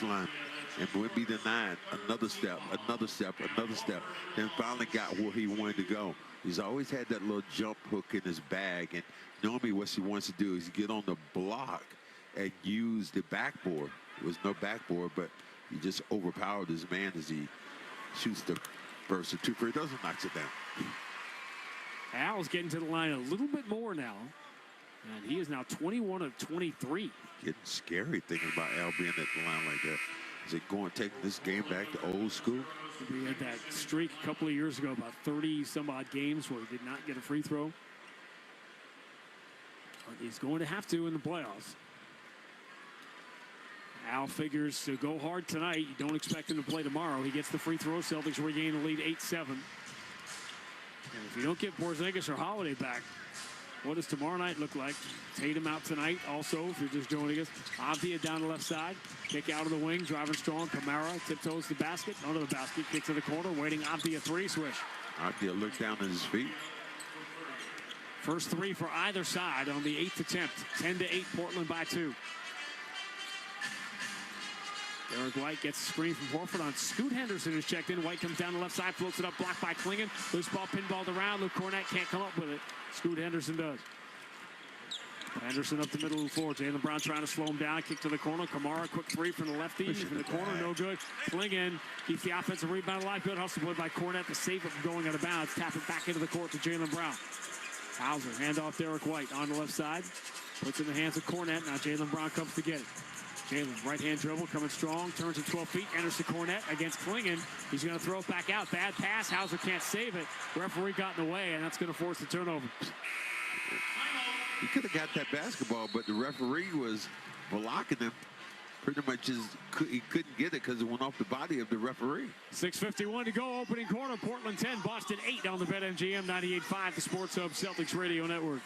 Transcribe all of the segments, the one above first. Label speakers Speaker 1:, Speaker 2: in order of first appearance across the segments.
Speaker 1: finish line and would be denied another step, another step, another step. Then finally got where he wanted to go. He's always had that little jump hook in his bag, and normally what he wants to do is get on the block and use the backboard. There was no backboard, but he just overpowered his man as he shoots the first of two free throws and knocks it down.
Speaker 2: Al's getting to the line a little bit more now, and he is now 21 of 23.
Speaker 1: Getting scary thinking about Al being at the line like that. Is it going to take this game back to old school?
Speaker 2: We had that streak a couple of years ago, about 30-some-odd games where he did not get a free throw. But he's going to have to in the playoffs. Al figures to go hard tonight. You don't expect him to play tomorrow. He gets the free throw. Celtics regain the lead 8-7. And if you don't get Porzingis or Holiday back, what does tomorrow night look like? Tatum out tonight. Also, if you're just joining us, Avdia down the left side. Kick out of the wing, driving strong. Kamara tiptoes the basket. Under the basket, kicks to the corner, waiting. Avdia three, swish.
Speaker 1: Avdia looked down at his feet.
Speaker 2: First three for either side on the 8th attempt. 10-8, Portland by 2. Derek White gets a screen from Horford on Scoot Henderson, who's checked in. White comes down the left side, floats it up, blocked by Klingon. Loose ball pinballed around. Luke Cornett can't come up with it. Scoot Henderson does. Henderson up the middle of the floor. Jaylen Brown trying to slow him down. Kick to the corner. Kamara, quick three from the lefty. From the corner, no good. Klingon keeps the offensive rebound alive. Good hustle play by Cornett to save it from going out of bounds. Tap it back into the court to Jaylen Brown. Hauser, handoff Derek White on the left side. Puts it in the hands of Cornett. Now Jaylen Brown comes to get it. Jaylen, right-hand dribble, coming strong, turns at 12 feet, enters to Cornett against Klingon. He's going to throw it back out. Bad pass. Hauser can't save it. Referee got in the way, and that's going to force the turnover.
Speaker 1: He could have got that basketball, but the referee was blocking him. Pretty much he couldn't get it because it went off the body of the referee.
Speaker 2: 6:51 to go, opening quarter. Portland 10, Boston 8 on the BetMGM 98.5, the Sports Hub Celtics Radio Network.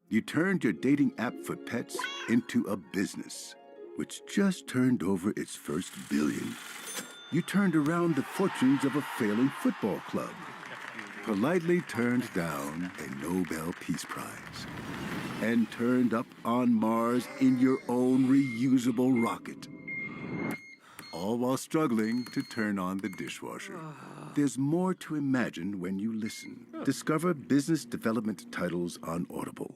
Speaker 3: You turned your dating app for pets into a business, which just turned over its first billion. You turned around the fortunes of a failing football club, politely turned down a Nobel Peace Prize, and turned up on Mars in your own reusable rocket, all while struggling to turn on the dishwasher. There's more to imagine when you listen. Discover business development titles on Audible.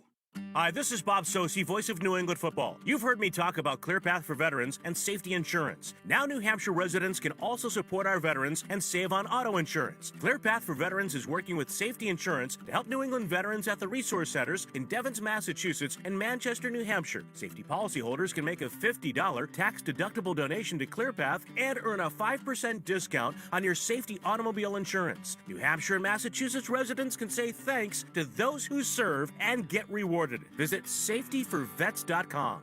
Speaker 4: Hi, this is Bob Sosi, voice of New England football. You've heard me talk about ClearPath for Veterans and safety insurance. Now New Hampshire residents can also support our veterans and save on auto insurance. ClearPath for Veterans is working with safety insurance to help New England veterans at the resource centers in Devens, Massachusetts and Manchester, New Hampshire. Safety policyholders can make a $50 tax-deductible donation to ClearPath and earn a 5% discount on your safety automobile insurance. New Hampshire and Massachusetts residents can say thanks to those who serve and get rewarded. Visit safetyforvets.com.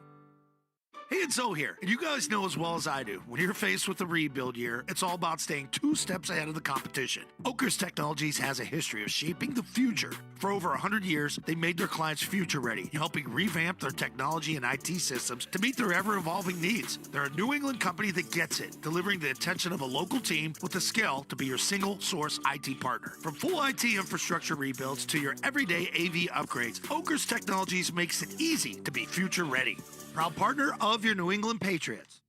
Speaker 5: Hey, it's Zoe here, and you guys know as well as I do, when you're faced with a rebuild year, it's all about staying 2 steps ahead of the competition. Oakers Technologies has a history of shaping the future. For over 100 years, they made their clients future ready, helping revamp their technology and IT systems to meet their ever-evolving needs. They're a New England company that gets it, delivering the attention of a local team with the skill to be your single-source IT partner. From full IT infrastructure rebuilds to your everyday AV upgrades, Oakers Technologies makes it easy to be future ready. Proud partner of your New England Patriots.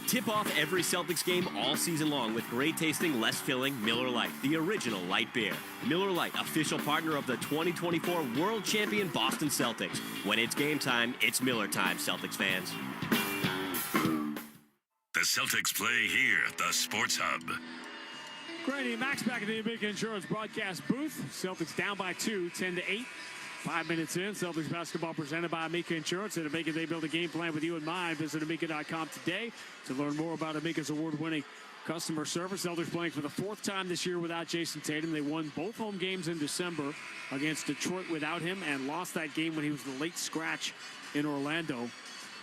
Speaker 6: Tip off every Celtics game all season long with great tasting, less filling Miller Lite, the original light beer. Miller Lite, official partner of the 2024 World Champion Boston Celtics. When it's game time, it's Miller time, Celtics fans.
Speaker 7: The Celtics play here at the Sports Hub.
Speaker 2: Grady Max back at the Amica Insurance broadcast booth. Celtics down by 2, 10-8. 5 minutes in, Celtics basketball presented by Amica Insurance. At Amica, they build a game plan with you in mind. Visit Amica.com today to learn more about Amica's award-winning customer service. Celtics playing for the 4th time this year without Jason Tatum. They won both home games in December against Detroit without him and lost that game when he was the late scratch in Orlando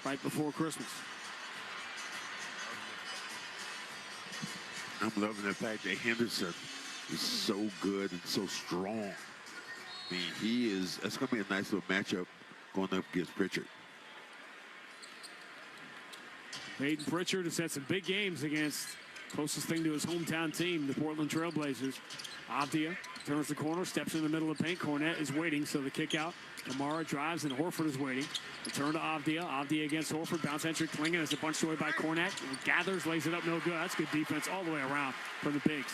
Speaker 2: right before Christmas.
Speaker 1: I'm loving the fact that Henderson is so good and so strong. I mean, that's going to be a nice little matchup going up against Pritchard.
Speaker 2: Peyton Pritchard has had some big games against Closest thing to his hometown team, the Portland Trailblazers. Avdia turns the corner, steps in the middle of the paint. Cornette is waiting, so the kick out. Kamara drives, and Horford is waiting. Return to Avdia. Avdia against Horford. Bounce entry. Klingon is a punched away by Cornette. Gathers, lays it up, no good. That's good defense all the way around for the Bigs.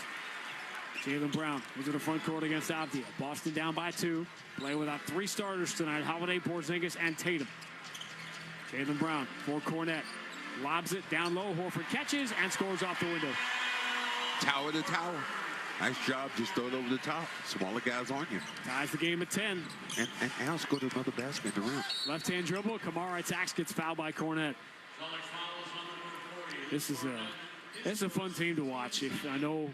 Speaker 2: Jaylen Brown into the front court against Avdia. Boston down by 2. Play without 3 starters tonight. Holiday, Porzingis, and Tatum. Jaylen Brown for Cornette. Lobs it down low. Horford catches and scores off the window.
Speaker 1: Tower to tower. Nice job. Just throw it over the top. Smaller guys on you.
Speaker 2: Ties the game at 10.
Speaker 1: And now scored another basket in the rim.
Speaker 2: Left-hand dribble. Kamara attacks, gets fouled by Cornette. This is a fun team to watch. I know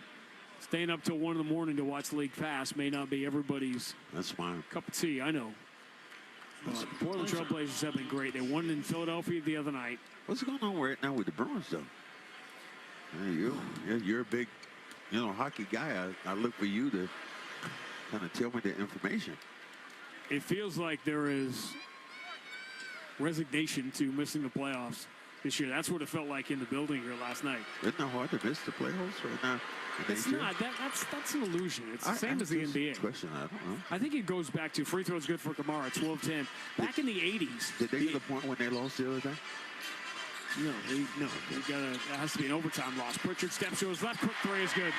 Speaker 2: staying up till 1 in the morning to watch League Pass may not be everybody's
Speaker 1: That's fine.
Speaker 2: cup of tea. I know. The Portland Trailblazers have been great. They won in Philadelphia the other night.
Speaker 1: What's going on right now with the Bruins, though? You're a big, hockey guy. I look for you to kind of tell me the information.
Speaker 2: It feels like there is resignation to missing the playoffs this year. That's what it felt like in the building here last night.
Speaker 1: Isn't it hard to miss the playoffs right now?
Speaker 2: It's not. That's an illusion. It's the same as the NBA.
Speaker 1: Question, I don't know.
Speaker 2: I think it goes back to free throws good for Kamara, 12-10. Back in the 80s.
Speaker 1: Did they get a point when they lost the other day?
Speaker 2: No. It has to be an overtime loss. Pritchard steps to his left. Quick 3 is good.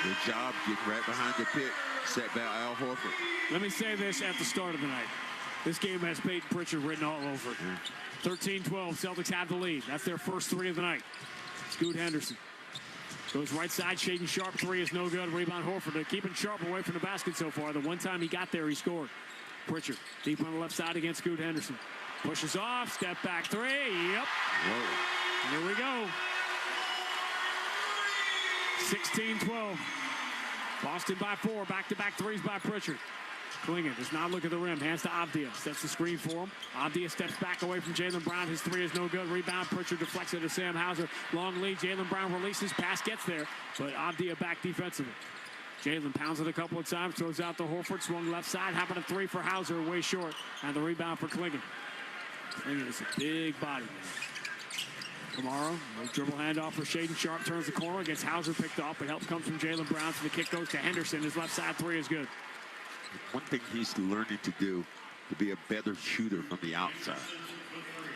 Speaker 1: Good job getting right behind the pick. Set by Al Horford.
Speaker 2: Let me say this at the start of the night. This game has Peyton Pritchard written all over it. 13-12. Celtics have the lead. That's their first 3 of the night. Scoot Henderson. Goes right side, Shaedon Sharpe, 3 is no good. Rebound Horford. They're keeping Sharpe away from the basket so far. The one time he got there, he scored. Pritchard deep on the left side against Scoot Henderson. Pushes off, step back 3. Yep. Whoa. Here we go. 16-12. Boston by 4. Back-to-back 3s by Pritchard. Klingon does not look at the rim. Hands to Avdia. Sets the screen for him. Avdia steps back away from Jaylen Brown. His 3 is no good. Rebound. Pritchard deflects it to Sam Hauser. Long lead. Jaylen Brown releases. Pass gets there. But Avdia back defensively. Jaylen pounds it a couple of times. Throws out to Horford. Swung left side. How about a 3 for Hauser? Way short. And the rebound for Klingon. Klingon is a big body. Kamara, dribble handoff for Shaedon Sharpe. Turns the corner. Gets Hauser picked off. But help comes from Jaylen Brown. So the kick goes to Henderson. His left side 3 is good.
Speaker 1: One thing he's learning to do to be a better shooter from the outside.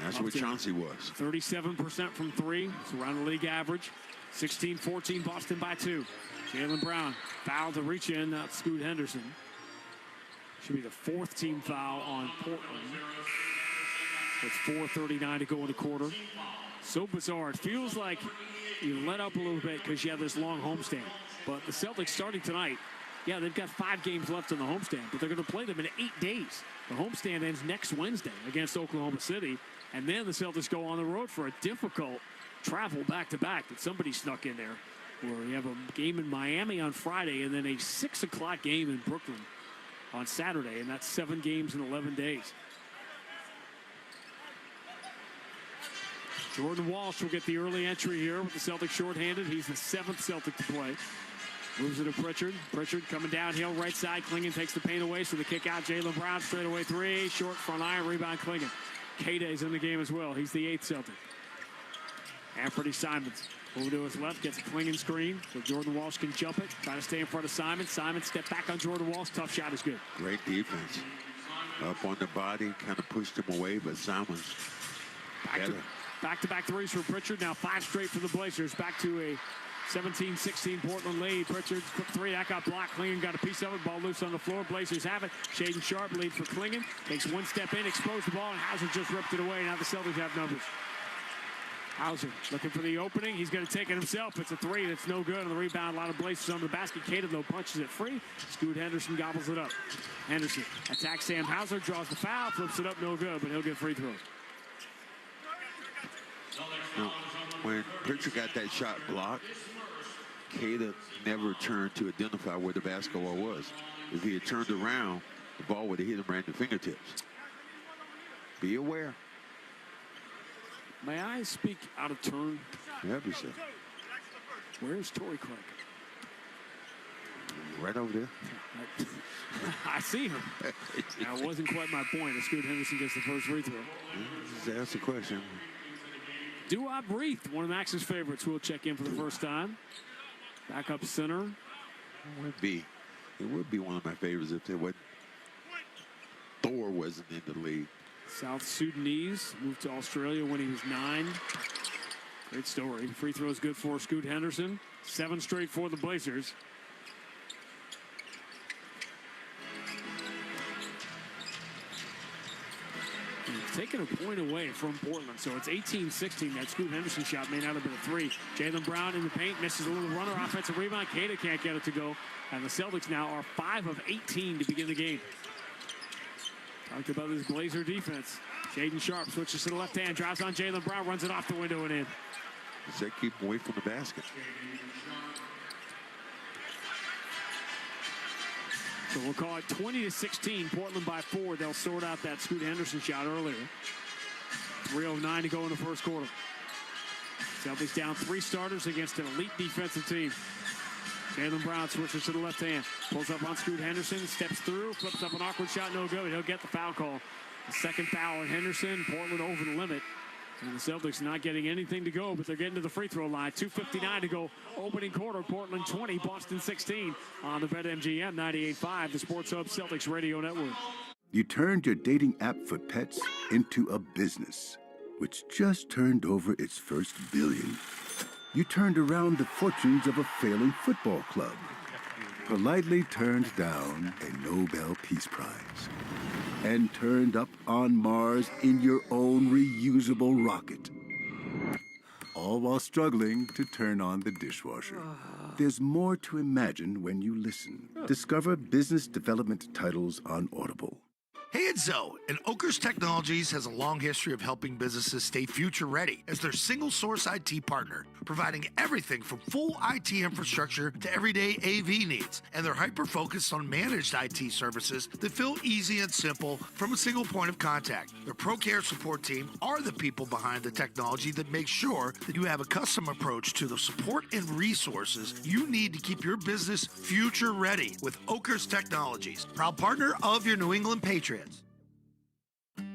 Speaker 1: That's what Chauncey was.
Speaker 2: 37% from 3. It's around the league average. 16-14, Boston by 2. Jaylen Brown foul to reach in. That's Scoot Henderson. Should be the 4th team foul on Portland. With 4:39 to go in the quarter. So bizarre. It feels like you let up a little bit because you have this long homestand. But the Celtics starting tonight, yeah, they've got 5 games left in the homestand, but they're going to play them in 8 days. The homestand ends next Wednesday against Oklahoma City, and then the Celtics go on the road for a difficult travel back-to-back that somebody snuck in there, where you have a game in Miami on Friday and then a 6 o'clock game in Brooklyn on Saturday, and that's 7 games in 11 days. Jordan Walsh will get the early entry here with the Celtics shorthanded. He's the 7th Celtic to play. Moves it to Pritchard. Pritchard coming downhill right side. Klingon takes the paint away, so the kick out. Jaylen Brown straightaway 3. Short front iron. Rebound Klingon. K-Day's in the game as well. He's the 8th Celtic. Anthony Simons over to his left. Gets a Klingon screen, so Jordan Walsh can jump it. Try to stay in front of Simons. Simons step back on Jordan Walsh. Tough shot is good.
Speaker 1: Great defense. Up on the body. Kind of pushed him away, but Simons
Speaker 2: Back-to-back 3s for Pritchard. Now 5 straight for the Blazers. Back to a 17-16 Portland lead. Pritchard quick 3. That got blocked. Klingon got a piece of it. Ball loose on the floor. Blazers have it. Shaedon Sharpe lead for Klingon. Takes 1 step in, exposed the ball, and Hauser just ripped it away. Now the Celtics have numbers. Hauser looking for the opening. He's going to take it himself. It's a 3 that's no good. On the rebound, a lot of Blazers on the basket. Caden, though, punches it free. Scoot Henderson gobbles it up. Henderson attacks Sam Hauser, draws the foul, flips it up, no good, but he'll get free throws.
Speaker 1: Now, when Pritchard got that shot blocked, Cada never turned to identify where the basketball was. If he had turned around, the ball would have hit him right in the fingertips. Be aware.
Speaker 2: May I speak out of turn?
Speaker 1: Help yourself.
Speaker 2: Where's Torrey Craig?
Speaker 1: Right over there.
Speaker 2: I see him. That wasn't quite my point. Scoot Henderson gets the first free throw.
Speaker 1: Just ask the question.
Speaker 2: Do-Up Wreath, one of Max's favorites, will check in for the first time. Backup center.
Speaker 1: It would be one of my favorites if Thor wasn't in the league.
Speaker 2: South Sudanese, moved to Australia when he was 9. Great story. Free throws good for Scoot Henderson. 7 straight for the Blazers. He's taking a point away from Portland, so it's 18-16. That Scoot Henderson shot may not have been a 3. Jaylen Brown in the paint, misses a little runner, offensive rebound. Cada can't get it to go. And the Celtics now are 5 of 18 to begin the game. Talked about this Blazer defense. Shaedon Sharpe switches to the left hand, drives on Jaylen Brown, runs it off the window and in.
Speaker 1: They keep him away from the basket.
Speaker 2: So we'll call it 20-16. Portland by 4. They'll sort out that Scoot Henderson shot earlier. 3:09 to go in the first quarter. Celtics down 3 starters against an elite defensive team. Jaylen Brown switches to the left hand. Pulls up on Scoot Henderson, steps through, flips up an awkward shot, no good. He'll get the foul call. The second foul on Henderson. Portland over the limit. And the Celtics not getting anything to go, but they're getting to the free throw line. 2:59 to go. Opening quarter. Portland 20, Boston 16 on the BetMGM 98.5, the Sports Hub Celtics Radio Network.
Speaker 3: You turned your dating app for pets into a business, which just turned over its first billion. You turned around the fortunes of a failing football club. Politely turned down a Nobel Peace Prize. And turned up on Mars in your own reusable rocket. All while struggling to turn on the dishwasher. There's more to imagine when you listen. Discover business development titles on Audible.
Speaker 5: Hey, it's Zoe, and Oakers Technologies has a long history of helping businesses stay future-ready as their single-source IT partner, providing everything from full IT infrastructure to everyday AV needs. And they're hyper-focused on managed IT services that feel easy and simple from a single point of contact. Their ProCare support team are the people behind the technology that make sure that you have a custom approach to the support and resources you need to keep your business future-ready with Oakers Technologies, proud partner of your New England Patriots.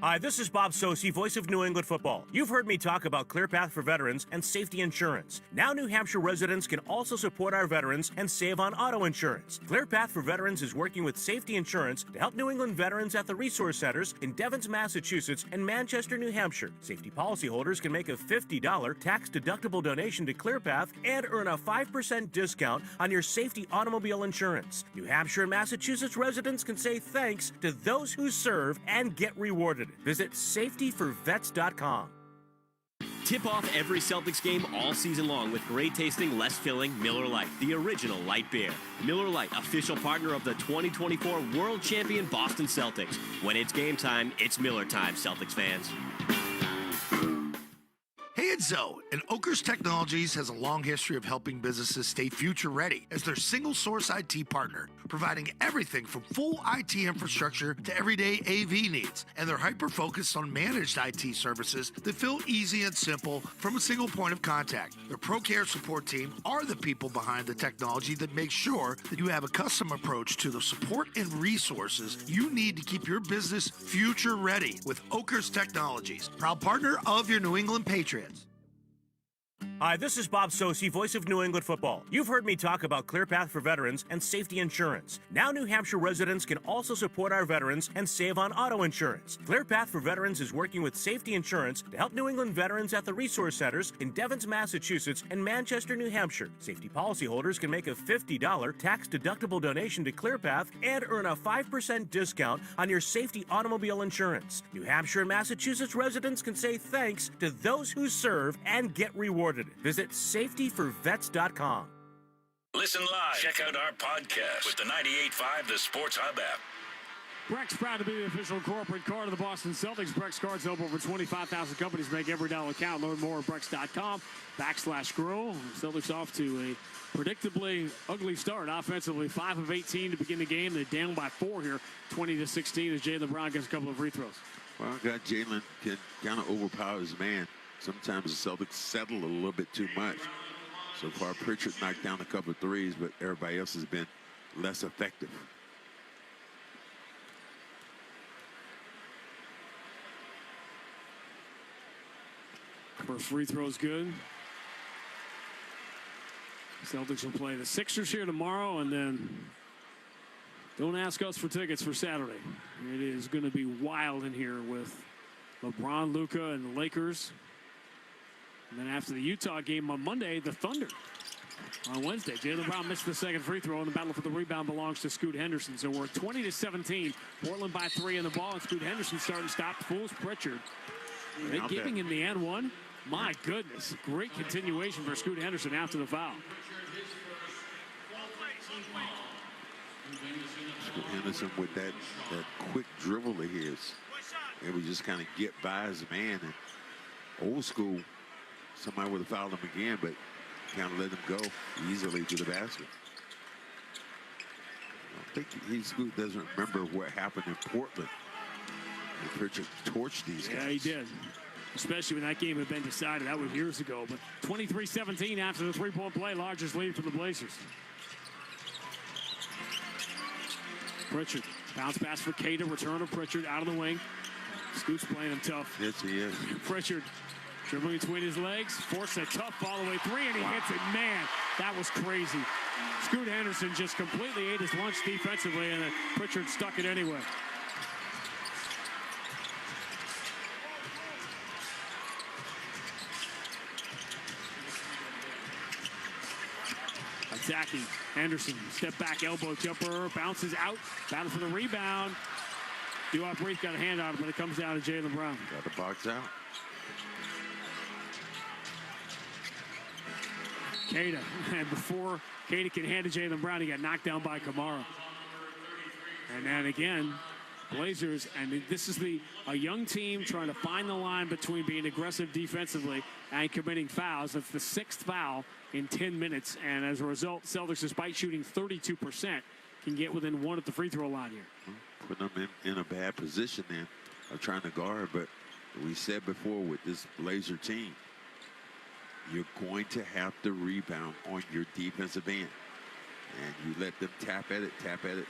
Speaker 4: Hi, this is Bob Sosi, voice of New England football. You've heard me talk about ClearPath for Veterans and safety insurance. Now New Hampshire residents can also support our veterans and save on auto insurance. ClearPath for Veterans is working with safety insurance to help New England veterans at the resource centers in Devens, Massachusetts and Manchester, New Hampshire. Safety policyholders can make a $50 tax-deductible donation to ClearPath and earn a 5% discount on your safety automobile insurance. New Hampshire and Massachusetts residents can say thanks to those who serve and get rewarded. Visit safetyforvets.com.
Speaker 6: Tip off every Celtics game all season long with great tasting, less filling Miller Lite, the original light beer. Miller Lite, official partner of the 2024 World Champion Boston Celtics. When it's game time, it's Miller time, Celtics fans.
Speaker 5: Hey, it's Zoe, and Oakers Technologies has a long history of helping businesses stay future-ready as their single-source IT partner, providing everything from full IT infrastructure to everyday AV needs. And they're hyper-focused on managed IT services that feel easy and simple from a single point of contact. Their ProCare support team are the people behind the technology that make sure that you have a custom approach to the support and resources you need to keep your business future-ready with Oakers Technologies, proud partner of your New England Patriots.
Speaker 4: Hi, this is Bob Sosi, voice of New England football. You've heard me talk about ClearPath for Veterans and safety insurance. Now New Hampshire residents can also support our veterans and save on auto insurance. ClearPath for Veterans is working with safety insurance to help New England veterans at the resource centers in Devens, Massachusetts and Manchester, New Hampshire. Safety policyholders can make a $50 tax-deductible donation to ClearPath and earn a 5% discount on your safety automobile insurance. New Hampshire and Massachusetts residents can say thanks to those who serve and get rewarded. Visit safetyforvets.com.
Speaker 7: Listen live. Check out our podcast with the 98.5 The Sports Hub app.
Speaker 2: Breck's proud to be the official corporate card of the Boston Celtics. Breck's cards help over 25,000 companies make every dollar count. Learn more at Brex.com/grow. Celtics off to a predictably ugly start offensively. 5 of 18 to begin the game. They're down by 4 here, 20-16 as Jaylen Brown gets a couple of free throws.
Speaker 1: Well, Jaylen can kind of overpower his man. Sometimes the Celtics settle a little bit too much. So far, Pritchard knocked down a couple of threes, but everybody else has been less effective.
Speaker 2: First free throw is good. Celtics will play the Sixers here tomorrow, and then don't ask us for tickets for Saturday. It is going to be wild in here with LeBron, Luka, and the Lakers. And then after the Utah game on Monday, the Thunder on Wednesday. Jaylen Brown missed the second free throw, and the battle for the rebound belongs to Scoot Henderson. So we're 20-17. Portland by 3 in the ball, and Scoot Henderson starting to stop. Fools Pritchard. Are they giving him the and one? My goodness. Great continuation for Scoot Henderson after the foul.
Speaker 1: Scoot Henderson with that quick dribble of his. Able to just kind of get by his man. And old school, somebody would have fouled him again, but kind of let him go easily to the basket. I think Scoot doesn't remember what happened in Portland. And Pritchard torched these guys.
Speaker 2: Yeah, he did. Especially when that game had been decided. That was years ago. But 23-17 after the three-point play. Largest lead for the Blazers. Pritchard. Bounce pass for Keita. Return of Pritchard out of the wing. Scoot's playing him tough.
Speaker 1: Yes, he is.
Speaker 2: Pritchard dribbling between his legs. Forced a tough follow-away three, and he hits it. Man, that was crazy. Scoot Henderson just completely ate his lunch defensively, and then Pritchard stuck it anyway. Attacking. Henderson, step back elbow jumper, bounces out, battle for the rebound. Tipoff Reith got a hand on it, but it comes down to Jaylen Brown.
Speaker 1: Got the box out.
Speaker 2: Keita, and before Keita can hand to Jaylen Brown, he got knocked down by Kamara. And then again, Blazers, and this is a young team trying to find the line between being aggressive defensively and committing fouls. That's the 6th foul in 10 minutes, and as a result, Celtics, despite shooting 32%, can get within 1 at the free throw line here.
Speaker 1: Putting them in a bad position then of trying to guard, but we said before with this Blazer team, you're going to have to rebound on your defensive end. And you let them tap at it.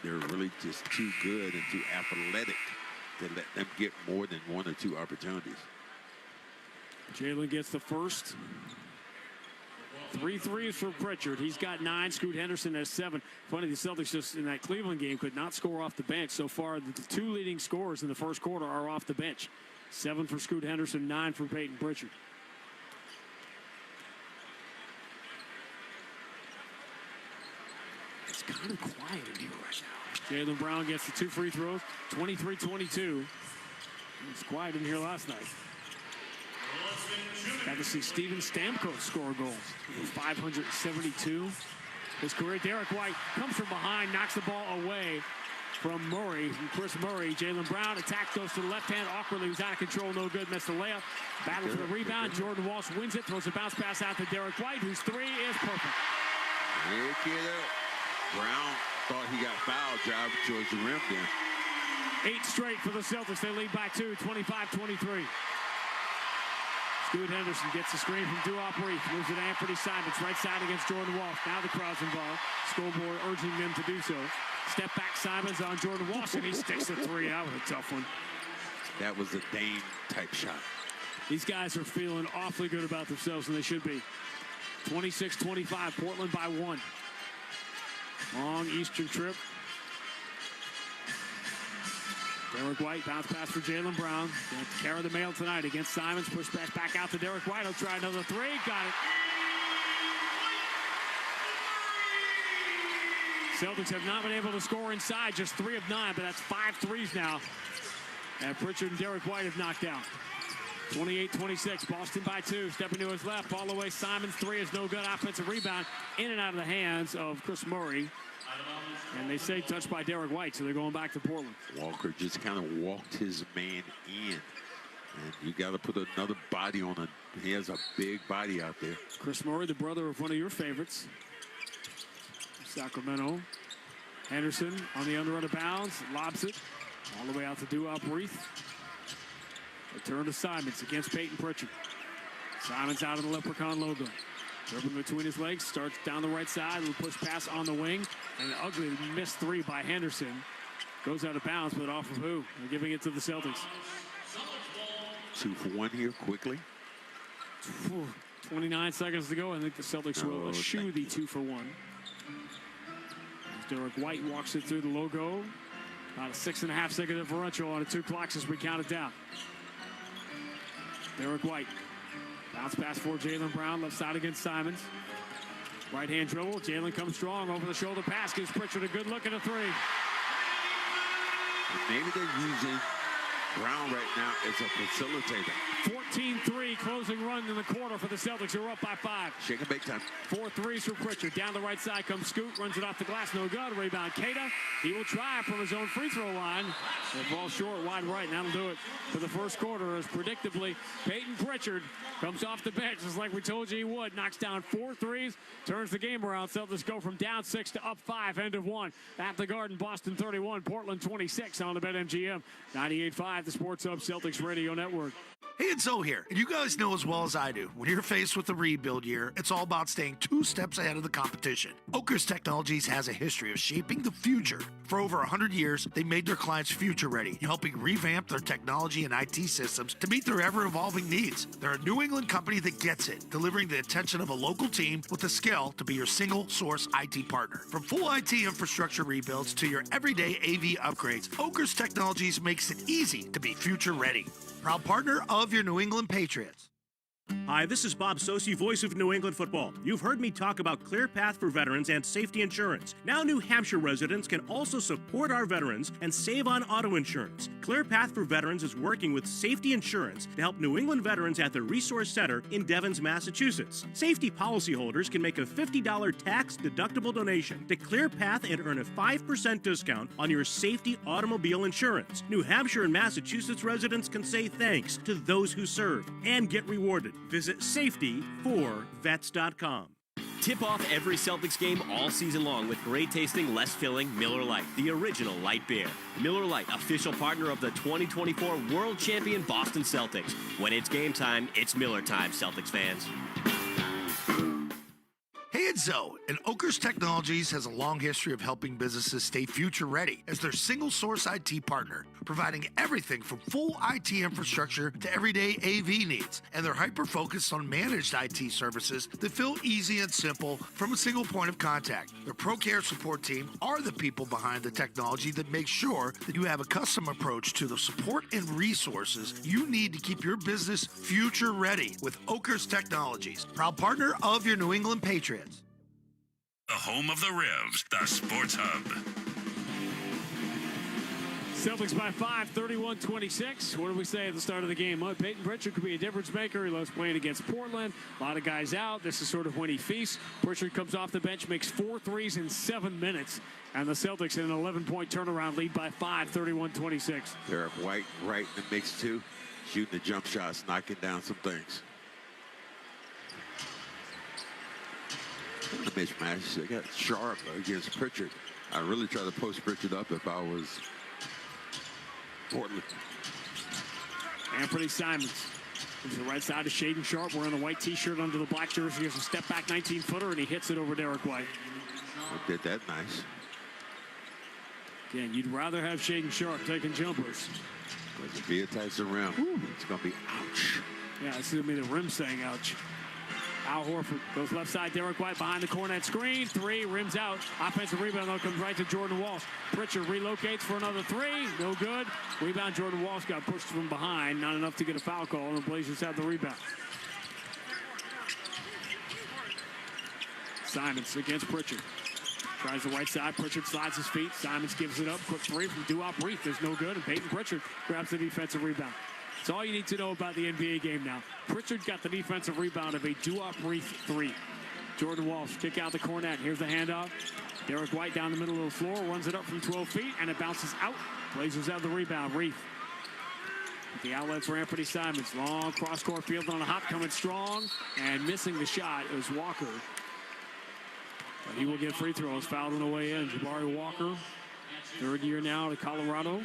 Speaker 1: They're really just too good and too athletic to let them get more than 1 or 2 opportunities.
Speaker 2: Jaylen gets the first. 3 threes for Pritchard. He's got 9. Scoot Henderson has 7. Funny, the Celtics just in that Cleveland game could not score off the bench. So far, the 2 leading scorers in the first quarter are off the bench. 7 for Scoot Henderson, 9 for Peyton Pritchard. It's kind of quiet in here right now. Jaylen Brown gets the 2 free throws, 23-22. It's quiet in here last night. Got to see Steven Stamkos score goals. 572. His career. Derek White comes from behind, knocks the ball away from Murray. From Chris Murray. Jaylen Brown attack goes to the left hand awkwardly. He's out of control. No good. Missed the layup. Battle for the rebound. Jordan Walsh wins it. Throws a bounce pass out to Derek White, whose 3 is perfect.
Speaker 1: Look it up. Brown thought he got fouled driving towards the rim there.
Speaker 2: 8 straight for the Celtics. They lead by 2, 25-23. Scoot Henderson gets the screen from Tipoff Reith. Moves it to Anthony Simons. Right side against Jordan Walsh. Now the crowd's involved. Scoreboard urging them to do so. Step back Simons on Jordan Walsh, and he sticks the 3. That was a tough one.
Speaker 1: That was a Dame type shot.
Speaker 2: These guys are feeling awfully good about themselves, and they should be. 26-25. Portland by 1. Long Eastern trip. Derek White, bounce pass for Jaylen Brown. Going to carry the mail tonight against Simons. Push pass back out to Derek White. He'll try another 3. Got it. Celtics have not been able to score inside. Just 3 of 9, but that's 5 threes now. And Pritchard and Derek White have knocked out. 28-26. Boston by 2. Stepping to his left. Ball away. Simons' 3 is no good. Offensive rebound. In and out of the hands of Chris Murray. And they say touched by Derek White, so they're going back to Portland.
Speaker 1: Walker just kind of walked his man in. And you got to put another body on it. He has a big body out there.
Speaker 2: Chris Murray, the brother of one of your favorites. Sacramento. Henderson on the under out of bounds. Lobs it all the way out to Tipoff Reith. Return to Simons against Peyton Pritchard. Simons out of the Leprechaun logo. Dribbling between his legs, starts down the right side, little push pass on the wing, and an ugly missed 3 by Henderson. Goes out of bounds, but off of who? They're giving it to the Celtics.
Speaker 1: 2 for 1 here, quickly.
Speaker 2: 29 seconds to go. I think the Celtics will eschew the 2-for-1. As Derek White walks it through the logo. About a 6.5-second differential on the 2 clocks as we count it down. Derek White. Bounce pass for Jaylen Brown. Left side against Simons. Right hand dribble. Jaylen comes strong. Over the shoulder pass. Gives Pritchard a good look at a 3.
Speaker 1: Maybe they're using Brown right now as a facilitator.
Speaker 2: 14-3 closing run in the quarter for the Celtics, who are up by 5.
Speaker 1: Shake and bake time.
Speaker 2: 4 threes for Pritchard. Down the right side comes Scoot. Runs it off the glass. No good. Rebound Keita. He will try from his own free throw line. The ball short, wide right. And that'll do it for the first quarter, as predictably Peyton Pritchard comes off the bench, just like we told you he would. Knocks down 4 threes. Turns the game around. Celtics go from down 6 to up 5. End of 1. At the Garden, Boston 31. Portland 26 on the BetMGM. 98.5, the Sports Hub Celtics Radio Network.
Speaker 5: Hey, it's Zoe here, and you guys know as well as I do, when you're faced with a rebuild year, it's all about staying 2 steps ahead of the competition. Oakers Technologies has a history of shaping the future. For over 100 years, they made their clients future ready, helping revamp their technology and IT systems to meet their ever-evolving needs. They're a New England company that gets it, delivering the attention of a local team with the skill to be your single-source IT partner. From full IT infrastructure rebuilds to your everyday AV upgrades, Oakers Technologies makes it easy to be future ready. Proud partner of your New England Patriots.
Speaker 4: Hi, this is Bob Sosi, voice of New England football. You've heard me talk about ClearPath for veterans and safety insurance. Now New Hampshire residents can also support our veterans and save on auto insurance. ClearPath for Veterans is working with Safety Insurance to help New England veterans at the Resource Center in Devens, Massachusetts. Safety policyholders can make a $50 tax-deductible donation to ClearPath and earn a 5% discount on your safety automobile insurance. New Hampshire and Massachusetts residents can say thanks to those who serve and get rewarded. Visit safetyforvets.com.
Speaker 6: Tip off every Celtics game all season long with great tasting, less filling Miller Lite, the original light beer. Miller Lite, official partner of the 2024 World Champion Boston Celtics. When it's game time, it's Miller time, Celtics fans.
Speaker 5: Hey, it's Zoe, and Oakers Technologies has a long history of helping businesses stay future ready as their single source IT partner, providing everything from full IT infrastructure to everyday AV needs. And they're hyper-focused on managed IT services that feel easy and simple from a single point of contact. Their ProCare support team are the people behind the technology that makes sure that you have a custom approach to the support and resources you need to keep your business future ready with Oakers Technologies, proud partner of your New England Patriots.
Speaker 7: The home of the Revs, the Sports Hub.
Speaker 2: Celtics by 5, 31-26. What did we say at the start of the game? Well, Peyton Pritchard could be a difference maker. He loves playing against Portland. A lot of guys out. This is sort of when he feasts. Pritchard comes off the bench, makes 4 threes in 7 minutes. And the Celtics in an 11-point turnaround lead by 5, 31-26.
Speaker 1: Derek White right in the mix, too. Shooting the jump shots, knocking down some things. The mismatch. They got sharp against Pritchard. I really try to post Pritchard up if I was Portland.
Speaker 2: Anthony Simons to the right side of Shaden Sharp wearing the white t-shirt under the black jersey. He has a step back 19-footer and he hits it over Derek White.
Speaker 1: I did that nice.
Speaker 2: Again, you'd rather have Shaden Sharp taking jumpers.
Speaker 1: Because if he attacks the rim, it's going to be ouch.
Speaker 2: Yeah, it's going to be the rim saying ouch. Al Horford goes left side. Derek White behind the cornet screen. 3, rims out. Offensive rebound, though, comes right to Jordan Walsh. Pritchard relocates for another 3. No good. Rebound, Jordan Walsh got pushed from behind. Not enough to get a foul call, and the Blazers have the rebound. Simons against Pritchard. Tries the right side. Pritchard slides his feet. Simons gives it up. Quick 3 from Duop Reef. There's no good, and Peyton Pritchard grabs the defensive rebound. That's all you need to know about the NBA game now. Pritchard got the defensive rebound of a Duop Reef 3. Jordan Walsh kick out the cornet. Here's the handoff. Derek White down the middle of the floor, runs it up from 12 feet, and it bounces out. Blazers have the rebound. Reef. The outlet for Anthony Simons. Long cross-court field on a hop, coming strong, and missing the shot. It was Walker. But he will get free throws. Fouled on the way in. Jabari Walker, 3rd year now to Colorado.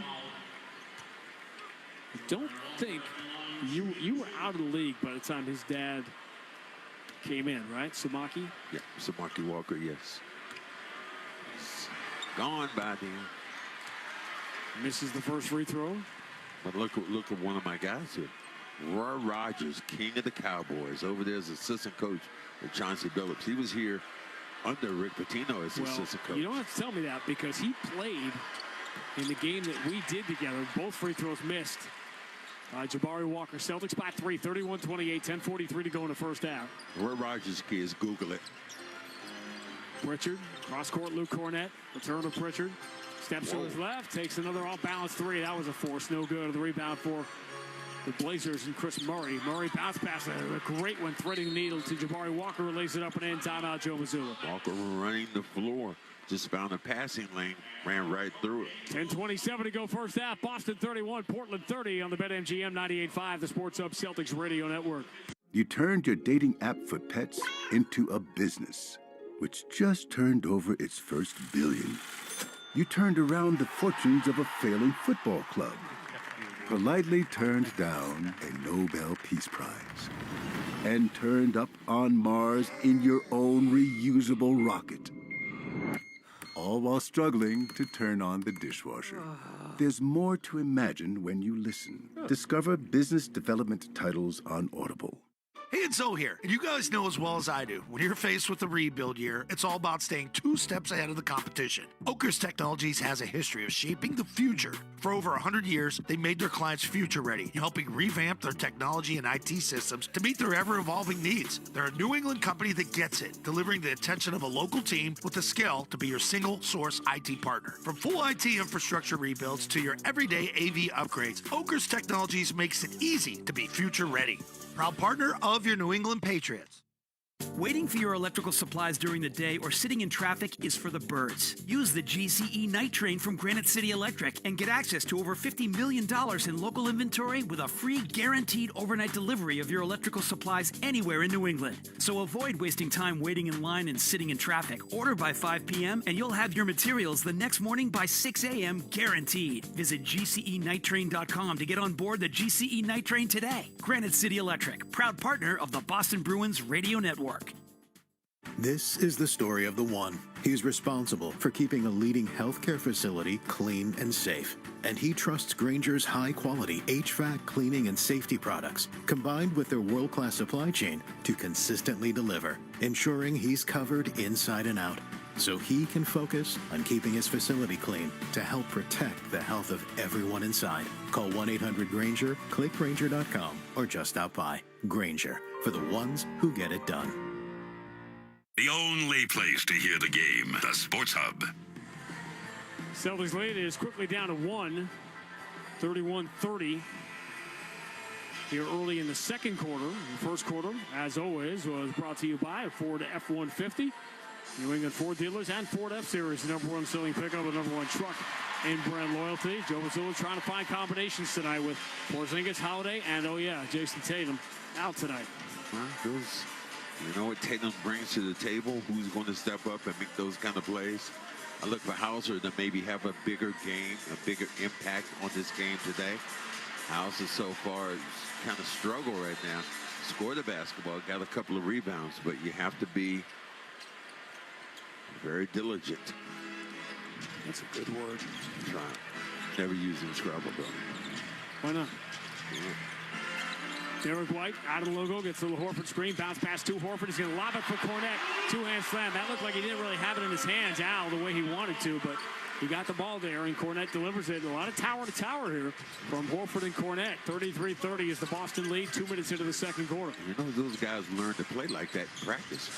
Speaker 2: I don't think you were out of the league by the time his dad came in, right? Samaki?
Speaker 1: Yeah, Samaki Walker, yes. Gone by then.
Speaker 2: Misses the first free throw.
Speaker 1: But look at one of my guys here. Roy Rogers, king of the Cowboys, over there as assistant coach with Chauncey Billups. He was here under Rick Pitino as assistant coach.
Speaker 2: You don't have to tell me that because he played in the game that we did together. Both free throws missed. Jabari Walker. Celtics by 3, 31-28, 10:43 to go in the first half.
Speaker 1: Roy Rogers, kids, Google it.
Speaker 2: Pritchard, cross-court, Luke Cornett. Return to Pritchard. Steps to his left, takes another off-balance three. That was a force, no good. The rebound for the Blazers and Chris Murray. Murray bounce pass, a great one, threading the needle to Jabari Walker, who lays it up and in. Timeout, Joe Mazzulla.
Speaker 1: Walker running the floor. Just found a passing lane, ran right through it.
Speaker 2: 10:27 to go first half. Boston 31, Portland 30 on the BetMGM 98.5, the Sports Hub Celtics Radio Network.
Speaker 3: You turned your dating app for pets into a business, which just turned over its first billion. You turned around the fortunes of a failing football club. Politely turned down a Nobel Peace Prize. And turned up on Mars in your own reusable rocket. All while struggling to turn on the dishwasher. There's more to imagine when you listen. Discover business development titles on Audible.
Speaker 5: Hey, it's Zoe here, and you guys know as well as I do, when you're faced with a rebuild year, it's all about staying 2 steps ahead of the competition. Oakers Technologies has a history of shaping the future. For over 100 years, they made their clients future ready, helping revamp their technology and IT systems to meet their ever-evolving needs. They're a New England company that gets it, delivering the attention of a local team with the skill to be your single-source IT partner. From full IT infrastructure rebuilds to your everyday AV upgrades, Oakers Technologies makes it easy to be future ready. Proud partner of your New England Patriots.
Speaker 8: Waiting for your electrical supplies during the day or sitting in traffic is for the birds. Use the GCE Night Train from Granite City Electric and get access to over $50 million in local inventory with a free guaranteed overnight delivery of your electrical supplies anywhere in New England. So avoid wasting time waiting in line and sitting in traffic. Order by 5 p.m. and you'll have your materials the next morning by 6 a.m. guaranteed. Visit GCENightTrain.com to get on board the GCE Night Train today. Granite City Electric, proud partner of the Boston Bruins Radio Network.
Speaker 9: This is the story of the one. He's responsible for keeping a leading healthcare facility clean and safe. And he trusts Grainger's high-quality HVAC cleaning and safety products, combined with their world-class supply chain, to consistently deliver, ensuring he's covered inside and out, so he can focus on keeping his facility clean to help protect the health of everyone inside. Call 1-800-GRAINGER, click Grainger.com, or just stop by. Grainger, for the ones who get it done.
Speaker 7: The only place to hear the game, the Sports Hub.
Speaker 2: Celtics lead is quickly down to 1, 31-30. Here early in the second quarter. The first quarter, as always, was brought to you by Ford F-150. New England Ford dealers and Ford F-Series, the #1 selling pickup, the #1 truck in brand loyalty. Joe Mazzulla trying to find combinations tonight with Porzingis, Holiday, and, Jason Tatum out tonight.
Speaker 1: Well, you know what Tatum brings to the table? Who's going to step up and make those kind of plays? I look for Hauser to maybe have a bigger game, a bigger impact on this game today. Hauser so far kind of struggle right now. Scored the basketball, got a couple of rebounds, but you have to be very diligent.
Speaker 2: That's a good word.
Speaker 1: Try. Never using Scrabble, though.
Speaker 2: Why not?
Speaker 1: Yeah.
Speaker 2: Derek White out of the logo, gets a little Horford screen, bounce pass to Horford. He's going to lob it for Cornett. Two-hand slam. That looked like he didn't really have it in his hands, Al, the way he wanted to, but he got the ball there, and Cornett delivers it. A lot of tower to tower here from Horford and Cornett. 33-30 is the Boston lead, 2 minutes into the second quarter.
Speaker 1: You know, those guys learn to play like that in practice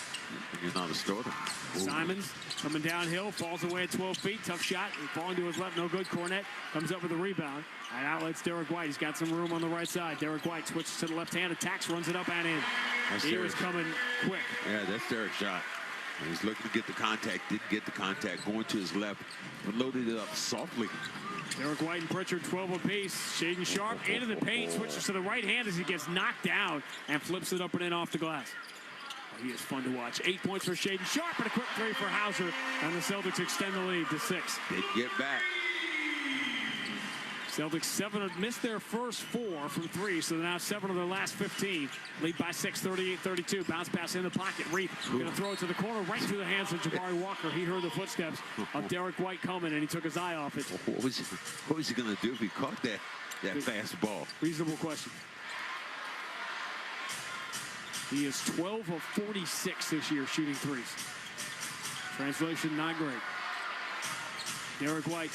Speaker 1: when you're not a starter.
Speaker 2: Simons coming downhill, falls away at 12 feet. Tough shot, falling to his left, no good. Cornett comes up with a rebound. And outlets Derek White. He's got some room on the right side. Derek White switches to the left hand, attacks, runs it up and in. He was coming quick.
Speaker 1: Yeah, that's Derek's shot. He's looking to get the contact, didn't get the contact, going to his left, but loaded it up softly.
Speaker 2: Derek White and Pritchard 12 apiece. Shaden Sharp into the paint, switches to the right hand as he gets knocked down and flips it up and in off the glass. Oh, he is fun to watch. 8 points for Shaden Sharp and a quick three for Hauser, and the Celtics extend the lead to 6.
Speaker 1: They get back.
Speaker 2: Celtics missed their first 4 from 3, so they're now 7 of their last 15. Lead by 6, 38-32. Bounce pass in the pocket. Reed going to throw it to the corner, right through the hands of Jabari Walker. He heard the footsteps of Derek White coming, and he took his eye off it.
Speaker 1: What was he going to do if he caught that fast ball?
Speaker 2: Reasonable question. He is 12 of 46 this year shooting threes. Translation, not great. Derek White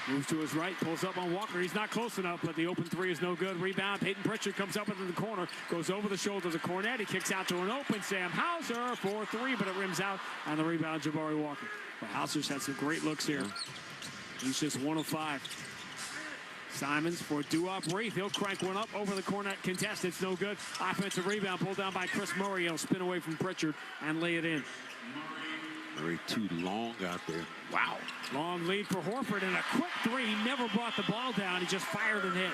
Speaker 2: moves to his right, pulls up on Walker. He's not close enough, but the open three is no good. Rebound, Peyton Pritchard comes up into the corner, goes over the shoulder to Cornette. He kicks out to an open Sam Hauser for three, but it rims out on the rebound, Jabari Walker. Well, Hauser's had some great looks here. He's just 1 of 5. Simons for Duop Wraith. He'll crank one up over the Cornette contest. It's no good. Offensive rebound pulled down by Chris Murray. He'll spin away from Pritchard and lay it in.
Speaker 1: Murray too long out there.
Speaker 2: Wow. Long lead for Horford and a quick three. He never brought the ball down. He just fired and hit.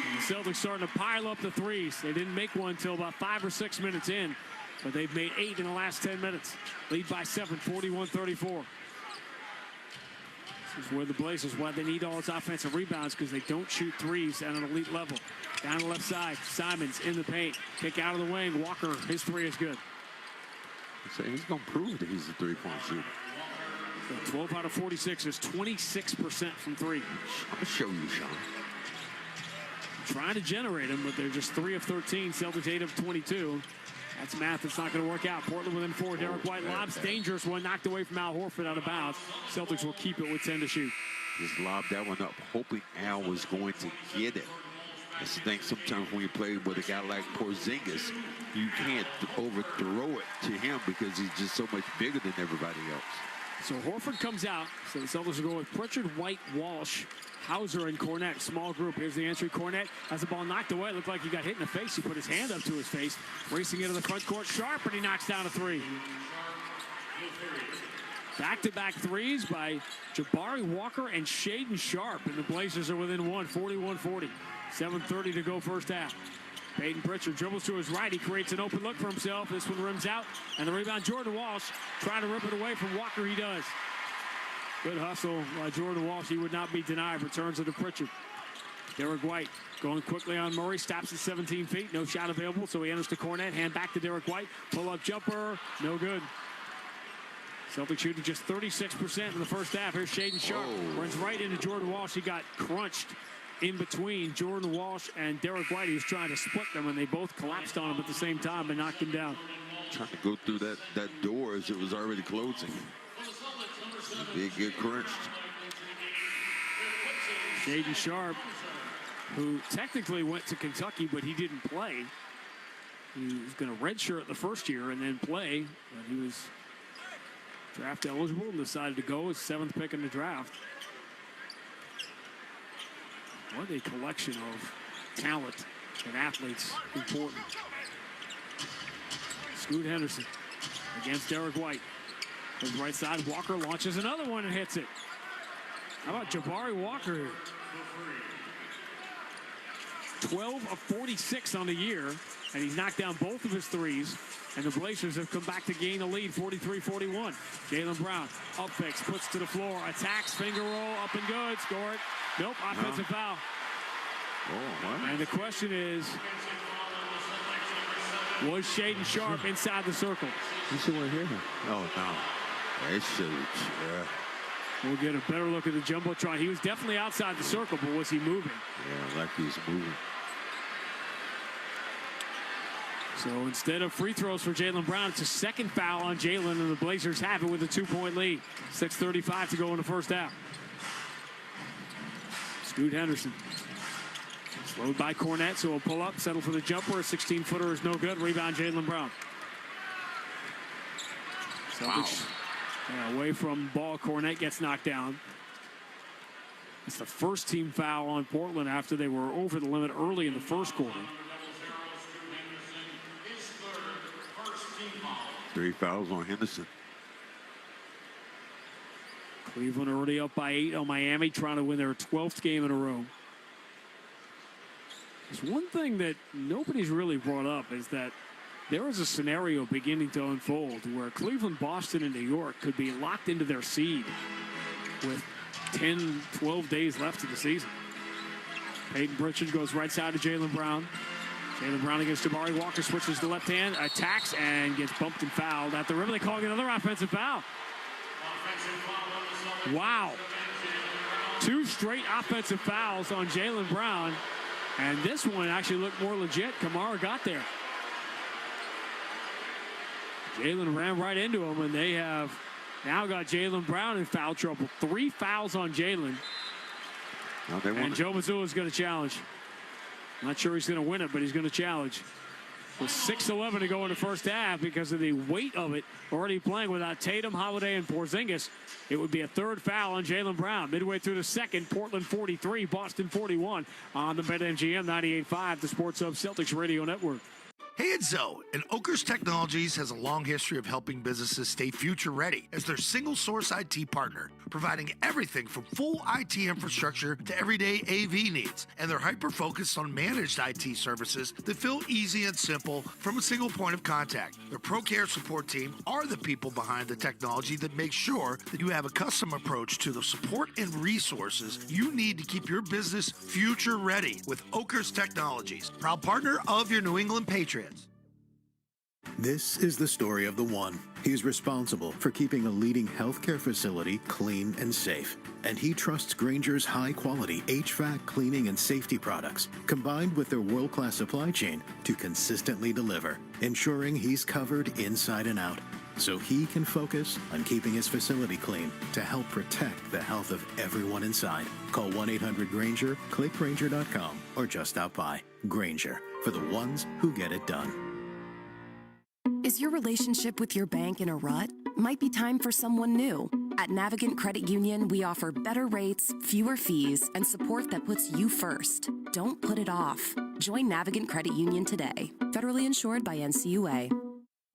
Speaker 2: And the Celtics starting to pile up the threes. They didn't make one until about 5 or 6 minutes in, but they've made 8 in the last 10 minutes. Lead by 7, 41-34. This is where the Blazers, why they need all its offensive rebounds, because they don't shoot threes at an elite level. Down the left side, Simons in the paint. Kick out of the wing. Walker, his three is good.
Speaker 1: So he's going to prove that he's a three-point shooter.
Speaker 2: 12 out of 46 is 26% from three.
Speaker 1: I'll show you, Sean.
Speaker 2: Trying to generate them, but they're just 3 of 13. Celtics 8 of 22. That's math that's not going to work out. Portland within 4. Derek White lobs. Dangerous one knocked away from Al Horford out of bounds. Celtics will keep it with 10 to shoot.
Speaker 1: Just lobbed that one up, hoping Al was going to get it. That's the thing. Sometimes when you play with a guy like Porzingis, you can't overthrow it to him because he's just so much bigger than everybody else.
Speaker 2: So Horford comes out. So the Celtics will go with Pritchard, White, Walsh, Hauser, and Cornette. Small group. Here's the entry. Cornette has the ball knocked away. It looked like he got hit in the face. He put his hand up to his face. Racing into the front court. Sharp, and he knocks down a three. Back-to-back threes by Jabari Walker and Shaedon Sharp. And the Blazers are within 1, 41-40. 7:30 to go first half. Peyton Pritchard dribbles to his right. He creates an open look for himself. This one rims out. And the rebound, Jordan Walsh trying to rip it away from Walker. He does. Good hustle by Jordan Walsh. He would not be denied. Returns it to Pritchard. Derek White going quickly on Murray. Stops at 17 feet. No shot available, so he enters to Cornette. Hand back to Derek White. Pull-up jumper. No good. Celtics shooting just 36% in the first half. Here's Shaedon Sharp. Runs right into Jordan Walsh. He got crunched in between Jordan Walsh and Derek White. He was trying to split them, and they both collapsed on him at the same time and knocked him down.
Speaker 1: Trying to go through that door as it was already closing. They get crunched.
Speaker 2: Shaedon Sharp, who technically went to Kentucky, but he didn't play. He was going to redshirt the first year and then play, but he was draft eligible and decided to go as 7th pick in the draft. What a collection of talent and athletes in Portland. Scoot Henderson against Derek White. His right side, Walker launches another one and hits it. How about Jabari Walker? 12 of 46 on the year, and he's knocked down both of his threes. And the Blazers have come back to gain a lead, 43-41. Jaylen Brown, up fakes, puts to the floor, attacks, finger roll, up and good, score it. Nope, offensive foul. And the question is, was Shaedon Sharp inside the circle?
Speaker 1: You see one here? Oh, no. It should, yeah.
Speaker 2: We'll get a better look at the Jumbotron. He was definitely outside the circle, but was he moving?
Speaker 1: Yeah, like he was moving.
Speaker 2: So instead of free throws for Jaylen Brown, it's a second foul on Jaylen, and the Blazers have it with a 2-point lead. 6:35 to go in the first half. Scoot Henderson. Slowed by Cornette, so he'll pull up, settle for the jumper. A 16-footer is no good. Rebound, Jaylen Brown. Celtics away from ball. Cornette gets knocked down. It's the first team foul on Portland after they were over the limit early in the first quarter.
Speaker 1: 3 fouls on Henderson.
Speaker 2: Cleveland already up by 8 on Miami, trying to win their 12th game in a row. There's one thing that nobody's really brought up is that there is a scenario beginning to unfold where Cleveland, Boston, and New York could be locked into their seed with 10, 12 days left of the season. Peyton Pritchard goes right side to Jaylen Brown. Jaylen Brown against Jabari Walker, switches to left hand, attacks, and gets bumped and fouled. At the rim, they call another offensive foul. Wow. 2 straight offensive fouls on Jaylen Brown. And this one actually looked more legit. Kamara got there. Jalen ran right into him, and they have now got Jaylen Brown in foul trouble. 3 fouls on Jalen. And Joe Mazzulla is going to challenge. Not sure he's going to win it, but he's going to challenge. With 6:11 to go in the first half, because of the weight of it, already playing without Tatum, Holiday, and Porzingis, it would be a 3rd foul on Jaylen Brown. Midway through the second, Portland 43, Boston 41 on the BetMGM 98.5, the Sports Hub Celtics Radio Network.
Speaker 5: Hey, it's Zoe, and Oakers Technologies has a long history of helping businesses stay future ready as their single source IT partner, providing everything from full IT infrastructure to everyday AV needs. And they're hyper-focused on managed IT services that feel easy and simple from a single point of contact. Their ProCare support team are the people behind the technology that make sure that you have a custom approach to the support and resources you need to keep your business future ready with Oakers Technologies, proud partner of your New England Patriots.
Speaker 9: This is the story of the one. He's responsible for keeping a leading healthcare facility clean and safe. And he trusts Grainger's high-quality HVAC cleaning and safety products, combined with their world-class supply chain, to consistently deliver, ensuring he's covered inside and out, so he can focus on keeping his facility clean to help protect the health of everyone inside. Call 1-800-GRAINGER, click Grainger.com, or just stop by. Grainger, for the ones who get it done.
Speaker 10: Is your relationship with your bank in a rut? Might be time for someone new. At Navigant Credit Union, we offer better rates, fewer fees, and support that puts you first. Don't put it off. Join Navigant Credit Union today. Federally insured by NCUA.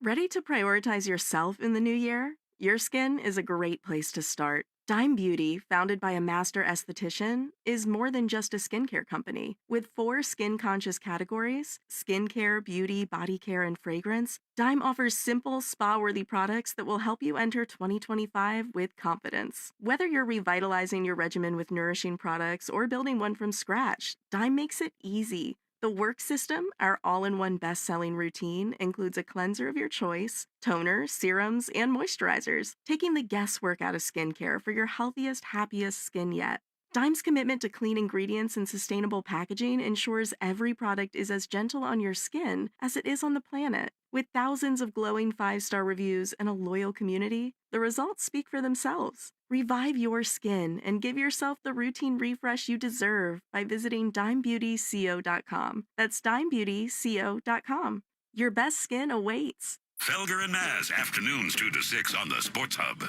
Speaker 11: Ready to prioritize yourself in the new year? Your skin is a great place to start. Dime Beauty, founded by a master esthetician, is more than just a skincare company. With 4 skin-conscious categories, skincare, beauty, body care, and fragrance, Dime offers simple, spa-worthy products that will help you enter 2025 with confidence. Whether you're revitalizing your regimen with nourishing products or building one from scratch, Dime makes it easy. The Work System, our all-in-one best-selling routine, includes a cleanser of your choice, toner, serums, and moisturizers, taking the guesswork out of skincare for your healthiest, happiest skin yet. Dime's commitment to clean ingredients and sustainable packaging ensures every product is as gentle on your skin as it is on the planet. With thousands of glowing 5-star reviews and a loyal community, the results speak for themselves. Revive your skin and give yourself the routine refresh you deserve by visiting dimebeautyco.com. That's dimebeautyco.com. Your best skin awaits.
Speaker 7: Felger and Maz, afternoons 2 to 6 on the Sports Hub.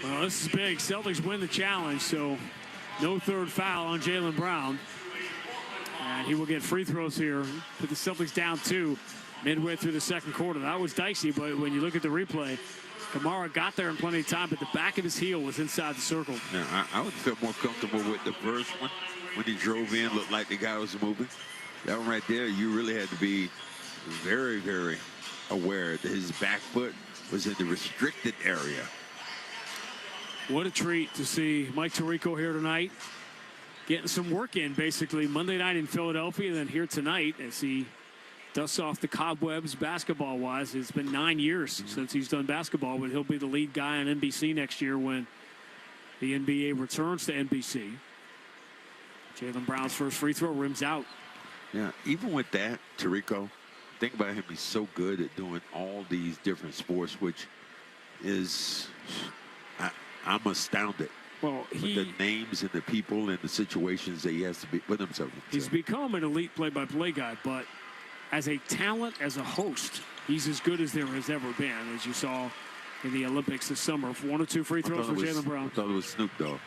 Speaker 2: Well, this is big. Celtics win the challenge, so no 3rd foul on Jaylen Brown. And he will get free throws here. Put the Celtics down 2 midway through the second quarter. That was dicey, but when you look at the replay, Kamara got there in plenty of time, but the back of his heel was inside the circle.
Speaker 1: Yeah, I would feel more comfortable with the first one when he drove in, looked like the guy was moving. That one right there, you really had to be very, very aware that his back foot was in the restricted area.
Speaker 2: What a treat to see Mike Tirico here tonight, getting some work in, basically. Monday night in Philadelphia, and then here tonight as he dusts off the cobwebs basketball-wise. It's been 9 years since he's done basketball, but he'll be the lead guy on NBC next year when the NBA returns to NBC. Jaylen Brown's first free throw rims out.
Speaker 1: Yeah, even with that, Tirico, think about him. He's so good at doing all these different sports, which is, I'm astounded.
Speaker 2: Well,
Speaker 1: with the names and the people and the situations that he has to put himself in.
Speaker 2: He's become an elite play-by-play guy, but as a talent, as a host, he's as good as there has ever been, as you saw in the Olympics this summer. 1 or 2 free throws for Jaylen Brown.
Speaker 1: I thought it was Snoop Dogg.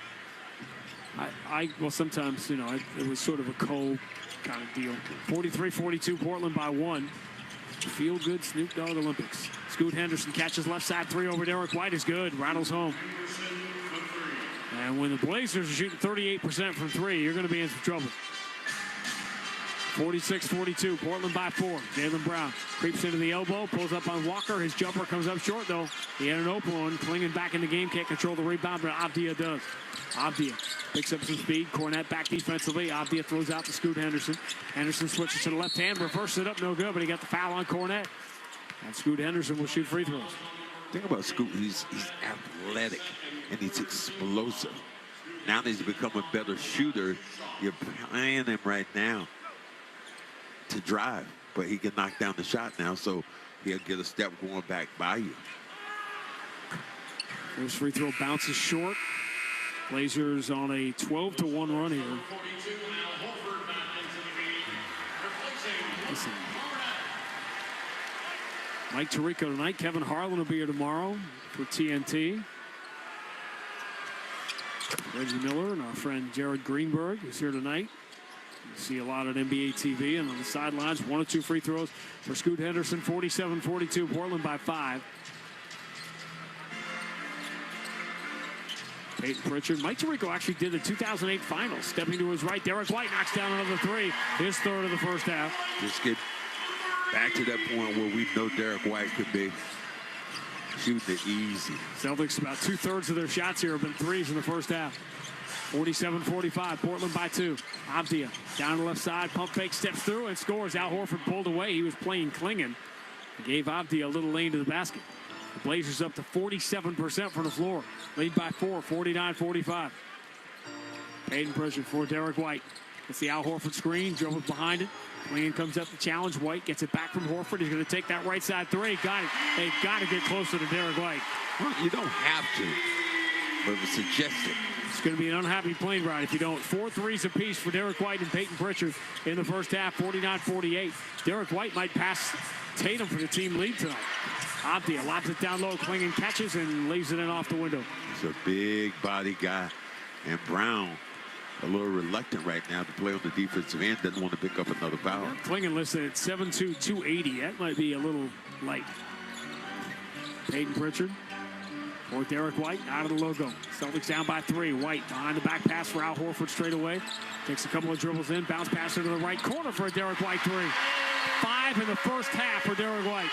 Speaker 2: Well, sometimes, you know, it was sort of a kind of deal. 43-42, Portland by 1. Feel good Snoop Dogg Olympics. Scoot Henderson catches left side 3 over Derek White is good. Rattles home. And when the Blazers are shooting 38% from 3, you're going to be in some trouble. 46-42, Portland by 4. Jaylen Brown creeps into the elbow, pulls up on Walker. His jumper comes up short, though. He had an open one. Klingin back in the game, can't control the rebound, but Avdia does. Avdia picks up some speed. Cornette back defensively. Avdia throws out to Scoot Henderson. Henderson switches to the left hand, reverses it up, no good, but he got the foul on Cornette. And Scoot Henderson will shoot free throws.
Speaker 1: Think about Scoot. He's athletic, and he's explosive. now that he's become a better shooter, you're playing him right now to drive. But he can knock down the shot now, so he'll get a step going back by you.
Speaker 2: First free throw bounces short. Blazers on a 12-1 run here. Listen. Mike Tirico tonight. Kevin Harlan will be here tomorrow for TNT. Reggie Miller and our friend Jared Greenberg is here tonight. You see a lot on NBA TV and on the sidelines. 1 or 2 free throws for Scoot Henderson. 47-42. Portland by 5. Peyton Pritchard. Mike Tirico actually did the 2008 finals. Stepping to his right, Derek White knocks down another 3. His third of the first half.
Speaker 1: Just get back to that point where we know Derek White could be shooting it easy.
Speaker 2: Celtics, about 2/3 of their shots here have been threes in the first half. 47-45. Portland by 2. Avdia down the left side. Pump fake, steps through and scores. Al Horford pulled away. He was playing Klingon. Gave Avdia a little lane to the basket. The Blazers up to 47% from the floor. Lead by 4, 49-45. Peyton Pritchard for Derek White. It's the Al Horford screen. Dribbles behind it. Klingon comes up to challenge. White gets it back from Horford. He's going to take that right side 3. Got it. They've got to get closer to Derek White.
Speaker 1: Well, you don't have to, but it was suggested.
Speaker 2: It's going to be an unhappy plane ride if you don't. 4 threes apiece for Derek White and Peyton Pritchard in the first half, 49-48. Derek White might pass Tatum for the team lead tonight. Abdia lobs it down low. Klingon catches and leaves it in off the window.
Speaker 1: He's a big body guy. And Brown, a little reluctant right now to play on the defensive end. Doesn't want to pick up another foul.
Speaker 2: Klingon listed at 7'2", 280. That might be a little light. Peyton Pritchard or Derek White out of the logo. Celtics down by 3. White behind the back pass for Al Horford straight away. Takes a couple of dribbles in. Bounce pass to the right corner for a Derek White 3. 5 in the first half for Derek White.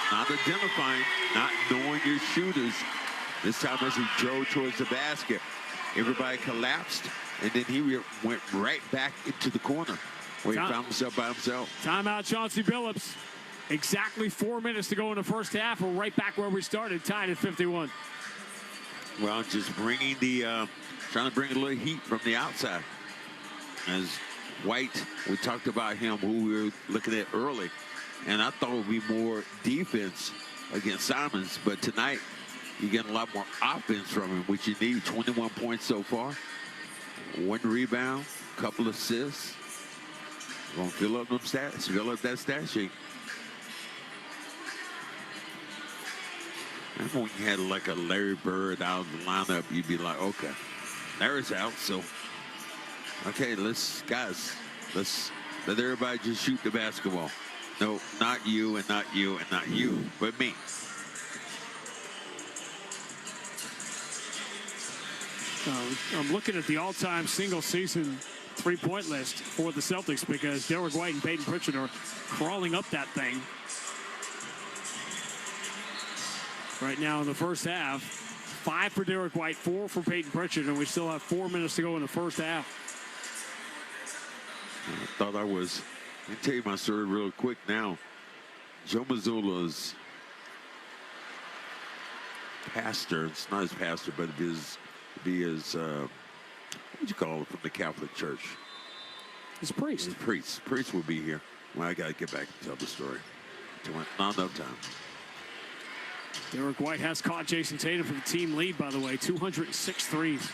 Speaker 1: Not identifying, not knowing your shooters. This time as he drove towards the basket, everybody collapsed, and then he went right back into the corner where he found himself by himself.
Speaker 2: Timeout, Chauncey Billups. Exactly 4 minutes to go in the first half. We're right back where we started, tied at 51.
Speaker 1: Well, just bringing the, trying to bring a little heat from the outside. As White, we talked about him, who we were looking at early, and I thought it would be more defense against Simons, but tonight you get a lot more offense from him, which you need. 21 points so far, 1 rebound, couple assists. Gonna fill up them stats, fill up that stat sheet. Remember when you had like a Larry Bird out of the lineup, you'd be like, okay, Larry's out, so okay, guys, let's let everybody just shoot the basketball. No, not you and not you and not you, but me.
Speaker 2: I'm looking at the all-time single-season three-point list for the Celtics because Derek White and Peyton Pritchard are crawling up that thing. Right now in the first half, 5 for Derek White, 4 for Peyton Pritchard, and we still have 4 minutes to go in the first half.
Speaker 1: I thought I was. Let me tell you my story real quick now. Joe Mazzulla's pastor, it's not his pastor, but his what would you call it from the Catholic Church?
Speaker 2: His priest.
Speaker 1: His priest. Priest will be here. Well, I got to get back and tell the story. Not enough time.
Speaker 2: Derek White has caught Jason Tatum for the team lead, by the way. 206 threes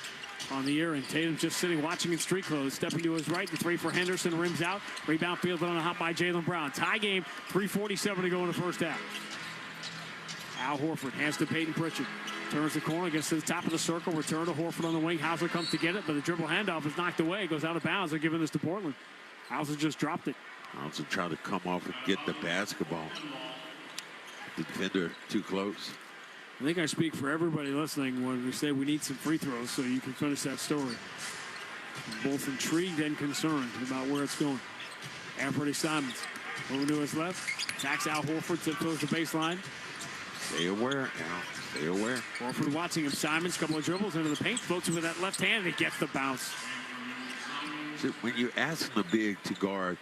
Speaker 2: on the year, and Tatum just sitting watching in street clothes. Stepping to his right, the 3 for Henderson, rims out. Rebound fielded on a hop by Jaylen Brown. Tie game, 3:47 to go in the first half. Al Horford hands to Peyton Pritchard. Turns the corner, gets to the top of the circle. Return to Horford on the wing. Hauser comes to get it, but the dribble handoff is knocked away. Goes out of bounds. They're giving this to Portland. Hauser just dropped it.
Speaker 1: Hauser trying to come off and get the basketball. The defender too close.
Speaker 2: I think I speak for everybody listening when we say we need some free throws so you can finish that story. I'm both intrigued and concerned about where it's going. Anthony Simons moving to his left. Attacks Al Horford, tiptoes the baseline.
Speaker 1: Stay aware, Al. Stay aware.
Speaker 2: Horford watching him. Simons, couple of dribbles into the paint. Floats with that left hand and he gets the bounce.
Speaker 1: So when you ask the big to guard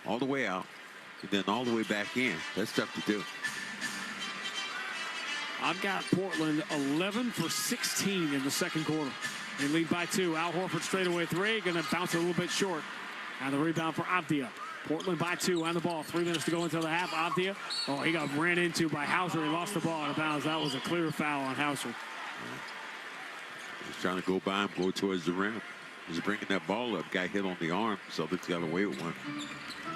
Speaker 1: all the way out and then all the way back in, that's tough to do.
Speaker 2: I've got Portland 11 for 16 in the second quarter. They lead by 2. Al Horford straightaway 3. Going to bounce a little bit short. And the rebound for Avdia. Portland by 2 on the ball. 3 minutes to go until the half. Avdia. Oh, he got ran into by Hauser. He lost the ball out of bounds. That was a clear foul on Hauser.
Speaker 1: He's trying to go by him, go towards the rim. He's bringing that ball up. Guy hit on the arm. Celtics got away with one.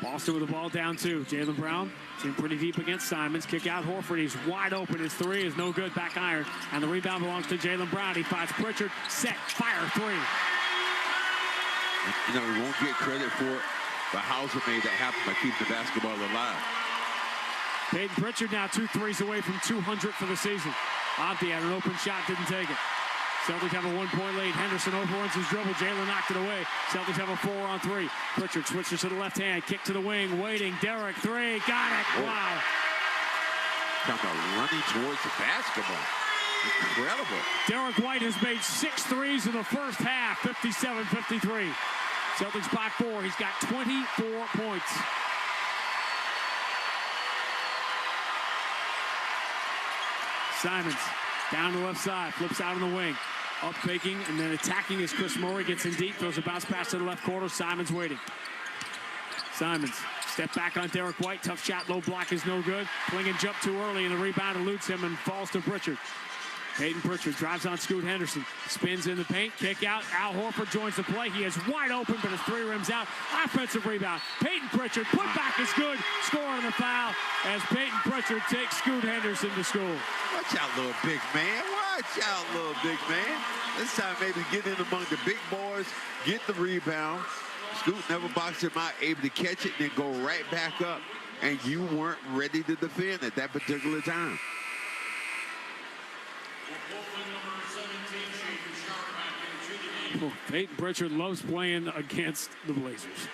Speaker 2: Boston with the ball down 2. Jaylen Brown in pretty deep against Simons. Kick out Horford. He's wide open. His 3 is no good. Back iron. And the rebound belongs to Jaylen Brown. He finds Pritchard. Set. Fire. 3.
Speaker 1: You know, we won't get credit for it, but Hauser made that happen by keeping the basketball alive.
Speaker 2: Peyton Pritchard now 2 threes away from 200 for the season. Abdi had an open shot, didn't take it. Celtics have a 1-point lead. Henderson overruns his dribble. Jalen knocked it away. Celtics have a 4-on-3. Pritchard switches to the left hand. Kick to the wing. Waiting. Derek 3. Got it. Wow.
Speaker 1: Talking about running towards the basketball. Incredible.
Speaker 2: Derek White has made 6 threes in the first half. 57-53. Celtics by 4. He's got 24 points. Simons down the left side, flips out on the wing. Up faking and then attacking as Chris Murray gets in deep, throws a bounce pass to the left corner. Simons waiting. Simons, step back on Derek White. Tough shot, low block is no good. Klingon jumped too early and the rebound eludes him and falls to Pritchard. Peyton Pritchard drives on Scoot Henderson. Spins in the paint, kick out. Al Horford joins the play. He is wide open, but his 3 rims out. Offensive rebound. Peyton Pritchard, put back is good. Scoring the foul as Peyton Pritchard takes Scoot Henderson to school.
Speaker 1: Watch out, little big man. Watch out, little big man. This time maybe get in among the big boys, get the rebound. Scoot never boxed him out, able to catch it, and then go right back up. And you weren't ready to defend at that particular time.
Speaker 2: Peyton Pritchard loves playing against the Blazers.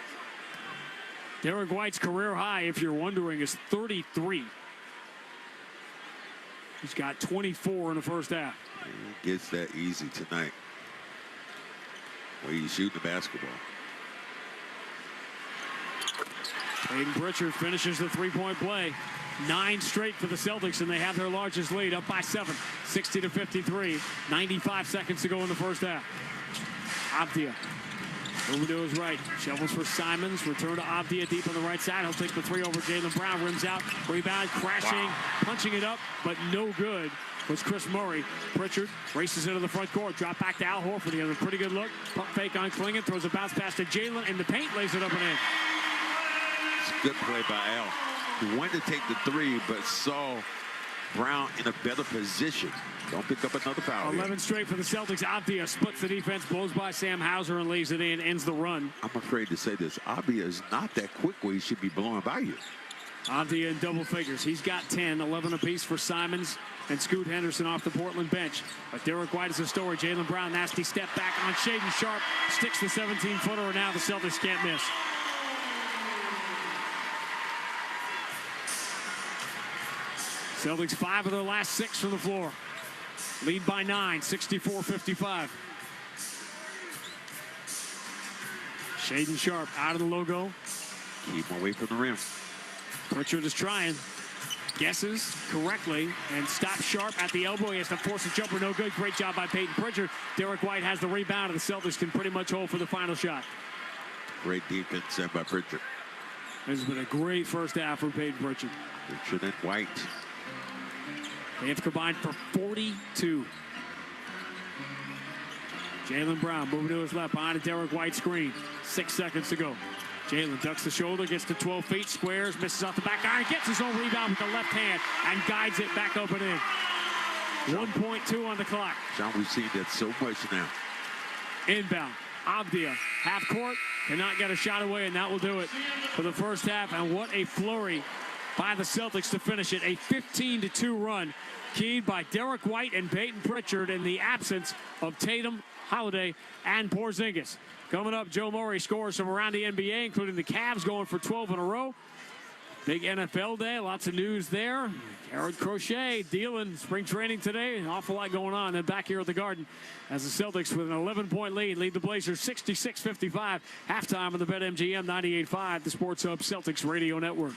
Speaker 2: Derek White's career high, if you're wondering, is 33. He's got 24 in the first half.
Speaker 1: He gets that easy tonight. Well, he's shooting the basketball.
Speaker 2: Peyton Pritchard finishes the 3-point play. 9 straight for the Celtics, and they have their largest lead, up by 7, 60-53. 95 seconds to go in the first half. Avdia moving to his right, shovels for Simons, return to Avdia deep on the right side. He'll take the 3 over Jaylen Brown, rims out, rebound, crashing, punching it up, but no good was Chris Murray. Pritchard races into the front court, drop back to Al Horford. He has a pretty good look, pump fake on Klingon, throws a bounce pass to Jalen in the paint, lays it up and in.
Speaker 1: It's a good play by Al. He wanted to take the 3, but saw Brown in a better position. Don't pick up another foul.
Speaker 2: 11
Speaker 1: here.
Speaker 2: straight for the Celtics. Avdia splits the defense, blows by Sam Hauser and lays it in, ends the run.
Speaker 1: I'm afraid to say this. Avdia is not that quick where he should be blowing by you.
Speaker 2: Avdia in double figures. He's got 10, 11 apiece for Simons and Scoot Henderson off the Portland bench. But Derek White is a story. Jaylen Brown, nasty step back on Shaedon Sharpe. Sticks the 17-footer, and now the Celtics can't miss. Celtics 5 of their last 6 from the floor. Lead by 9, 64-55. Shaedon Sharpe out of the logo.
Speaker 1: Keep him away from the rim.
Speaker 2: Pritchard is trying. Guesses correctly and stops Sharpe at the elbow. He has to force a jumper. No good. Great job by Peyton Pritchard. Derek White has the rebound, and the Celtics can pretty much hold for the final shot.
Speaker 1: Great defense sent by Pritchard.
Speaker 2: This has been a great first half for Peyton Pritchard.
Speaker 1: Pritchard and White.
Speaker 2: They have combined for 42. Jaylen Brown moving to his left behind a Derek White screen. 6 seconds to go. Jaylen ducks the shoulder, gets to 12 feet, squares, misses off the back iron, gets his own rebound with the left hand, and guides it back up and in. 1.2 on the clock.
Speaker 1: John, we've seen that so much now.
Speaker 2: Inbound. Avdia, half court, cannot get a shot away, and that will do it for the first half. And what a flurry by the Celtics to finish it. A 15-2 run, keyed by Derek White and Peyton Pritchard in the absence of Tatum, Holiday, and Porzingis. Coming up, Joe Murray scores from around the NBA, including the Cavs going for 12 in a row. Big NFL day, lots of news there. Jared Crochet dealing spring training today. An awful lot going on. Then back here at the Garden as the Celtics with an 11-point lead the Blazers 66-55. Halftime on the BetMGM 98.5, the Sports Hub Celtics Radio Network.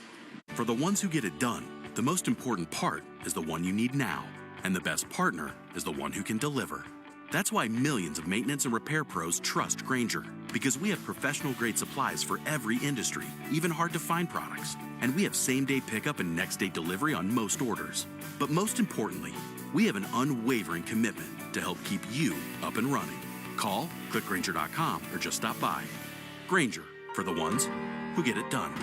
Speaker 12: For the ones who get it done, the most important part is the one you need now. And the best partner is the one who can deliver. That's why millions of maintenance and repair pros trust Grainger, because we have professional-grade supplies for every industry, even hard-to-find products. And we have same-day pickup and next-day delivery on most orders. But most importantly, we have an unwavering commitment to help keep you up and running. Call, click Grainger.com, or just stop by. Grainger, for the ones who get it done.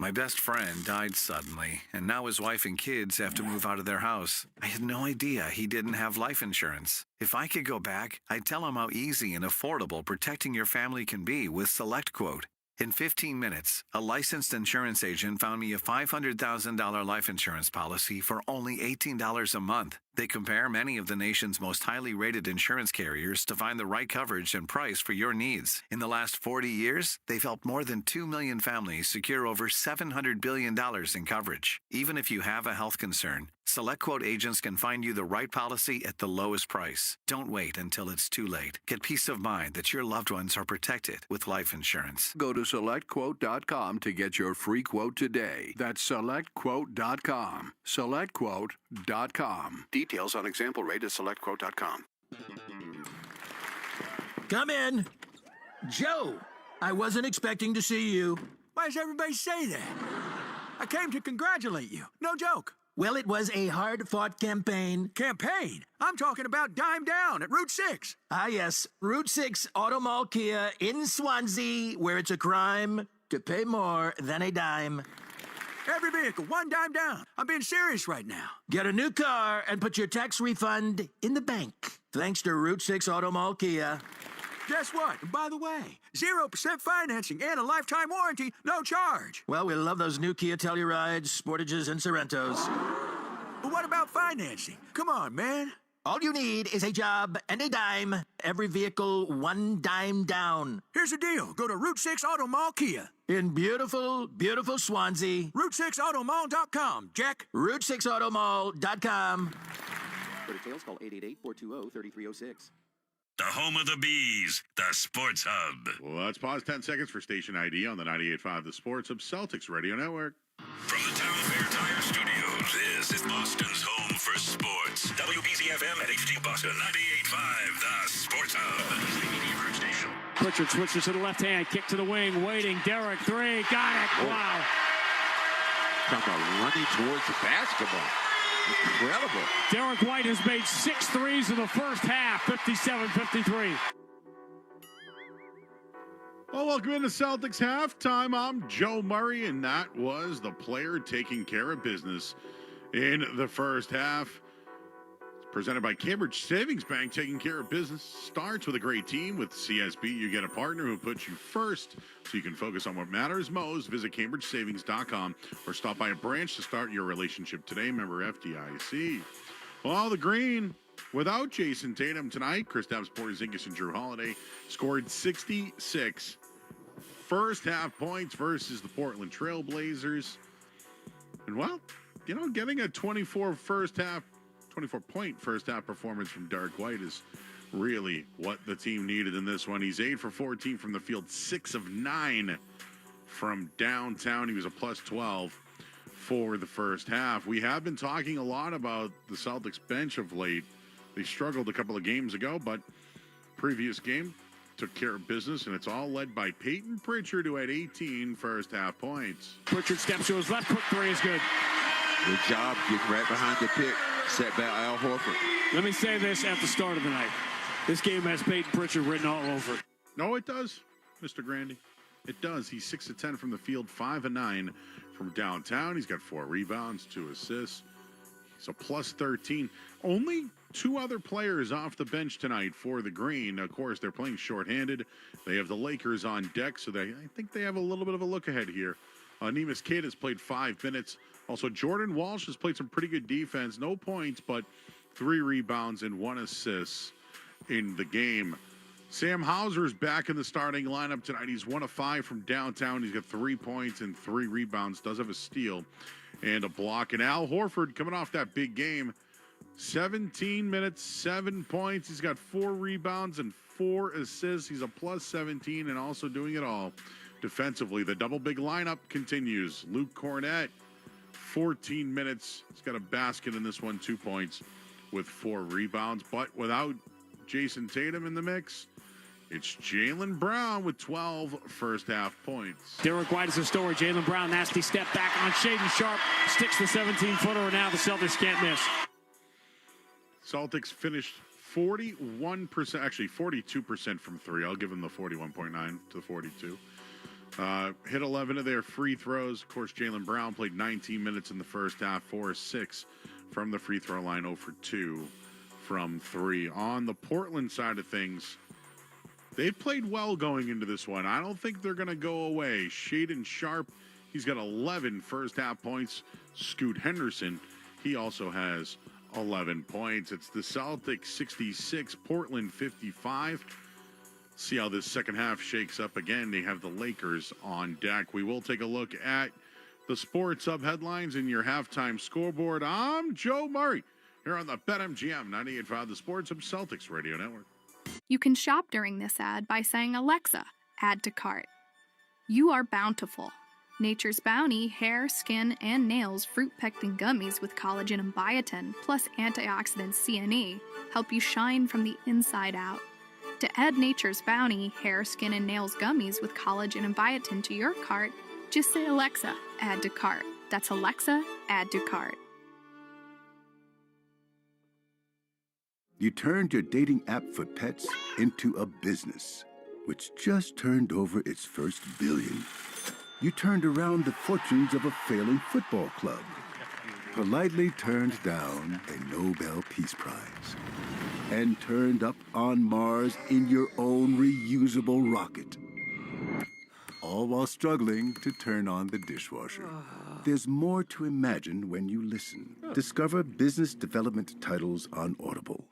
Speaker 13: My best friend died suddenly, and now his wife and kids have to move out of their house. I had no idea he didn't have life insurance. If I could go back, I'd tell him how easy and affordable protecting your family can be with SelectQuote. In 15 minutes, a licensed insurance agent found me a $500,000 life insurance policy for only $18 a month. They compare many of the nation's most highly rated insurance carriers to find the right coverage and price for your needs. In the last 40 years, they've helped more than 2 million families secure over $700 billion in coverage. Even if you have a health concern, SelectQuote agents can find you the right policy at the lowest price. Don't wait until it's too late. Get peace of mind that your loved ones are protected with life insurance.
Speaker 3: Go to SelectQuote.com to get your free quote today. That's SelectQuote.com. SelectQuote.com. Details on example rate at SelectQuote.com.
Speaker 14: Come in. Joe, I wasn't expecting to see you.
Speaker 15: Why does everybody say that? I came to congratulate you. No joke.
Speaker 14: Well, it was a hard-fought campaign.
Speaker 15: Campaign? I'm talking about Dime Down at Route 6.
Speaker 14: Ah, yes. Route 6 Auto Mall Kia in Swansea, where it's a crime to pay more than a dime.
Speaker 15: Every vehicle, one dime down. I'm being serious right now.
Speaker 14: Get a new car and put your tax refund in the bank. Thanks to Route 6 Auto Mall Kia.
Speaker 15: Guess what? And by the way, 0% financing and a lifetime warranty, no charge.
Speaker 14: Well, we love those new Kia Tellurides, Sportages, and Sorrentos.
Speaker 15: But what about financing? Come on, man.
Speaker 14: All you need is a job and a dime. Every vehicle, one dime down.
Speaker 15: Here's the deal. Go to Route 6 Auto Mall Kia.
Speaker 14: In beautiful, beautiful Swansea.
Speaker 15: Route6automall.com, Jack.
Speaker 14: Route6automall.com.
Speaker 16: For details, call 888-420-3306.
Speaker 7: The home of the Bees, the Sports Hub.
Speaker 17: Well, let's pause 10 seconds for station ID on the 98.5 The Sports Hub Celtics Radio Network.
Speaker 7: From the Town Fair Tire Studios, this is Boston's home for sports. WBZ-FM at HD Boston, 98.5 The Sports Hub. Media Group Station.
Speaker 2: Pritchard switches to the left hand, kick to the wing, waiting. Derek, three, got it. Wow.
Speaker 1: Talking about running towards the basketball. Incredible.
Speaker 2: Derek White has made 6 threes in the first half, 57-53.
Speaker 17: Well, welcome into Celtics halftime. I'm Joe Murray, and that was the player taking care of business in the first half. It's presented by Cambridge Savings Bank. Taking care of business starts with a great team. With CSB, you get a partner who puts you first so you can focus on what matters most. Visit CambridgeSavings.com or stop by a branch to start your relationship today. Member FDIC. Well, the Green, without Jason Tatum tonight, Kristaps Porzingis and Drew Holiday scored 66 first half points versus the Portland Trail Blazers. And, well, you know, getting a 24-point first half performance from Derek White is really what the team needed in this one. He's 8 for 14 from the field, 6 of 9 from downtown. He was a plus 12 for the first half. We have been talking a lot about the Celtics bench of late. They struggled a couple of games ago, but previous game took care of business, and it's all led by Peyton Pritchard, who had 18 first half points.
Speaker 2: Pritchard steps to his left, quick three is good.
Speaker 1: Good job getting right behind the pick, set by Al Horford.
Speaker 2: Let me say this at the start of the night. This game has Peyton Pritchard written all over it.
Speaker 17: No, it does, Mr. Grandy. It does. He's 6 of 10 from the field, 5 of 9 from downtown. He's got 4 rebounds, 2 assists. He's a plus 13. Only 2 other players off the bench tonight for the Green. Of course, they're playing shorthanded. They have the Lakers on deck, so I think they have a little bit of a look ahead here. Neemias Queta has played 5 minutes. Also, Jordan Walsh has played some pretty good defense. No points, but 3 rebounds and 1 assist in the game. Sam Hauser's back in the starting lineup tonight. He's 1 of 5 from downtown. He's got 3 points and 3 rebounds. Does have a steal and a block. And Al Horford coming off that big game. 17 minutes, 7 points. He's got 4 rebounds and 4 assists. He's a plus 17 and also doing it all defensively. The double big lineup continues. Luke Cornett, 14 minutes. He's got a basket in this one, 2 points. with 4 rebounds. But without Jason Tatum in the mix, it's Jaylen Brown with 12 first-half points.
Speaker 2: Derek White is the story. Jaylen Brown, nasty step back on Shaden Sharp. Sticks the 17-footer, and now the Celtics can't miss.
Speaker 17: Celtics finished 41%, actually 42% from 3. I'll give them the 41.9 to 42. Hit 11 of their free throws. Of course, Jaylen Brown played 19 minutes in the first half, 4 of 6 from the free throw line, 0 for 2 from 3. On the Portland side of things, they've played well going into this one. I don't think they're going to go away. Shaden Sharp, he's got 11 first-half points. Scoot Henderson, he also has 11 points. It's the Celtics 66, Portland 55. See how this second half shakes up again. They have the Lakers on deck. We will take a look at the Sports Hub headlines in your halftime scoreboard. I'm Joe Murray here on the BetMGM 98.5, the Sports Hub Celtics Radio Network.
Speaker 18: You can shop during this ad by saying, Alexa, add to cart. You are bountiful. Nature's Bounty hair, skin, and nails fruit-pectin gummies with collagen and biotin, plus antioxidant C&E, help you shine from the inside out. To add Nature's Bounty hair, skin, and nails gummies with collagen and biotin to your cart, just say, Alexa, add to cart. That's Alexa, add to cart.
Speaker 3: You turned your dating app for pets into a business, which just turned over its first billion. You turned around the fortunes of a failing football club, politely turned down a Nobel Peace Prize, and turned up on Mars in your own reusable rocket. All while struggling to turn on the dishwasher. There's more to imagine when you listen. Discover business development titles on Audible.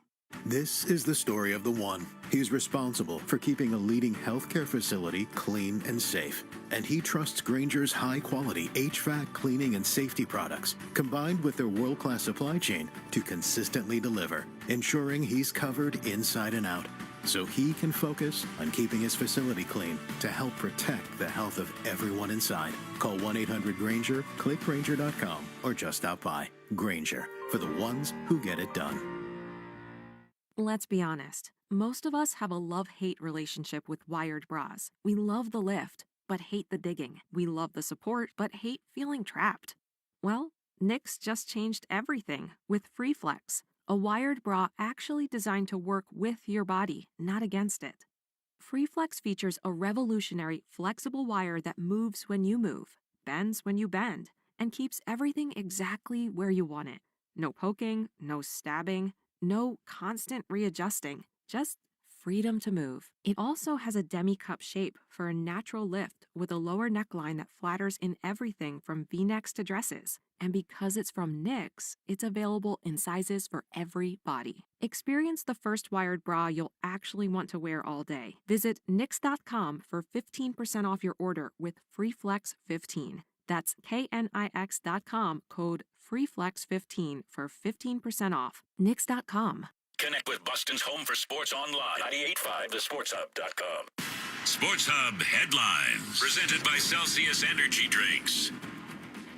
Speaker 9: This is the story of the one. He's responsible for keeping a leading healthcare facility clean and safe. And he trusts Grainger's high-quality HVAC cleaning and safety products, combined with their world-class supply chain, to consistently deliver, ensuring he's covered inside and out, so he can focus on keeping his facility clean to help protect the health of everyone inside. Call 1-800-GRAINGER, click Grainger.com, or just stop by. Grainger, for the ones who get it done.
Speaker 19: Let's be honest. Most of us have a love-hate relationship with wired bras. We love the lift, but hate the digging. We love the support, but hate feeling trapped. Well, Knix just changed everything with FreeFlex, a wired bra actually designed to work with your body, not against it. FreeFlex features a revolutionary, flexible wire that moves when you move, bends when you bend, and keeps everything exactly where you want it. No poking, no stabbing, no constant readjusting, just freedom to move. It also has a demi-cup shape for a natural lift with a lower neckline that flatters in everything from V-necks to dresses. And because it's from Knix, it's available in sizes for every body. Experience the first wired bra you'll actually want to wear all day. Visit Knix.com for 15% off your order with FreeFlex15. That's KNIX.com, code FreeFlex15 for 15% off. Knix.com.
Speaker 7: Connect with Boston's home for sports online. 98.5 thesportshub.com. Sports Hub headlines. Presented by Celsius Energy Drinks.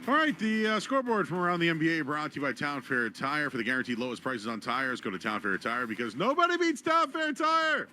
Speaker 17: All right, the scoreboard from around the NBA brought to you by Town Fair Tire. For the guaranteed lowest prices on tires, go to Town Fair Tire because nobody beats Town Fair Tire.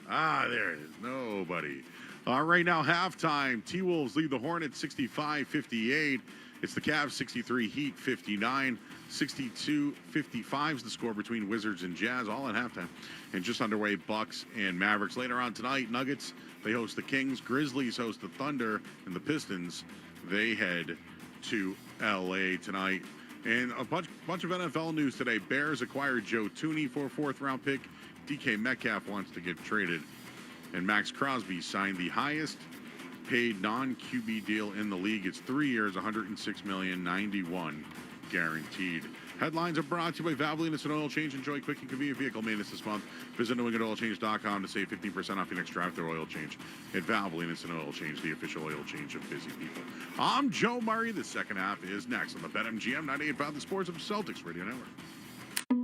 Speaker 17: There it is. Nobody. Right now, halftime. T-Wolves lead the Hornets 65-58. It's the Cavs 63, Heat 59. 62-55 is the score between Wizards and Jazz, all at halftime. And just underway, Bucks and Mavericks. Later on tonight, Nuggets, they host the Kings. Grizzlies host the Thunder. And the Pistons, they head to L.A. tonight. And a bunch of NFL news today. Bears acquired Joe Thuney for a fourth-round pick. DK Metcalf wants to get traded. And Max Crosby signed the highest paid non-QB deal in the league. It's 3 years, $106 million, 91 guaranteed. Headlines are brought to you by Valvoline Instant Oil Change. Enjoy quick and convenient vehicle maintenance this month. Visit NewEnglandOilChange.com to save 15% off your next drive-through oil change. At Valvoline Instant Oil Change, the official oil change of busy people. I'm Joe Murray. The second half is next on the BetMGM 98.5 the Sports of Celtics Radio Network.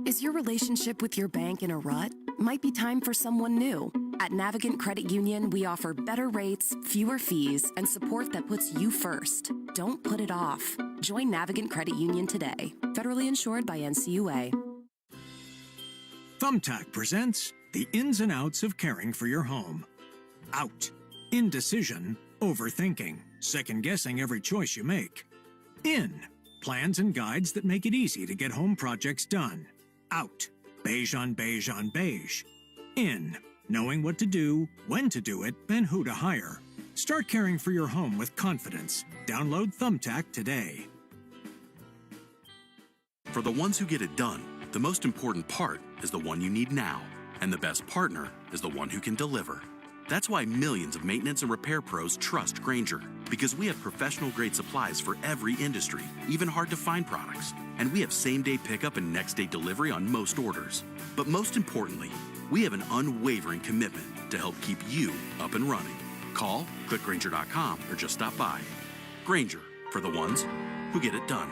Speaker 10: Is your relationship with your bank in a rut? Might be time for someone new. At Navigant Credit Union, we offer better rates, fewer fees, and support that puts you first. Don't put it off. Join Navigant Credit Union today. Federally insured by NCUA.
Speaker 20: Thumbtack presents the ins and outs of caring for your home. Out. Indecision, overthinking, second-guessing every choice you make. In. Plans and guides that make it easy to get home projects done. Out. Beige on beige on beige. In. Knowing what to do, when to do it, and who to hire. Start caring for your home with confidence. Download Thumbtack today.
Speaker 12: For the ones who get it done, the most important part is the one you need now. And the best partner is the one who can deliver. That's why millions of maintenance and repair pros trust Grainger, because we have professional-grade supplies for every industry, even hard-to-find products. And we have same-day pickup and next-day delivery on most orders. But most importantly, we have an unwavering commitment to help keep you up and running. Call, click Grainger.com, or just stop by. Grainger, for the ones who get it done.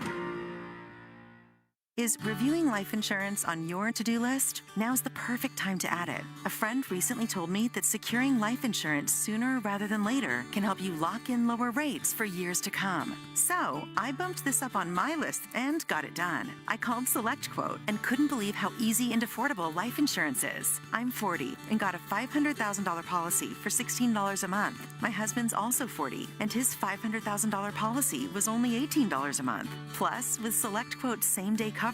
Speaker 21: Is reviewing life insurance on your to-do list? Now's the perfect time to add it. A friend recently told me that securing life insurance sooner rather than later can help you lock in lower rates for years to come. So, I bumped this up on my list and got it done. I called SelectQuote and couldn't believe how easy and affordable life insurance is. I'm 40 and got a $500,000 policy for $16 a month. My husband's also 40 and his $500,000 policy was only $18 a month. Plus, with SelectQuote's same-day coverage,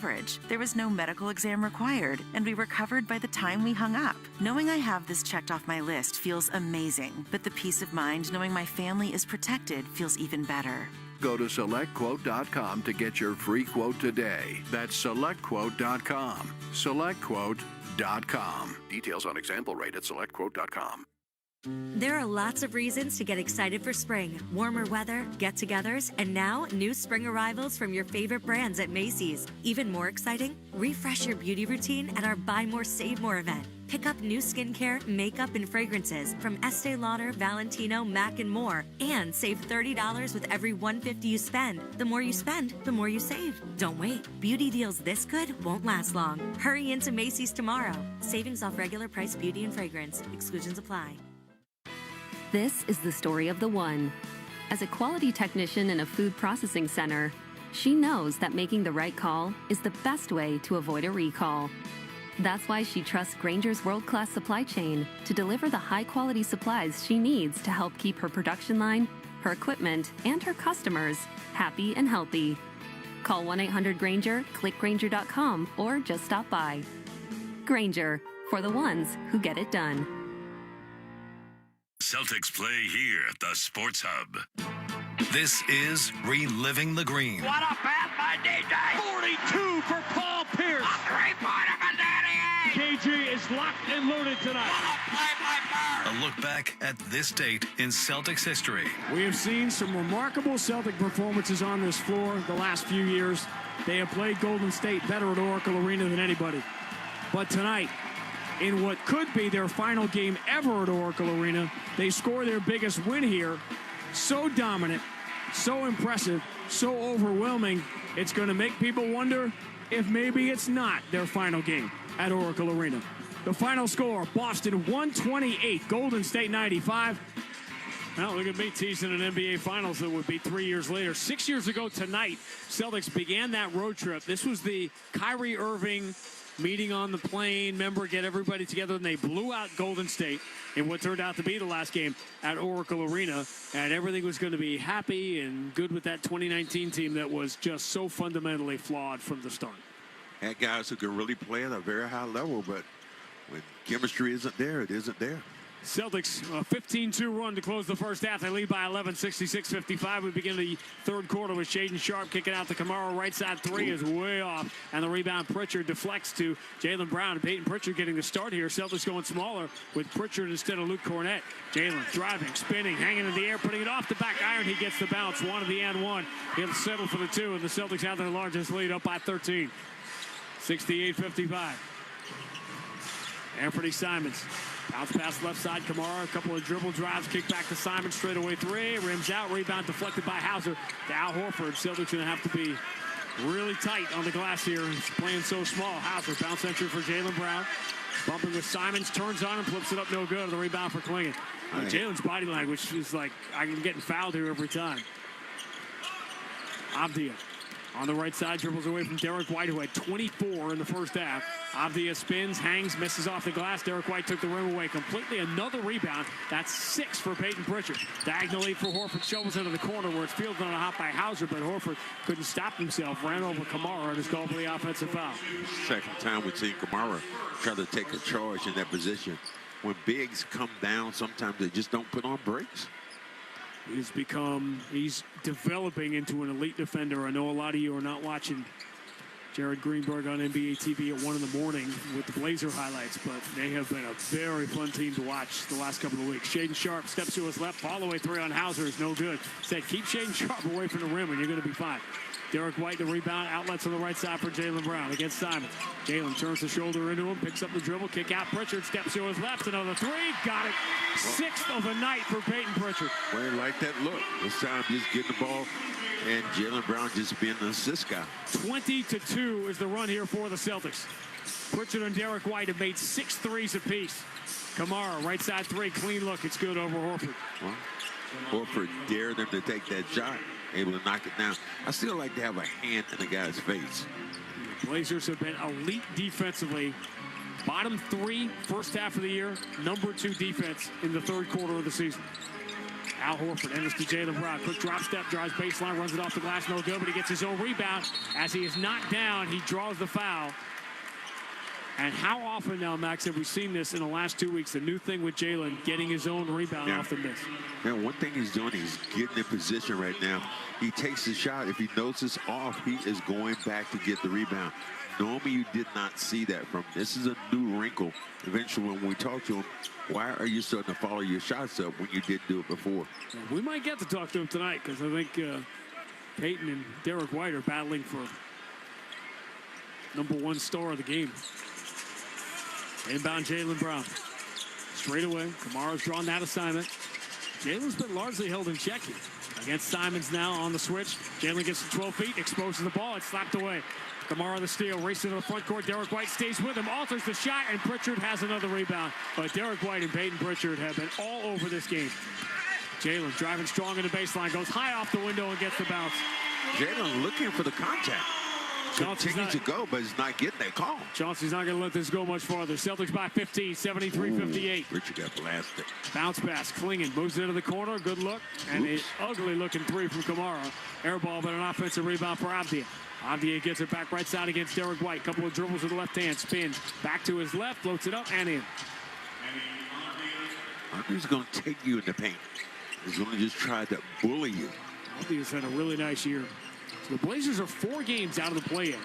Speaker 21: there was no medical exam required, and we were covered by the time we hung up. Knowing I have this checked off my list feels amazing, but the peace of mind knowing my family is protected feels even better.
Speaker 3: Go to SelectQuote.com to get your free quote today. That's SelectQuote.com. SelectQuote.com. Details on example rate at SelectQuote.com.
Speaker 22: There are lots of reasons to get excited for spring. Warmer weather, get-togethers, and now new spring arrivals from your favorite brands at Macy's. Even more exciting, refresh your beauty routine at our Buy More, Save More event. Pick up new skincare, makeup, and fragrances from Estee Lauder, Valentino, MAC, and more. And save $30 with every $150 you spend. The more you spend, the more you save. Don't wait. Beauty deals this good won't last long. Hurry into Macy's tomorrow. Savings off regular price beauty and fragrance. Exclusions apply.
Speaker 23: This is the story of the one. As a quality technician in a food processing center, she knows that making the right call is the best way to avoid a recall. That's why she trusts Grainger's world-class supply chain to deliver the high-quality supplies she needs to help keep her production line, her equipment, and her customers happy and healthy. Call 1-800-GRAINGER, click Grainger.com, or just stop by. Grainger, for the ones who get it done.
Speaker 7: Celtics play here at the Sports Hub.
Speaker 13: This is Reliving the Green.
Speaker 24: What a pass by DJ! 42 for Paul Pierce. A three-pointer for Danny Ainge. KG is locked and loaded tonight.
Speaker 13: A look back at this date in Celtics history.
Speaker 2: We have seen some remarkable Celtic performances on this floor the last few years. They have played Golden State better at Oracle Arena than anybody. But tonight, in what could be their final game ever at Oracle Arena, they score their biggest win here. So dominant, so impressive, so overwhelming, it's going to make people wonder if maybe it's not their final game at Oracle Arena. The final score, Boston 128, Golden State 95. Well, look at me teasing an NBA Finals that would be 3 years later. 6 years ago tonight, Celtics began that road trip. This was the Kyrie Irving meeting on the plane, remember, get everybody together, and they blew out Golden State in what turned out to be the last game at Oracle Arena, and everything was going to be happy and good with that 2019 team that was just so fundamentally flawed from the start.
Speaker 1: Had guys who can really play at a very high level, but when chemistry isn't there, it isn't there.
Speaker 2: Celtics, a 15-2 run to close the first half. They lead by 11, 66-55. We begin the third quarter with Shaedon Sharpe kicking out the Kamara right side three is way off. And the rebound, Pritchard deflects to Jaylen Brown. Peyton Pritchard getting the start here. Celtics going smaller with Pritchard instead of Luke Cornett. Jaylen driving, spinning, hanging in the air, putting it off the back iron. He gets the bounce. One of the and one. He'll settle for the two, and the Celtics have their largest lead up by 13. 68-55. Anthony Simons. Bounce pass left side, Kamara, a couple of dribble drives, kick back to Simon, straight away three, rims out, rebound deflected by Hauser to Al Horford. Celtics going to have to be really tight on the glass here. He's playing so small. Hauser, bounce entry for Jaylen Brown. Bumping with Simons, turns on him, flips it up no good. The rebound for Klingon. Jalen's body language is like, I'm getting fouled here every time. Abdia On the right side, dribbles away from Derek White, who had 24 in the first half. Avdia spins, hangs, misses off the glass. Derek White took the rim away completely. Another rebound. That's 6 for Peyton Pritchard. Diagonally for Horford, shovels into the corner where it's fielded on a hop by Hauser, but Horford couldn't stop himself. Ran over Kamara and is called for the offensive foul.
Speaker 1: Second time we've seen Kamara try to take a charge in that position. When bigs come down, sometimes they just don't put on brakes.
Speaker 2: He's developing into an elite defender. I know a lot of you are not watching Jared Greenberg on NBA TV at 1 in the morning with the Blazer highlights, but they have been a very fun team to watch the last couple of weeks. Shaden Sharp steps to his left, fall away 3 on Hauser is no good. Said keep Shaden Sharp away from the rim and you're going to be fine. Derek White, the rebound, outlets on the right side for Jaylen Brown against Simon. Jaylen turns the shoulder into him, picks up the dribble, kick out Pritchard, steps to his left, another 3, got it. 6th of the night for Peyton Pritchard.
Speaker 1: Well, I like that look. This time just getting the ball and Jaylen Brown just being an assist guy.
Speaker 2: 20-2 is the run here for the Celtics. Pritchard and Derek White have made 6 threes apiece. Kamara, right side 3, clean look, it's good over Horford.
Speaker 1: Well, Horford dared them to take that shot. Able to knock it down. I still like to have a hand in the guy's face.
Speaker 2: The Blazers have been elite defensively. Bottom 3 first half of the year. Number 2 defense in the third quarter of the season. Al Horford enters to Jaylen Brown. Quick drop step, drives baseline, runs it off the glass, no good, but he gets his own rebound. As he is knocked down, he draws the foul. And how often now, Max, have we seen this in the last 2 weeks? The new thing with Jaylen, getting his own rebound off the miss.
Speaker 1: Now, one thing he's doing, he's getting in position right now. He takes the shot. If he knows it's off, he is going back to get the rebound. Normally, you did not see that from him. This is a new wrinkle. Eventually, when we talk to him, why are you starting to follow your shots up when you didn't do it before?
Speaker 2: We might get to talk to him tonight because I think Peyton and Derek White are battling for #1 star of the game. Inbound Jaylen Brown. Straight away, Kamara's drawn that assignment. Jaylen's been largely held in check here. Against Simons now on the switch. Jaylen gets to 12 feet, exposes the ball, it's slapped away. Kamara the steal, racing to the front court. Derek White stays with him, alters the shot, and Pritchard has another rebound. But Derek White and Peyton Pritchard have been all over this game. Jaylen driving strong in the baseline, goes high off the window and gets the bounce.
Speaker 1: Jaylen looking for the contact. Continues to go, but he's not getting that call.
Speaker 2: Chauncey's not going to let this go much farther. Celtics by 15, 73-58.
Speaker 1: Richard got blasted.
Speaker 2: Bounce pass, Klingon moves into the corner, good look, and an ugly-looking 3 from Kamara. Air ball, but an offensive rebound for Avdia. Avdia gets it back right side against Derek White. Couple of dribbles with the left hand, spins back to his left, floats it up and in.
Speaker 1: Avdia's going to take you in the paint. He's going to just try to bully you.
Speaker 2: Avdia's had a really nice year. So the Blazers are 4 games out of the play-in.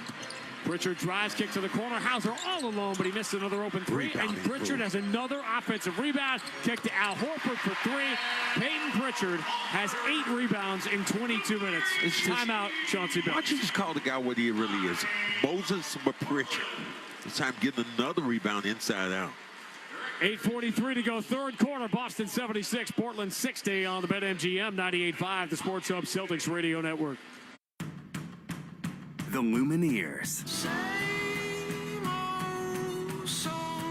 Speaker 2: Pritchard drives, kick to the corner. Hauser all alone, but he missed another open 3. And Pritchard has another offensive rebound. Kick to Al Horford for 3. Peyton Pritchard has 8 rebounds in 22 minutes. It's timeout, Chauncey Billups.
Speaker 1: Why don't you just call the guy what he really is? Moses Pritchard. This time getting another rebound inside out.
Speaker 2: 8:43 to go, third quarter. Boston 76, Portland 60 on the BetMGM 98.5, the Sports Hub Celtics Radio Network.
Speaker 4: The Lumineers.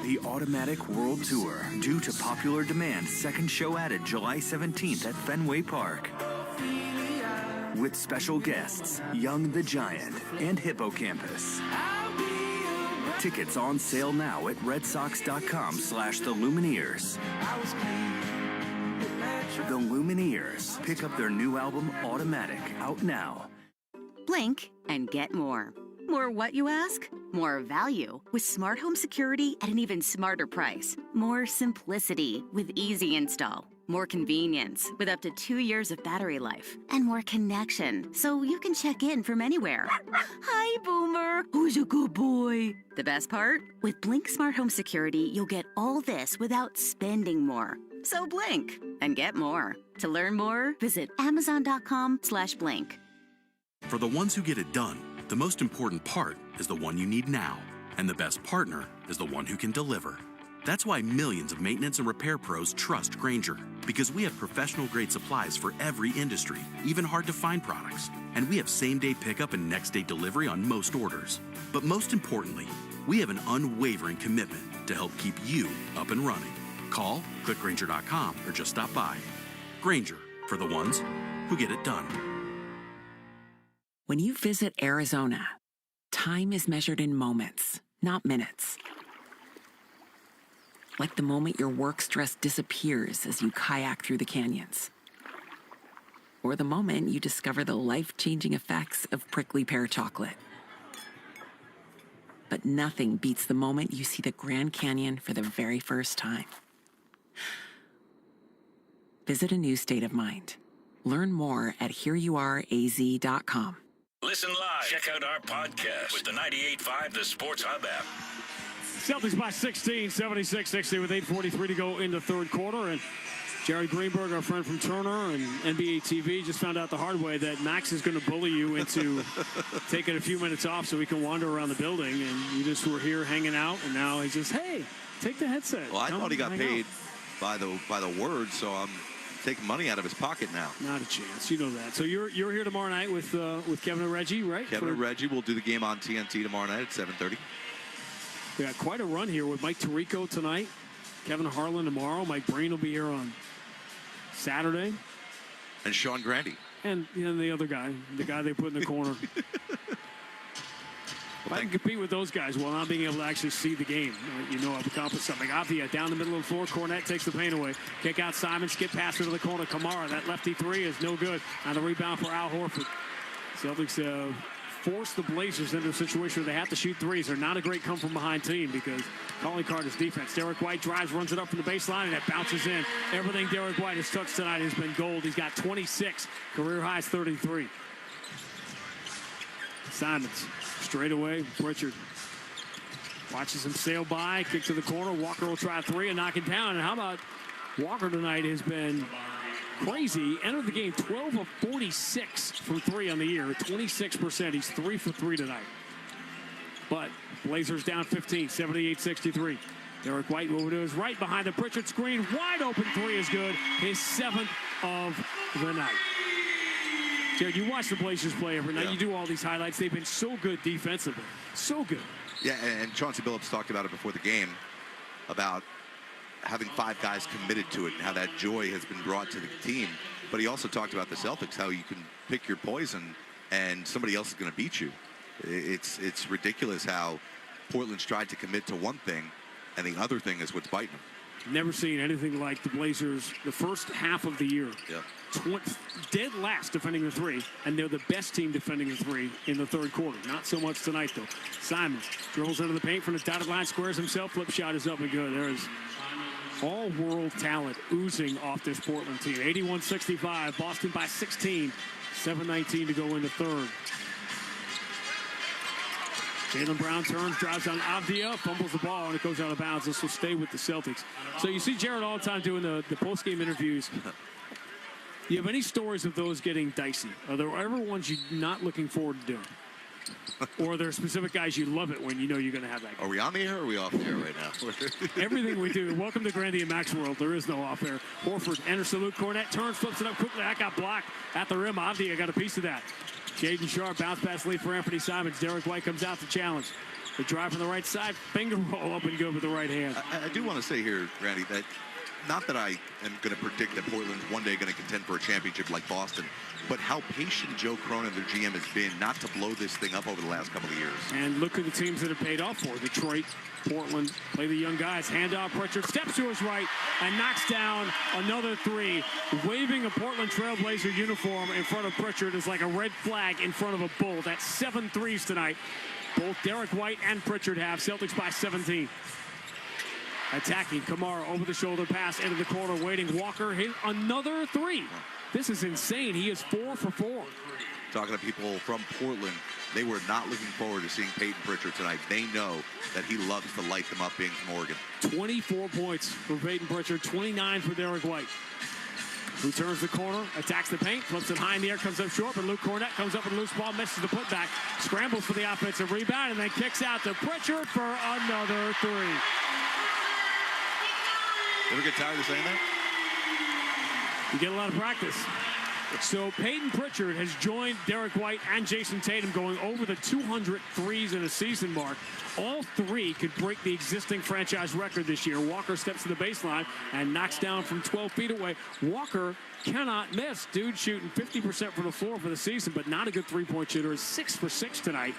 Speaker 4: The Automatic World Tour. Due to popular demand, second show added July 17th at Fenway Park. With special guests, Young the Giant and Hippocampus. Tickets on sale now at redsox.com/The Lumineers. The Lumineers. Pick up their new album, Automatic, out now.
Speaker 5: Blink and get more. More what, you ask? More value with smart home security at an even smarter price. More simplicity with easy install. More convenience with up to 2 years of battery life. And more connection so you can check in from anywhere. Hi, Boomer. Who's a good boy? The best part? With Blink Smart Home Security, you'll get all this without spending more. So blink and get more. To learn more, visit Amazon.com/blink.
Speaker 12: For the ones who get it done, the most important part is the one you need now. And the best partner is the one who can deliver. That's why millions of maintenance and repair pros trust Grainger. Because we have professional-grade supplies for every industry, even hard-to-find products. And we have same-day pickup and next-day delivery on most orders. But most importantly, we have an unwavering commitment to help keep you up and running. Call, click Grainger.com, or just stop by. Grainger, for the ones who get it done.
Speaker 6: When you visit Arizona, time is measured in moments, not minutes. Like the moment your work stress disappears as you kayak through the canyons. Or the moment you discover the life-changing effects of prickly pear chocolate. But nothing beats the moment you see the Grand Canyon for the very first time. Visit a new state of mind. Learn more at hereyouareaz.com.
Speaker 7: Listen live. Check out our podcast with the 98.5 The Sports Hub app.
Speaker 2: Celtics by 16, 76-60 with 8:43 to go in the third quarter. And Jerry Greenberg, our friend from Turner and NBA TV, just found out the hard way that Max is going to bully you into taking a few minutes off so we can wander around the building. And you just were here hanging out, and now he's just, hey, take the headset.
Speaker 8: Well, I thought he got paid by the word, so I'm taking money out of his pocket now.
Speaker 2: Not a chance. You know that. So you're here tomorrow night with Kevin and Reggie, right?
Speaker 8: Kevin and Reggie will do the game on TNT tomorrow night at 7:30.
Speaker 2: We got quite a run here with Mike Tirico tonight, Kevin Harlan tomorrow. Mike Breen will be here on Saturday.
Speaker 8: And Sean Grandy.
Speaker 2: And the other guy, the guy they put in the corner. If I can compete with those guys while not being able to actually see the game, you know I've accomplished something. Avdia down the middle of the floor. Cornette takes the paint away. Kick out Simon. Skip pass into the corner. Kamara. That lefty three is no good. On the rebound for Al Horford. Celtics force the Blazers into a situation where they have to shoot threes. They're not a great come-from-behind team because calling Carter's defense. Derek White drives, runs it up from the baseline, and it bounces in. Everything Derek White has touched tonight has been gold. He's got 26. Career high is 33. Simons. Straight away, Pritchard watches him sail by, kick to the corner. Walker will try a three and knock it down. And how about Walker tonight has been crazy. Entered the game 12 of 46 from three on the year, 26%. He's 3 for 3 tonight. But Blazers down 15, 78-63. Derek White moving to his right behind the Pritchard screen. Wide open three is good. His 7th of the night. Jared, you watch the Blazers play every night. You do all these highlights. They've been so good defensively. So good.
Speaker 8: Yeah, and Chauncey Billups talked about it before the game, about having 5 guys committed to it and how that joy has been brought to the team. But he also talked about the Celtics, how you can pick your poison and somebody else is going to beat you. It's ridiculous how Portland's tried to commit to one thing, and the other thing is what's biting them.
Speaker 2: Never seen anything like the Blazers the first half of the year.
Speaker 8: Yeah.
Speaker 2: Dead last defending the three, and they're the best team defending the three in the third quarter. Not so much tonight, though. Simons dribbles into the paint from the dotted line, squares himself, flip shot is up and good. There is all-world talent oozing off this Portland team. 81-65, Boston by 16, 7:19 to go in the third. Jaylen Brown turns, drives on Avdia, fumbles the ball, and it goes out of bounds. This will stay with the Celtics. So you see Jared all the time doing the post-game interviews. Do you have any stories of those getting dicey? Are there ever ones you're not looking forward to doing? Or are there specific guys you love it when you know you're going to have that game?
Speaker 8: Are we on the air or are we off the air right now?
Speaker 2: Everything we do. Welcome to Grandy and Max World. There is no off air. Horford enters the loop. Cornette turns, flips it up quickly. That got blocked at the rim. Avdia got a piece of that. Jaden Sharp, bounce pass lead for Anthony Simons. Derek White comes out to challenge. The drive from the right side, finger roll up and good with the right hand.
Speaker 8: I do want to say here, Randy, that not that I am going to predict that Portland's one day going to contend for a championship like Boston, but how patient Joe Cronin, their GM, has been not to blow this thing up over the last couple of years.
Speaker 2: And look at the teams that have paid off for. Detroit, Portland, play the young guys. Handoff, Pritchard steps to his right and knocks down another three. Waving a Portland Trailblazer uniform in front of Pritchard is like a red flag in front of a bull. That's 7 threes tonight. Both Derek White and Pritchard have. Celtics by 17. Attacking, Kamara over the shoulder pass into the corner, waiting. Walker hit another three. This is insane. He is 4 for 4.
Speaker 8: Talking to people from Portland, they were not looking forward to seeing Peyton Pritchard tonight. They know that he loves to light them up being from Oregon. 24
Speaker 2: points for Peyton Pritchard, 29 for Derek White. Who turns the corner, attacks the paint, flips it high in the air, comes up short, but Luke Cornette comes up with a loose ball, misses the putback, scrambles for the offensive rebound, and then kicks out to Pritchard for another three.
Speaker 8: You ever get tired of saying that?
Speaker 2: You get a lot of practice. So Peyton Pritchard has joined Derek White and Jason Tatum going over the 200 threes in a season mark. All three could break the existing franchise record this year. Walker steps to the baseline and knocks down from 12 feet away. Walker cannot miss. Dude shooting 50% from the floor for the season, but not a good three-point shooter. Is 6 for 6 tonight.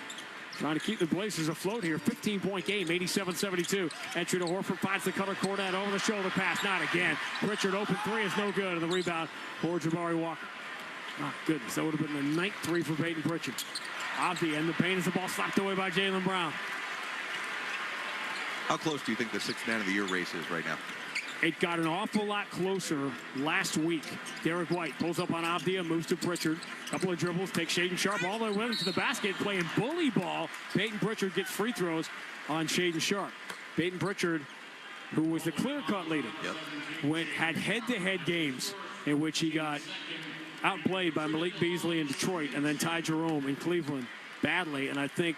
Speaker 2: Trying to keep the Blazers afloat here. 15-point game, 87-72. Entry to Horford, finds the cutter. Cornette over the shoulder pass. Not again. Pritchard open three is no good. And the rebound for Jabari Walker. Oh, goodness. That would have been the ninth three for Peyton Pritchard. Abdi in the paint as the ball slapped away by Jaylen Brown.
Speaker 8: How close do you think the sixth man of the year race is right now?
Speaker 2: It got an awful lot closer last week. Derek White pulls up on Abdi, moves to Pritchard. Couple of dribbles, takes Shaedon Sharpe all the way to the basket, playing bully ball. Peyton Pritchard gets free throws on Shaedon Sharpe. Peyton Pritchard, who was the clear-cut leader, had head-to-head games in which he got outplayed by Malik Beasley in Detroit and then Ty Jerome in Cleveland badly. And I think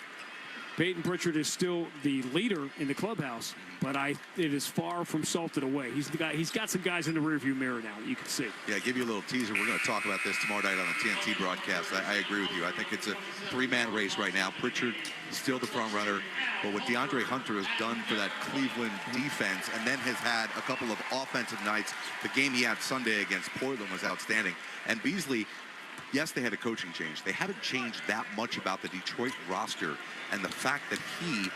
Speaker 2: Peyton Pritchard is still the leader in the clubhouse, but it is far from salted away. He's got some guys in the rearview mirror now that you can see.
Speaker 8: Yeah, give you a little teaser. We're going to talk about this tomorrow night on the TNT broadcast. I agree with you. I think it's a three-man race right now. Pritchard still the front runner, but what DeAndre Hunter has done for that Cleveland defense, and then has had a couple of offensive nights. The game he had Sunday against Portland was outstanding. And Beasley, yes, they had a coaching change. They haven't changed that much about the Detroit roster, and the fact that he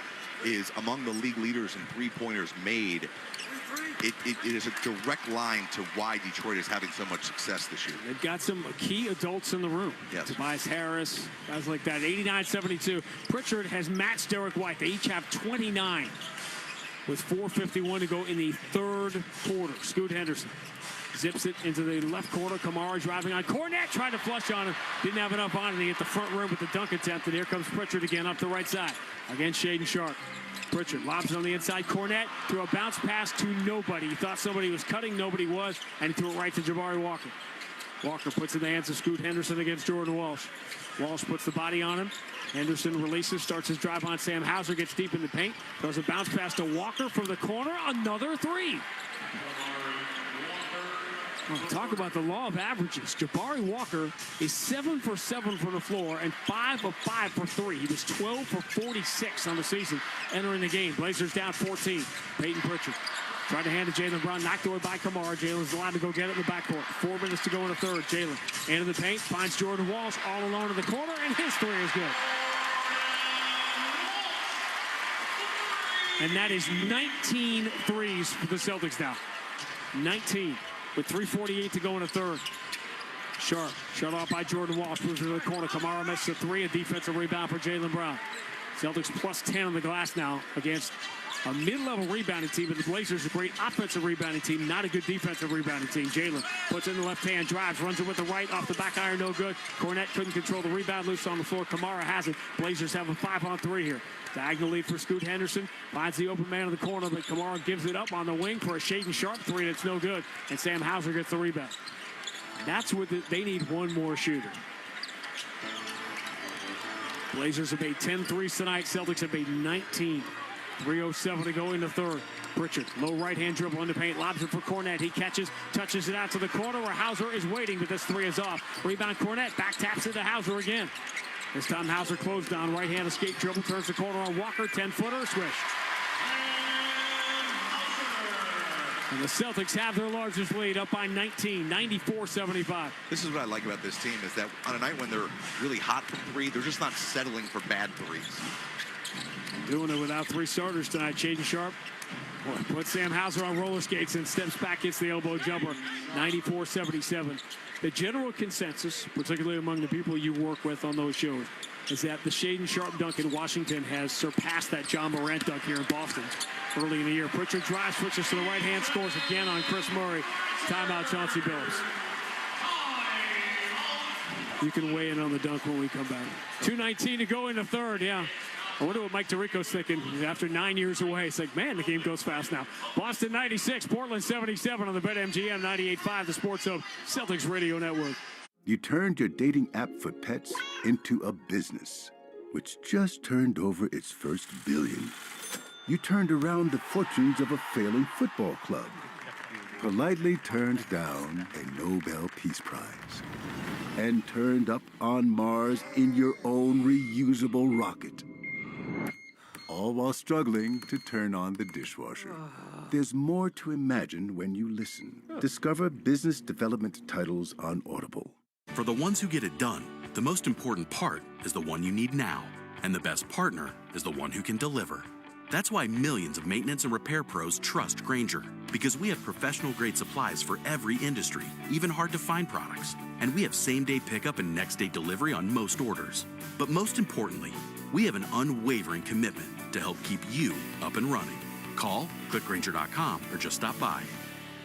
Speaker 8: is among the league leaders in three-pointers made, it is a direct line to why Detroit is having so much success this year.
Speaker 2: They've got some key adults in the room.
Speaker 8: Yes.
Speaker 2: Tobias Harris, guys like that. 89-72. Pritchard has matched Derek White. They each have 29 with 4:51 to go in the third quarter. Scoot Henderson zips it into the left corner. Kamara driving on Cornette, trying to flush on him. Didn't have enough on it. He hit the front rim with the dunk attempt. And here comes Pritchard again up the right side against Shaedon Sharpe. Pritchard lobs on the inside. Cornette threw a bounce pass to nobody. He thought somebody was cutting. Nobody was. And he threw it right to Jabari Walker. Walker puts in the hands of Scoot Henderson against Jordan Walsh. Walsh puts the body on him. Henderson releases, starts his drive on Sam Hauser, gets deep in the paint. Throws a bounce pass to Walker from the corner. Another three. Talk about the law of averages. Jabari Walker is 7 for 7 from the floor and 5 of 5 for 3. He was 12 for 46 on the season entering the game. Blazers down 14. Peyton Pritchard tried to hand it to Jaylen Brown, knocked away by Kamara. Jaylen's allowed to go get it in the backcourt. 4 minutes to go in the third. Jaylen into the paint, finds Jordan Walsh all alone in the corner, and his three is good. And that is 19 threes for the Celtics now. 19. With 3:48 to go in the third. Sharpe shut off by Jordan Walsh. Moves into the corner. Kamara misses a three. A defensive rebound for Jaylen Brown. Celtics plus 10 on the glass now against a mid-level rebounding team. But the Blazers a great offensive rebounding team. Not a good defensive rebounding team. Jaylen puts in the left hand. Drives. Runs it with the right. Off the back iron. No good. Cornette couldn't control the rebound. Loose on the floor. Kamara has it. Blazers have a 5-on-3 here. Diagonal lead for Scoot Henderson. Finds the open man in the corner, but Kamara gives it up on the wing for a Shaedon Sharpe three that's no good. And Sam Hauser gets the rebound. That's what they need, one more shooter. Blazers have made 10 threes tonight. Celtics have made 19. 3:07 to go in the third. Pritchard, low right-hand dribble in the paint, lobs it for Cornette. He catches, touches it out to the corner where Hauser is waiting, but this three is off. Rebound Cornette, back taps it to Hauser again. This time Hauser closed down, right-hand escape dribble, turns the corner on Walker, 10-footer, swish. And the Celtics have their largest lead, up by 19, 94-75.
Speaker 8: This is what I like about this team, is that on a night when they're really hot from three, they're just not settling for bad threes.
Speaker 2: Doing it without three starters tonight. Shaedon Sharpe puts Sam Hauser on roller skates and steps back, gets the elbow jumper, 94-77. The general consensus, particularly among the people you work with on those shows, is that the Shaedon Sharpe dunk in Washington has surpassed that John Morant dunk here in Boston early in the year. Pritchard drives, switches to the right hand, scores again on Chris Murray. Timeout, Chauncey Billups. You can weigh in on the dunk when we come back. 2:19 to go in the third, yeah. I wonder what Mike Tirico's thinking after 9 years away. It's like, man, the game goes fast now. Boston 96, Portland 77 on the BetMGM 98.5, the Sports Hub Celtics Radio Network.
Speaker 3: You turned your dating app for pets into a business, which just turned over its first billion. You turned around the fortunes of a failing football club. Politely turned down a Nobel Peace Prize. and turned up on Mars in your own reusable rocket. All while struggling to turn on the dishwasher. There's more to imagine when you listen. Discover business development titles on Audible.
Speaker 12: For the ones who get it done, the most important part is the one you need now. And the best partner is the one who can deliver. That's why millions of maintenance and repair pros trust Grainger, because we have professional-grade supplies for every industry, even hard-to-find products. And we have same-day pickup and next-day delivery on most orders. But most importantly, we have an unwavering commitment to help keep you up and running. Call, click Grainger.com, or just stop by.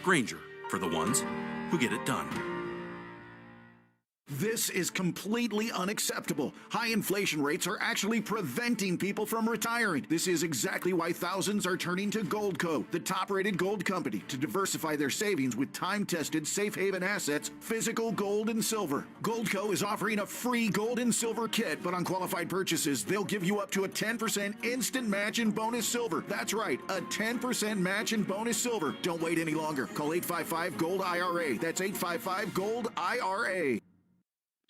Speaker 12: Grainger, for the ones who get it done.
Speaker 11: This is completely unacceptable. High inflation rates are actually preventing people from retiring. This is exactly why thousands are turning to Goldco, the top-rated gold company, to diversify their savings with time-tested safe haven assets, physical gold and silver. Goldco is offering a free gold and silver kit, but on qualified purchases, they'll give you up to a 10% instant match in bonus silver. That's right, a 10% match in bonus silver. Don't wait any longer. Call 855-GOLD-IRA. That's 855-GOLD-IRA.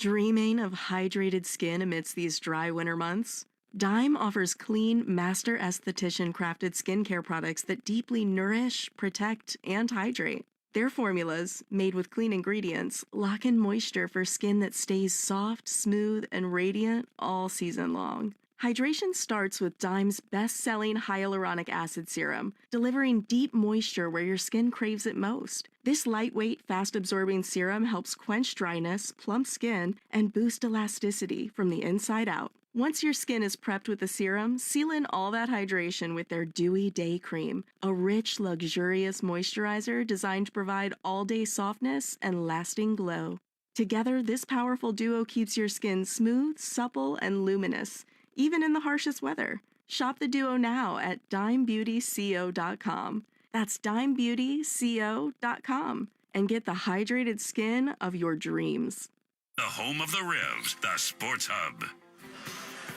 Speaker 14: Dreaming of hydrated skin amidst these dry winter months? Dime offers clean, master esthetician crafted skincare products that deeply nourish, protect, and hydrate. Their formulas, made with clean ingredients, lock in moisture for skin that stays soft, smooth, and radiant all season long. Hydration starts with Dime's best-selling hyaluronic acid serum, delivering deep moisture where your skin craves it most. This lightweight, fast-absorbing serum helps quench dryness, plump skin, and boost elasticity from the inside out. Once your skin is prepped with the serum, seal in all that hydration with their Dewy Day Cream, a rich, luxurious moisturizer designed to provide all-day softness and lasting glow. Together, this powerful duo keeps your skin smooth, supple, and luminous, even in the harshest weather. Shop the duo now at dimebeautyco.com. That's dimebeautyco.com. And get the hydrated skin of your dreams.
Speaker 7: The home of the Revs, the Sports Hub.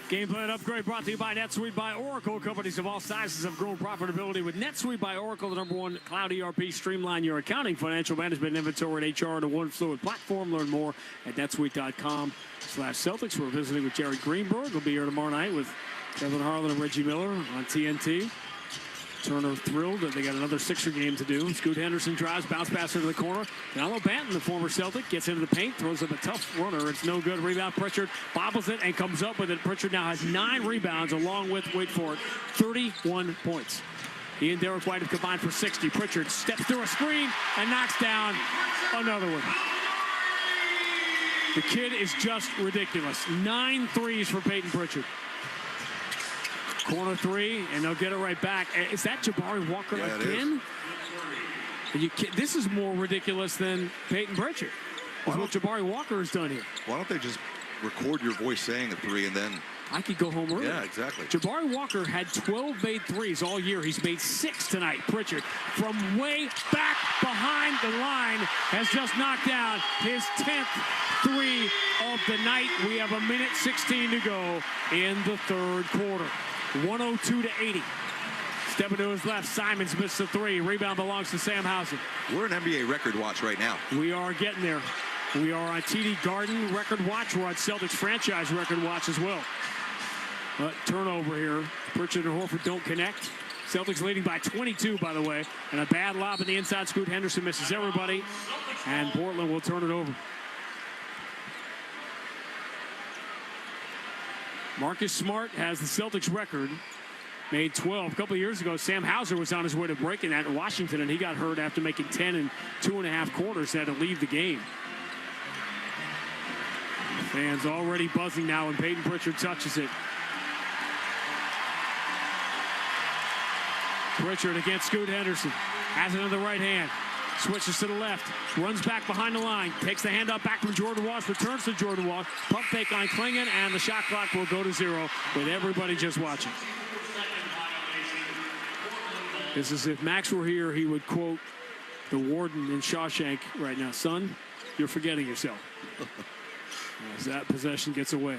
Speaker 2: Game plan upgrade brought to you by NetSuite by Oracle. Companies of all sizes have grown profitability with NetSuite by Oracle, the #1 cloud ERP. Streamline your accounting, financial management, inventory, and HR in a one fluid platform. Learn more at netsuite.com/Celtics. We're visiting with Jerry Greenberg. We'll be here tomorrow night with Kevin Harlan and Reggie Miller on TNT. Turner thrilled that they got another Sixer game to do. Scoot Henderson drives, bounce pass into the corner. Now Banton, the former Celtic, gets into the paint, throws up a tough runner. It's no good. Rebound. Pritchard bobbles it and comes up with it. Pritchard now has 9 rebounds along with, wait for it, 31 points. He and Derek White have combined for 60. Pritchard steps through a screen and knocks down another one. The kid is just ridiculous. 9 threes for Peyton Pritchard. Corner 3, and they'll get it right back. Is that Jabari Walker again? This is more ridiculous than Peyton Pritchard. Is what Jabari Walker has done here.
Speaker 8: Why don't they just record your voice saying a 3 and then...
Speaker 2: I could go home early.
Speaker 8: Yeah, exactly.
Speaker 2: Jabari Walker had 12 made threes all year. He's made 6 tonight. Pritchard, from way back behind the line, has just knocked down his 10th 3 of the night. We have 1:16 to go in the third quarter. 102-80. Stepping to his left, Simons missed the 3. Rebound belongs to Sam Hauser.
Speaker 8: We're an NBA record watch right now.
Speaker 2: We are getting there. We are on TD Garden record watch. We're on Celtics franchise record watch as well. Turnover here. Pritchard and Horford don't connect. Celtics leading by 22, by the way. And a bad lob in the inside. Scoot Henderson misses everybody. And Portland will turn it over. Marcus Smart has the Celtics record, made 12. A couple of years ago, Sam Hauser was on his way to breaking that in Washington, and he got hurt after making 10 in 2.5 quarters, had to leave the game. Fans already buzzing now when Peyton Pritchard touches it. Pritchard against Scoot Henderson. Has it in the right hand. Switches to the left, runs back behind the line, takes the handoff back from Jordan Walsh, returns to Jordan Walsh, pump fake on Klingon, and the shot clock will go to 0 with everybody just watching. This is if Max were here, he would quote the warden in Shawshank right now. Son, you're forgetting yourself. As that possession gets away.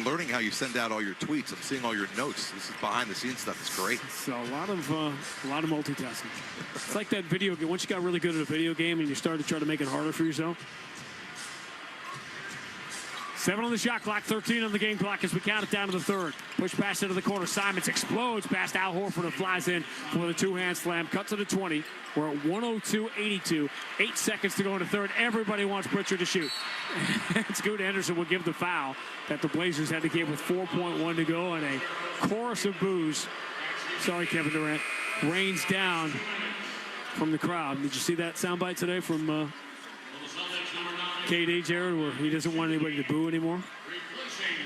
Speaker 8: learning how you send out all your tweets. I'm seeing all your notes. This is behind the scenes stuff. It's great.
Speaker 2: So a lot of multitasking. It's like that video game. Once you got really good at a video game and you started to try to make it harder for yourself. 7 on the shot clock, 13 on the game clock as we count it down to the third. Push pass into the corner. Simons explodes past Al Horford and flies in for the two-hand slam. Cut to the 20. We're at 102-82. 8 seconds to go in the third. Everybody wants Pritchard to shoot. Scoot Henderson will give the foul that the Blazers had to give with 4.1 to go, and a chorus of boos. Sorry, Kevin Durant. Rains down from the crowd. Did you see that soundbite today from KD, Jared, where he doesn't want anybody to boo anymore?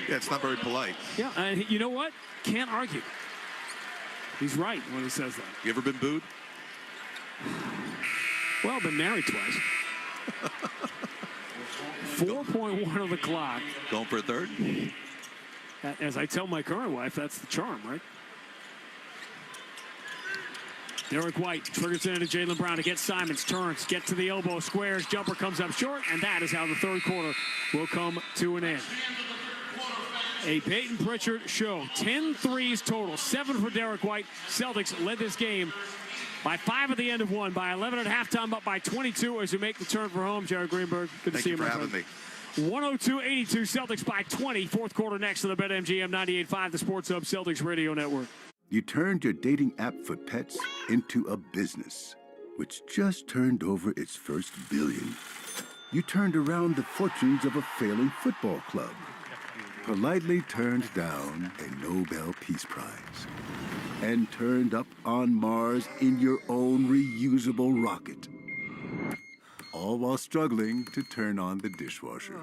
Speaker 8: Yeah, it's not very polite.
Speaker 2: Yeah, and you know what? Can't argue. He's right when he says that.
Speaker 8: You ever been booed?
Speaker 2: Well, been married twice. 4.1 on the clock.
Speaker 8: Going for a third?
Speaker 2: As I tell my current wife, that's the charm, right? Derek White triggers into Jaylen Brown to get Simons, turns, get to the elbow, squares, jumper comes up short, and that is how the third quarter will come to an end. A Peyton Pritchard show. 10 threes total, 7 for Derek White. Celtics led this game by 5 at the end of 1, by 11 at halftime, up by 22 as we make the turn for home. Jared Greenberg, good to see you, my friend.
Speaker 8: Thank you for having me.
Speaker 2: 102-82, Celtics by 20. Fourth quarter next to the BetMGM 98.5, the Sports Hub Celtics Radio Network.
Speaker 3: You turned your dating app for pets into a business, which just turned over its first billion. You turned around the fortunes of a failing football club, politely turned down a Nobel Peace Prize, and turned up on Mars in your own reusable rocket. All while struggling to turn on the dishwasher.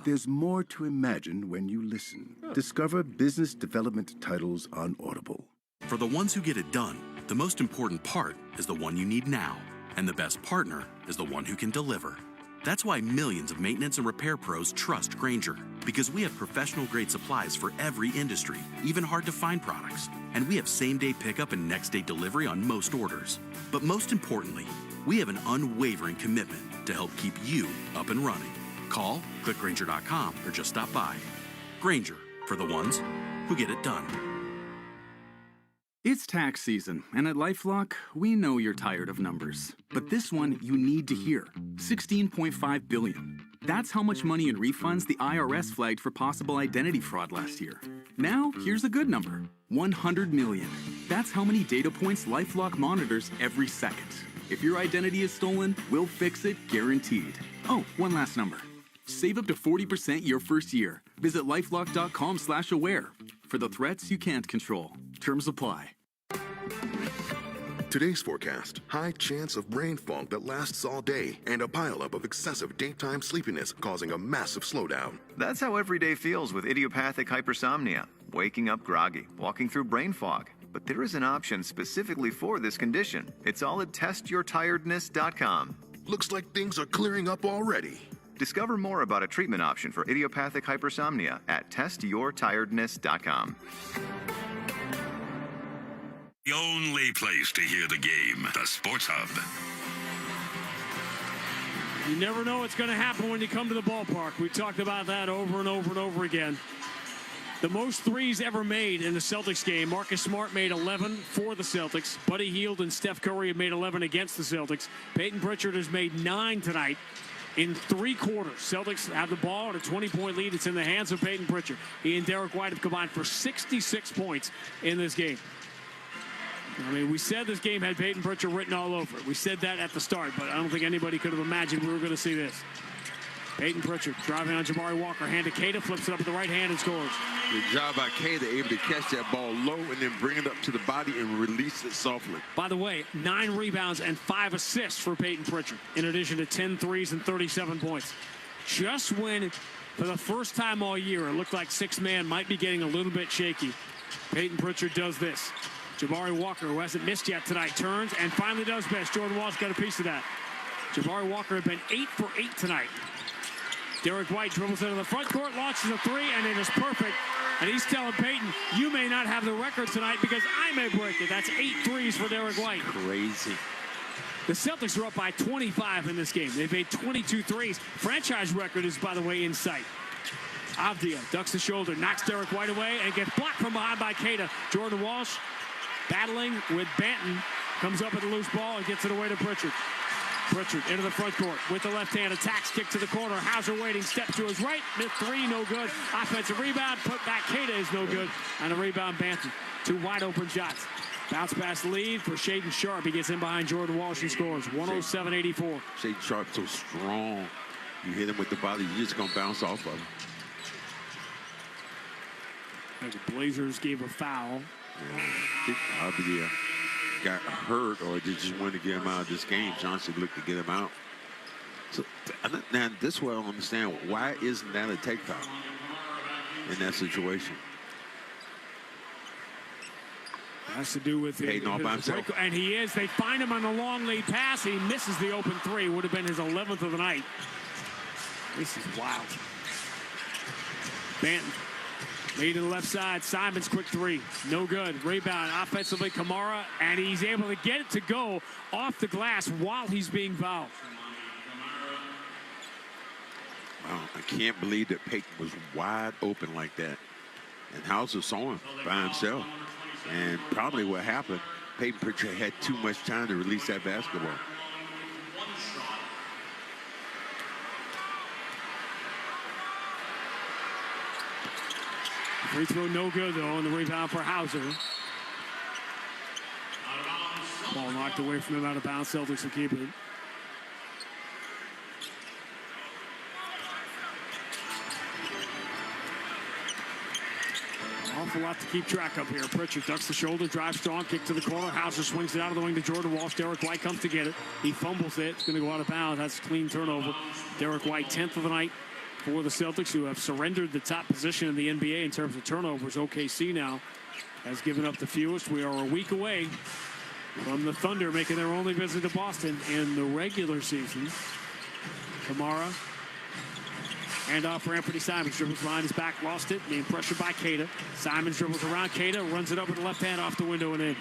Speaker 3: There's more to imagine when you listen. Discover business development titles on Audible.
Speaker 12: For the ones who get it done, the most important part is the one you need now. And the best partner is the one who can deliver. That's why millions of maintenance and repair pros trust Grainger. Because we have professional-grade supplies for every industry, even hard-to-find products. And we have same-day pickup and next-day delivery on most orders. But most importantly, we have an unwavering commitment to help keep you up and running. Call, click Grainger.com, or just stop by. Grainger, for the ones who get it done.
Speaker 9: It's tax season, and at LifeLock, we know you're tired of numbers. But this one you need to hear. $16.5 billion. That's how much money in refunds the IRS flagged for possible identity fraud last year. Now, here's a good number. $100 million. That's how many data points LifeLock monitors every second. If your identity is stolen, we'll fix it guaranteed. Oh, one last number. Save up to 40% your first year. Visit lifelock.com/aware. For the threats you can't control. Terms apply.
Speaker 15: Today's forecast, high chance of brain fog that lasts all day and a pileup of excessive daytime sleepiness causing a massive slowdown.
Speaker 16: That's how every day feels with idiopathic hypersomnia. Waking up groggy, walking through brain fog. But there is an option specifically for this condition. It's all at testyourtiredness.com.
Speaker 15: Looks like things are clearing up already.
Speaker 16: Discover more about a treatment option for idiopathic hypersomnia at testyourtiredness.com.
Speaker 7: The only place to hear the game, the Sports Hub.
Speaker 2: You never know what's going to happen when you come to the ballpark. We talked about that over and over and over again. The most threes ever made in the Celtics game. Marcus Smart made 11 for the Celtics. Buddy Hield and Steph Curry have made 11 against the Celtics. Peyton Pritchard has made 9 tonight in 3 quarters. Celtics have the ball at a 20-point lead. It's in the hands of Peyton Pritchard. He and Derek White have combined for 66 points in this game. I mean, we said this game had Peyton Pritchard written all over it. We said that at the start, but I don't think anybody could have imagined we were going to see this. Peyton Pritchard driving on Jabari Walker. Hand to Keita, flips it up with the right hand and scores.
Speaker 1: Good job by Keita, able to catch that ball low and then bring it up to the body and release it softly.
Speaker 2: By the way, 9 rebounds and 5 assists for Peyton Pritchard, in addition to 10 threes and 37 points. Just when, for the first time all year, it looked like six-man might be getting a little bit shaky, Peyton Pritchard does this. Jabari Walker, who hasn't missed yet tonight, turns and finally does miss. Jordan Wall's got a piece of that. Jabari Walker had been 8 for 8 tonight. Derek White dribbles into the front court, launches a 3, and it is perfect. And he's telling Peyton, you may not have the record tonight because I may break it. That's 8 threes for Derek White.
Speaker 1: Crazy.
Speaker 2: The Celtics are up by 25 in this game. They've made 22 threes. Franchise record is, by the way, in sight. Avdia ducks the shoulder, knocks Derek White away, and gets blocked from behind by Queta. Jordan Walsh battling with Banton. Comes up with a loose ball and gets it away to Pritchard. Pritchard into the front court with the left hand. Attacks, kick to the corner. Hauser waiting, steps to his right. Mid three, no good. Offensive rebound, put back. Queta is no good. And a rebound, Banton. Two wide open shots. Bounce pass lead for Shaden Sharp. He gets in behind Jordan Walsh and scores 107-84.
Speaker 1: Shaden Sharp so strong. You hit him with the body, you're just going to bounce off of him.
Speaker 2: And the Blazers gave a foul.
Speaker 1: Yeah. Got hurt, or they just wanted to get him out of this game. Johnson looked to get him out. So now this way I don't understand, why isn't that a take foul in that situation?
Speaker 2: Has to do with
Speaker 1: Hayden all by himself.
Speaker 2: And he is. They find him on the long lead pass. He misses the open three. Would have been his 11th of the night. This is wild. Banton. Lead to the left side. Simons quick three. No good. Rebound offensively. Kamara. And he's able to get it to go off the glass while he's being fouled.
Speaker 1: Wow, I can't believe that Payton was wide open like that. And Hauser saw him by himself. And probably what happened, Payton Pritchard had too much time to release that basketball.
Speaker 2: Free throw no good, though, on the rebound for Hauser. Ball knocked away from him, out of bounds. Celtics will keep it. Awful lot to keep track of here. Pritchard ducks the shoulder, drives strong, kick to the corner. Hauser swings it out of the wing to Jordan Walsh. Derek White comes to get it. He fumbles it. It's going to go out of bounds. That's a clean turnover. Derek White, 10th of the night for the Celtics, who have surrendered the top position in the NBA in terms of turnovers. OKC now has given up the fewest. We are a week away from the Thunder making their only visit to Boston in the regular season. Kamara. Hand off for Anthony Simons. Dribbles behind his back, lost it. Being pressured by Queta. Simons dribbles around Queta, runs it up with the left hand off the window and in.
Speaker 1: I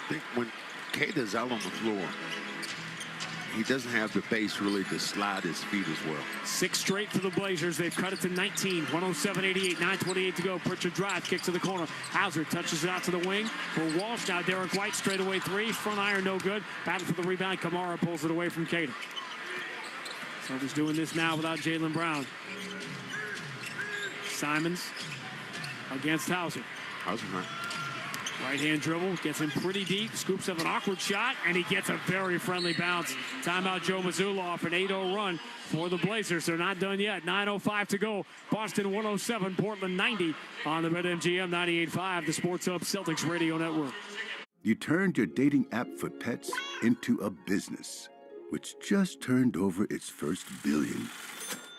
Speaker 1: think when Queta's out on the floor, he doesn't have the base really to slide his feet as well.
Speaker 2: 6 straight for the Blazers. They've cut it to 19. 107-88, 9:28 to go. Pritchard drive, kick to the corner. Hauser touches it out to the wing for Walsh. Now Derek White, straightaway three. Front iron, no good. Battle for the rebound. Kamara pulls it away from Queta. Celtics doing this now without Jaylen Brown. Simons against Hauser.
Speaker 1: Hauser, right.
Speaker 2: Right-hand dribble, gets him pretty deep, scoops up an awkward shot, and he gets a very friendly bounce. Timeout Joe Mazzulla off an 8-0 run for the Blazers. They're not done yet. 9:05 to go. Boston 107, Portland 90 on the BetMGM 98.5, the Sports Hub Celtics Radio Network.
Speaker 3: You turned your dating app for pets into a business, which just turned over its first billion.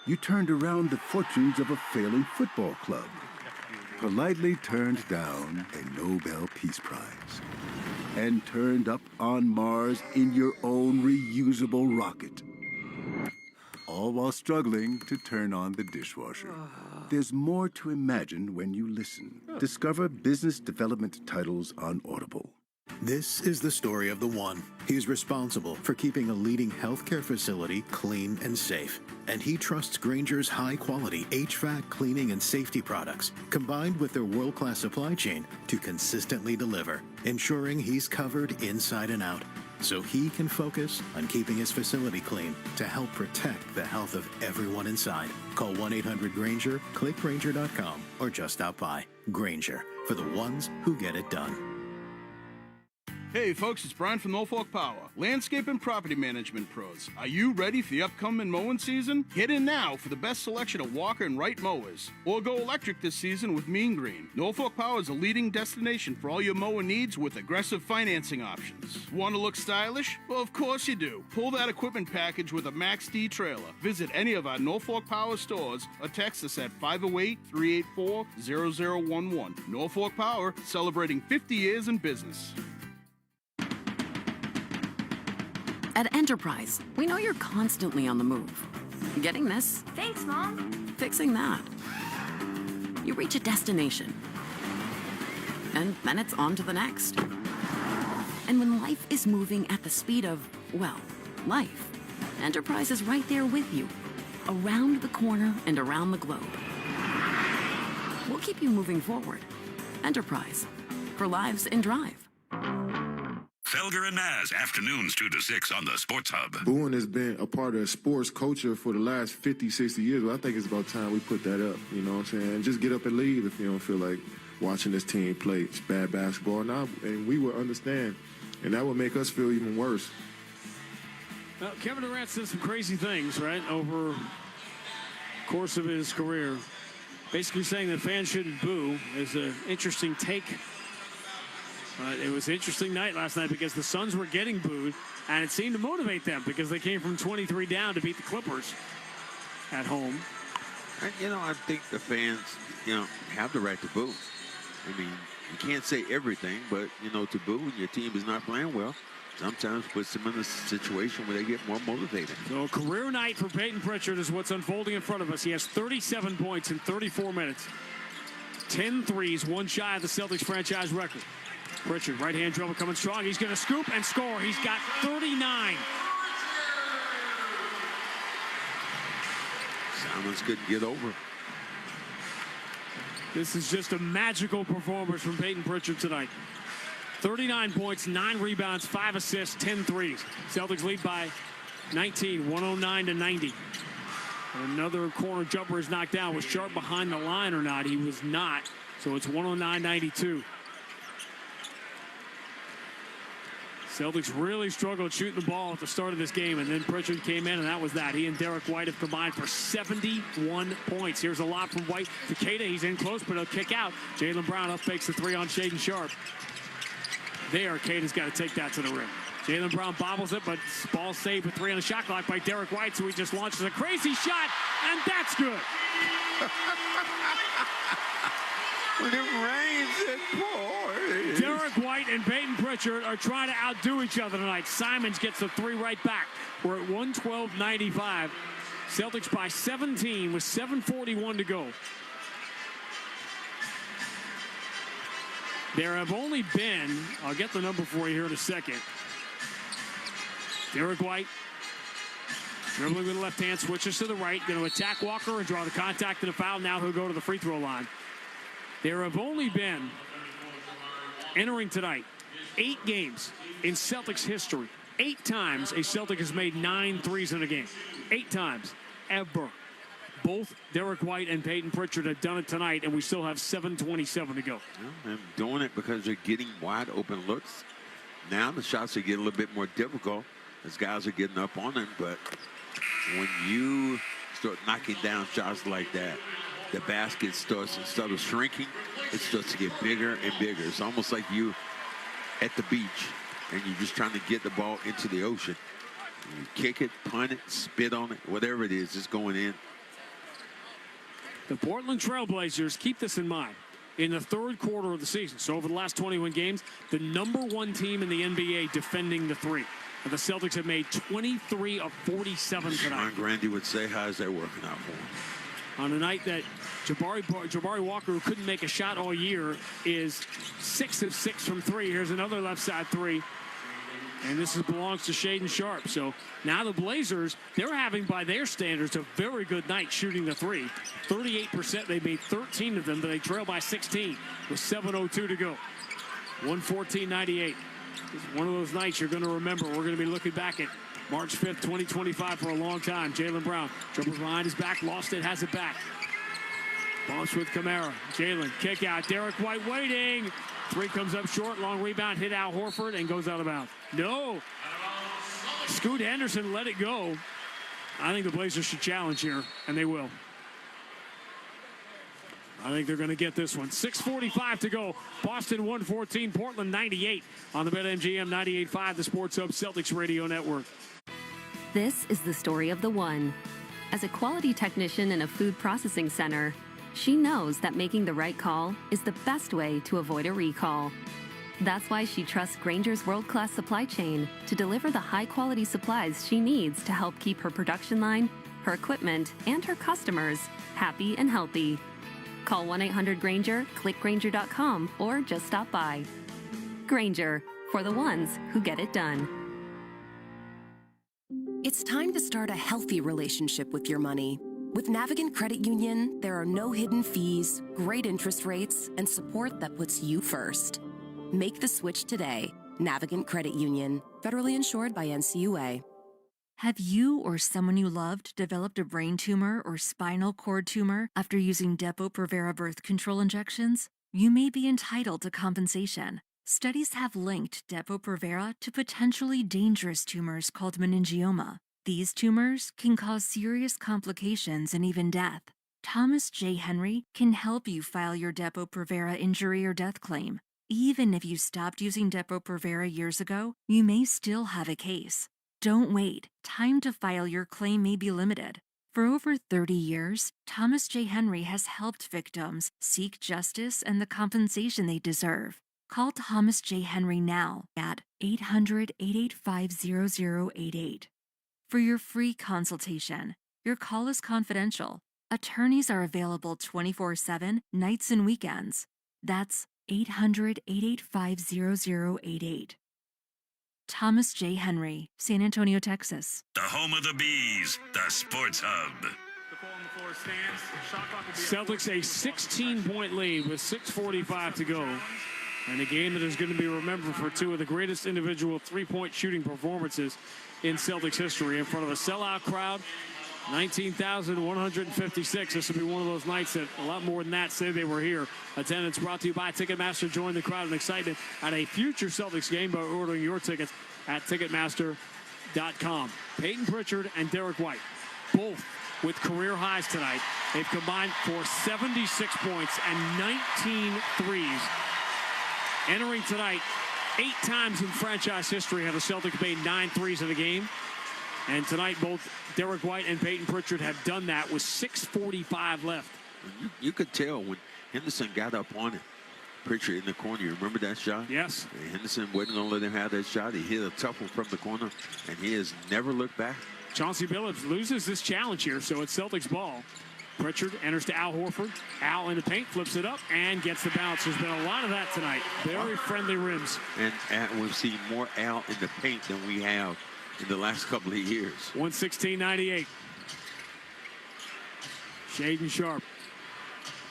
Speaker 3: You turned around the fortunes of a failing football club. Politely turned down a Nobel Peace Prize. And turned up on Mars in your own reusable rocket. All while struggling to turn on the dishwasher. There's more to imagine when you listen. Discover business development titles on Audible.
Speaker 10: This is the story of the one. He's responsible for keeping a leading healthcare facility clean and safe. And he trusts Grainger's high-quality HVAC cleaning and safety products, combined with their world-class supply chain, to consistently deliver, ensuring he's covered inside and out, so he can focus on keeping his facility clean to help protect the health of everyone inside. Call 1-800-GRAINGER, click Grainger.com, or just stop by. Grainger, for the ones who get it done.
Speaker 17: Hey folks, it's Brian from Norfolk Power, landscape and property management pros. Are you ready for the upcoming mowing season? Get in now for the best selection of Walker and Wright mowers. Or go electric this season with Mean Green. Norfolk Power is a leading destination for all your mower needs with aggressive financing options. Want to look stylish? Well, of course you do. Pull that equipment package with a Max D trailer. Visit any of our Norfolk Power stores or text us at 508-384-0011. Norfolk Power, celebrating 50 years in business.
Speaker 6: At Enterprise, we know you're constantly on the move. Getting this.
Speaker 18: Thanks, Mom.
Speaker 6: Fixing that. You reach a destination. And then it's on to the next. And when life is moving at the speed of, well, life, Enterprise is right there with you. around the corner and around the globe. We'll keep you moving forward. Enterprise, for lives in drive.
Speaker 7: Felger and Naz, afternoons 2 to 6 on the Sports Hub.
Speaker 18: Booing has been a part of sports culture for the last 50, 60 years. But I think it's about time we put that up, you know what I'm saying? And just get up and leave if you don't feel like watching this team play. It's bad basketball. And we would understand. And that would make us feel even worse.
Speaker 2: Well, Kevin Durant said some crazy things, right, over the course of his career. Basically saying that fans shouldn't boo is an interesting take. It was an interesting night last night because the Suns were getting booed, and it seemed to motivate them because they came from 23 down to beat the Clippers at home.
Speaker 1: And, I think the fans, have the right to boo. I mean, you can't say everything, but, to boo when your team is not playing well sometimes puts them in a situation where they get more motivated.
Speaker 2: So a career night for Peyton Pritchard is what's unfolding in front of us. He has 37 points in 34 minutes. 10 threes, one shy of the Celtics franchise record. Pritchard, right-hand dribble coming strong. He's going to scoop and score. He's got 39.
Speaker 1: Simons couldn't get over.
Speaker 2: This is just a magical performance from Peyton Pritchard tonight. 39 points, 9 rebounds, 5 assists, 10 threes. Celtics lead by 19, 109-90. Another corner jumper is knocked down. Was Sharp behind the line or not? He was not. So it's 109-92. Celtics really struggled shooting the ball at the start of this game, and then Pritchard came in, and that was that. He and Derek White have combined for 71 points. Here's a lot from White to Keita. He's in close, but he'll kick out. Jaylen Brown up fakes the three on Shaedon Sharp. There, Keita's got to take that to the rim. Jaylen Brown bobbles it, but ball saved with 3 on the shot clock by Derek White, so he just launches a crazy shot, and that's good.
Speaker 1: When it rains, it pours.
Speaker 2: Derek White and Peyton Pritchard are trying to outdo each other tonight. Simons gets the 3 right back. We're at 112-95. Celtics by 17 with 7:41 to go. There have only been, I'll get the number for you here in a second. Derek White, dribbling with the left hand, switches to the right, going to attack Walker and draw the contact and a foul. Now he'll go to the free throw line. There have only been, entering tonight, 8 games in Celtics history. 8 times a Celtic has made 9 threes in a game. 8 times, ever. Both Derek White and Peyton Pritchard have done it tonight, and we still have 7:27 to go.
Speaker 1: Well, they're doing it because they're getting wide open looks. Now the shots are getting a little bit more difficult as guys are getting up on them. But when you start knocking down shots like that, the basket starts, instead of shrinking, it starts to get bigger and bigger. It's almost like you at the beach and you're just trying to get the ball into the ocean. You kick it, punt it, spit on it, whatever it is, it's going in.
Speaker 2: The Portland Trailblazers, keep this in mind, in the third quarter of the season. So over the last 21 games, the #1 team in the NBA defending the 3. And the Celtics have made 23 of 47 tonight.
Speaker 1: Sean Grandy would say, how's that working out for him?
Speaker 2: On a night that Jabari Walker, who couldn't make a shot all year, is 6 of 6 from 3. Here's another left side 3. And this belongs to Shaedon Sharp. So now the Blazers, they're having, by their standards, a very good night shooting the 3. 38%. They made 13 of them, but they trail by 16 with 7:02 to go. 114-98. It's one of those nights you're going to remember. We're going to be looking back at March 5th, 2025 for a long time. Jaylen Brown dribbles behind his back, lost it, has it back. Bumps with Kamara. Jaylen, kick out. Derek White waiting. 3 comes up short. Long rebound, hit Al Horford, and goes out of bounds. No. Scoot Henderson let it go. I think the Blazers should challenge here, and they will. I think they're going to get this one. 6:45 to go. Boston 114, Portland 98 on the BetMGM 98.5, the Sports Hub Celtics Radio Network.
Speaker 23: This is the story of the one. As a quality technician in a food processing center, she knows that making the right call is the best way to avoid a recall. That's why she trusts Grainger's world-class supply chain to deliver the high-quality supplies she needs to help keep her production line, her equipment, and her customers happy and healthy. Call 1-800-GRAINGER, click Grainger.com, or just stop by. Grainger, for the ones who get it done.
Speaker 5: It's
Speaker 19: It's time to start a healthy relationship with your money. With Navigant Credit Union, there are no hidden fees, great interest rates, and support that puts you first. Make the switch today. Navigant Credit Union, federally insured by NCUA.
Speaker 20: Have you or someone you loved developed a brain tumor or spinal cord tumor after using Depo-Provera birth control injections? You may be entitled to compensation. Studies have linked Depo-Provera to potentially dangerous tumors called meningioma. These tumors can cause serious complications and even death. Thomas J. Henry can help you file your Depo-Provera injury or death claim. Even if you stopped using Depo-Provera years ago, you may still have a case. Don't wait. Time to file your claim may be limited. For over 30 years, Thomas J. Henry has helped victims seek justice and the compensation they deserve. Call Thomas J. Henry now at 800-885-0088. For your free consultation. Your call is confidential. Attorneys are available 24/7, nights and weekends. That's 800-885-0088. Thomas J. Henry, San Antonio, Texas.
Speaker 7: The home of the Bees, the Sports Hub.
Speaker 2: Celtics a 16-point lead with 6:45 to go. And a game that is going to be remembered for two of the greatest individual three-point shooting performances in Celtics history in front of a sellout crowd. 19,156. This will be one of those nights that a lot more than that say they were here. Attendance brought to you by Ticketmaster. Join the crowd in excitement at a future Celtics game by ordering your tickets at Ticketmaster.com. Peyton Pritchard and Derek White, both with career highs tonight. They've combined for 76 points and 19 threes. Entering tonight, 8 times in franchise history have the Celtics made 9 threes in a game. And tonight, both Derek White and Peyton Pritchard have done that with 6:45 left.
Speaker 1: You could tell when Henderson got up on it. Pritchard in the corner. You remember that shot?
Speaker 2: Yes.
Speaker 1: And Henderson wasn't going to let him have that shot. He hit a tough one from the corner, and he has never looked back.
Speaker 2: Chauncey Billups loses this challenge here, so it's Celtics ball. Pritchard enters to Al Horford. Al in the paint, flips it up, and gets the bounce. There's been a lot of that tonight. Very friendly rims.
Speaker 1: And we've seen more Al in the paint than we have in the last couple of years.
Speaker 2: 116-98. Shaedon Sharpe.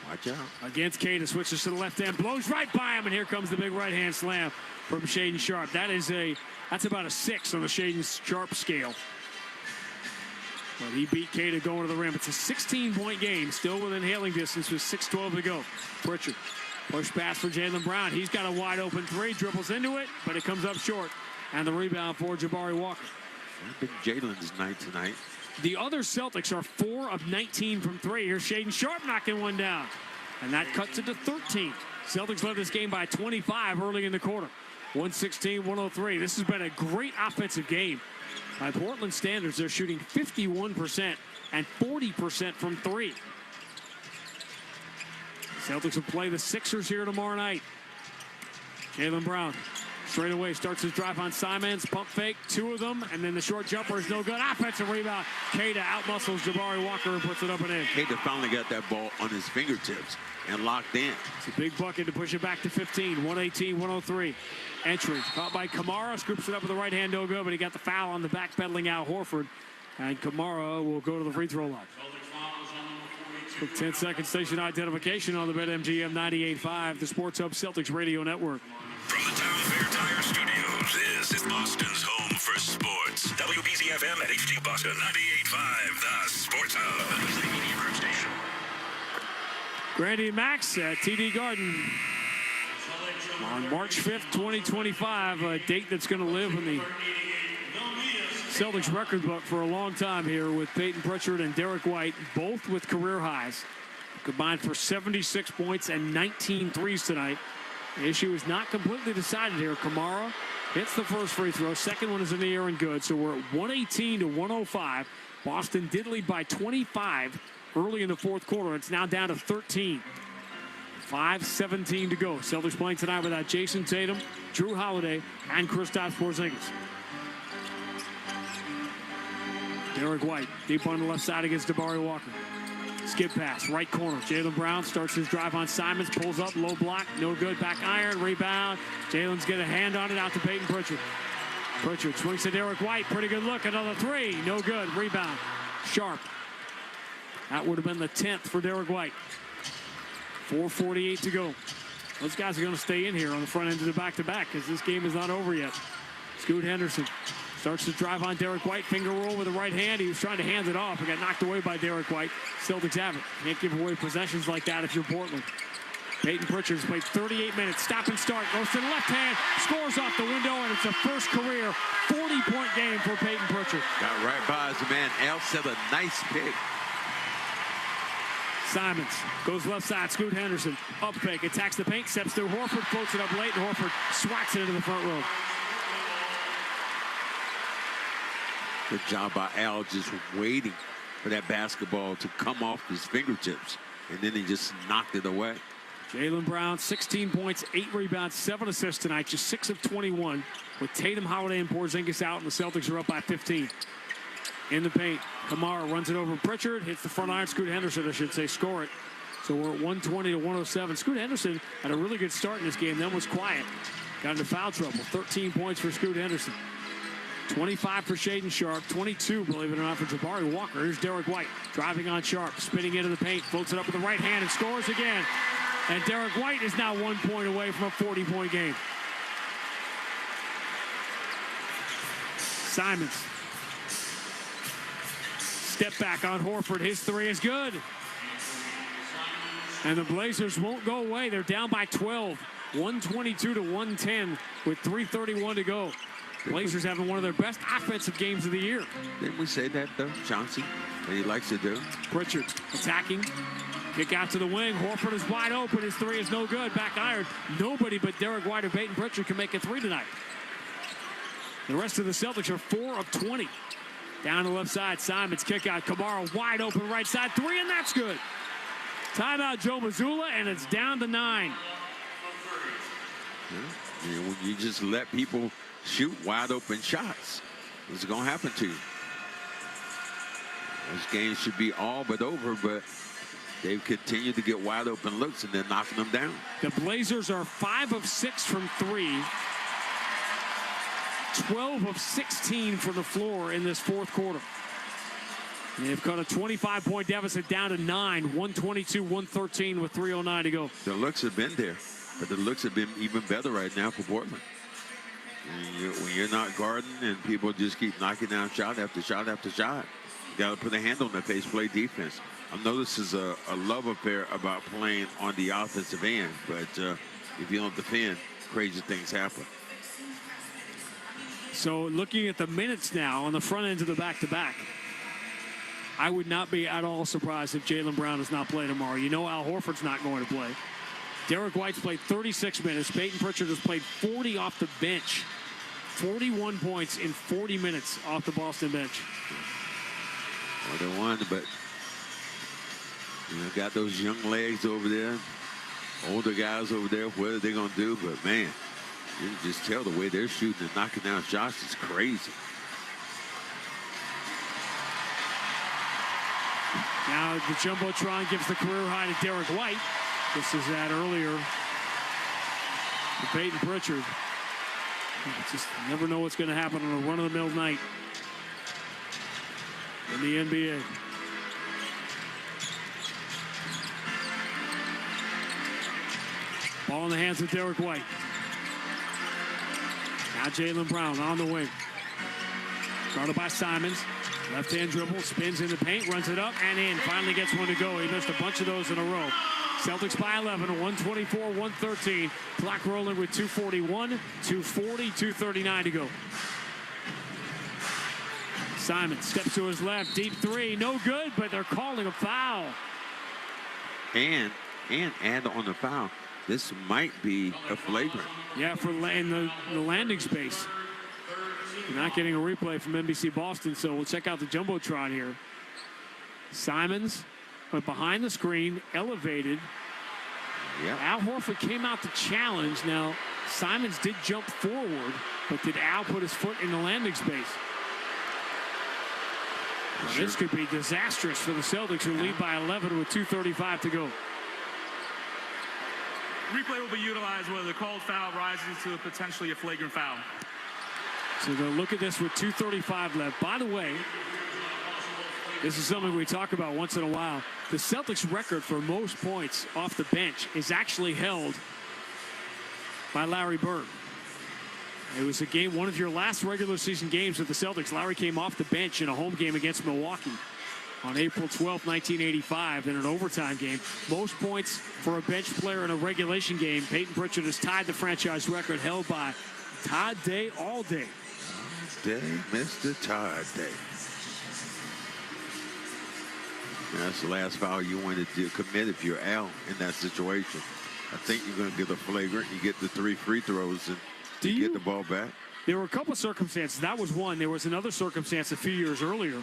Speaker 1: Watch out.
Speaker 2: Against Keita, switches to the left hand, blows right by him, and here comes the big right hand slam from Shaedon Sharpe. That's about a 6 on the Shaedon Sharpe scale. But he beat Keita going to the rim. It's a 16-point game, still within hailing distance with 6:12 to go. Pritchard, push pass for Jaylen Brown. He's got a wide open three, dribbles into it, but it comes up short. And the rebound for Jabari Walker.
Speaker 1: Been Jalen's night tonight.
Speaker 2: The other Celtics are 4 of 19 from 3. Here's Shaedon Sharpe knocking one down. And that cuts it to 13. Celtics led this game by 25 early in the quarter. 116-103. This has been a great offensive game. By Portland standards, they're shooting 51% and 40% from 3. Celtics will play the Sixers here tomorrow night. Jaylen Brown straight away starts his drive on Simons. Pump fake, 2 of them, and then the short jumper is no good. Offensive rebound. Keita outmuscles Jabari Walker and puts it up and in.
Speaker 1: Keita finally got that ball on his fingertips and locked in.
Speaker 2: It's a big bucket to push it back to 15. 118-103. Entry caught by Kamara. Scoops it up with the right hand, no good, but he got the foul on the backpedaling Al Horford. And Kamara will go to the free throw line. Quick 10-second station identification on the BetMGM 98.5, the Sports Hub Celtics Radio Network.
Speaker 7: From the Town Fair Tire Studios, this is Boston's home for sports. WBZ-FM at HD Boston 98.5, the Sports Hub. The media group station.
Speaker 2: Grandy and Max at TD Garden on March 5th, 2025, a date that's going to live in the Celtics record book for a long time here with Peyton Pritchard and Derek White, both with career highs. Combined for 76 points and 19 threes tonight. The issue is not completely decided here. Kamara hits the first free throw. Second one is in the air and good. So we're at 118-105. Boston did lead by 25 early in the fourth quarter. It's now down to 13. 5:17 to go. Celtics playing tonight without Jason Tatum, Drew Holiday, and Kristaps Porzingis. Derek White deep on the left side against Jabari Walker. Skip pass, right corner. Jaylen Brown starts his drive on Simons, pulls up, low block, no good. Back iron, rebound. Jalen's got a hand on it, out to Peyton Pritchard. Pritchard swings to Derek White. Pretty good look. Another three. No good. Rebound. Sharp. That would have been the 10th for Derek White. 4:48 to go. Those guys are going to stay in here on the front end of the back-to-back because this game is not over yet. Scoot Henderson starts to drive on Derek White. Finger roll with the right hand. He was trying to hand it off. It got knocked away by Derek White. Celtics have it. Can't give away possessions like that if you're Portland. Peyton Pritchard's played 38 minutes. Stop and start. Goes to the left hand. Scores off the window, and it's a first career 40-point game for Peyton Pritchard.
Speaker 1: Got right by his man. Al said a nice pick.
Speaker 2: Simons goes left side. Scoot Henderson. Up fake. Attacks the paint. Steps through Horford. Floats it up late, and Horford swats it into the front row.
Speaker 1: Good job by Al just waiting for that basketball to come off his fingertips. And then he just knocked it away.
Speaker 2: Jaylen Brown, 16 points, 8 rebounds, 7 assists tonight, just 6 of 21. With Tatum, Holiday, and Porzingis out, and the Celtics are up by 15. In the paint, Kamara runs it over Pritchard, hits the front iron. Scoot Henderson, I should say, score it. So we're at 120 to 107. Scoot Henderson had a really good start in this game, then was quiet. Got into foul trouble. 13 points for Scoot Henderson. 25 for Shaedon Sharp, 22, believe it or not, for Jabari Walker. Here's Derek White driving on Sharp, spinning into the paint, floats it up with the right hand and scores again. And Derek White is now 1 point away from a 40-point game. Simons. Step back on Horford. His three is good. And the Blazers won't go away. They're down by 12. 122 to 110 with 3:31 to go. Blazers having one of their best offensive games of the year.
Speaker 1: Didn't we say that, though, Chauncey? That he likes to do?
Speaker 2: Pritchard attacking. Kick out to the wing. Horford is wide open. His three is no good. Back iron. Nobody but Derek White or Peyton Pritchard can make a three tonight. The rest of the Celtics are 4 of 20. Down the left side. Simons kick out. Kamara wide open right side. Three, and that's good. Timeout Joe Mazzulla, and it's down to 9.
Speaker 1: Yeah, when you just let people shoot wide open shots, what's going to happen to you? This game should be all but over, but they've continued to get wide open looks, and they're knocking them down.
Speaker 2: The Blazers are 5 of 6 from 3. 12 of 16 from the floor in this fourth quarter. They've cut a 25-point deficit down to 9, 122-113 with 3:09 to go.
Speaker 1: The looks have been there, but the looks have been even better right now for Portland. When you're not guarding and people just keep knocking down shot after shot after shot, you got to put a hand on their face, play defense. I know this is a love affair about playing on the offensive end, but if you don't defend, crazy things happen.
Speaker 2: So looking at the minutes now on the front end of the back-to-back, I would not be at all surprised if Jaylen Brown does not play tomorrow. You know Al Horford's not going to play. Derek White's played 36 minutes. Peyton Pritchard has played 40 off the bench. 41 points in 40 minutes off the Boston bench.
Speaker 1: Well, they won, but got those young legs over there, older guys over there. What are they going to do? But, man, you can just tell the way they're shooting and knocking down shots is crazy.
Speaker 2: Now the Jumbotron gives the career high to Derek White. This is that earlier to Peyton Pritchard. Just never know what's going to happen on a run-of-the-mill night in the NBA. Ball in the hands of Derek White. Now Jaylen Brown on the wing. Guarded by Simons. Left-hand dribble, spins in the paint, runs it up and in. Finally gets one to go. He missed a bunch of those in a row. Celtics by 11, 124-113. Clock rolling with 2:41, 2:40, 2:39 to go. Simon steps to his left, deep three, no good, but they're calling a foul.
Speaker 1: And add on the foul, this might be a flagrant.
Speaker 2: Yeah, for in the landing space. We're not getting a replay from NBC Boston, so we'll check out the Jumbotron here. Simons went behind the screen, elevated.
Speaker 1: Yep.
Speaker 2: Al Horford came out to challenge. Now, Simons did jump forward, but did Al put his foot in the landing space? Sure. This could be disastrous for the Celtics, who lead by 11 with 2:35 to go.
Speaker 13: Replay will be utilized whether the called foul rises to potentially a flagrant foul.
Speaker 2: So they'll look at this with 2:35 left. By the way, this is something we talk about once in a while. The Celtics record for most points off the bench is actually held by Larry Bird. It was a game, one of your last regular season games with the Celtics. Larry came off the bench in a home game against Milwaukee on April 12, 1985, in an overtime game. Most points for a bench player in a regulation game. Peyton Pritchard has tied the franchise record held by Todd Day all day.
Speaker 1: Day, Mr. Todd Day. That's the last foul you wanted to commit if you're Al in that situation. I think you're going to get a flagrant. You get the 3 free throws and you get the ball back.
Speaker 2: There were a couple circumstances. That was one. There was another circumstance a few years earlier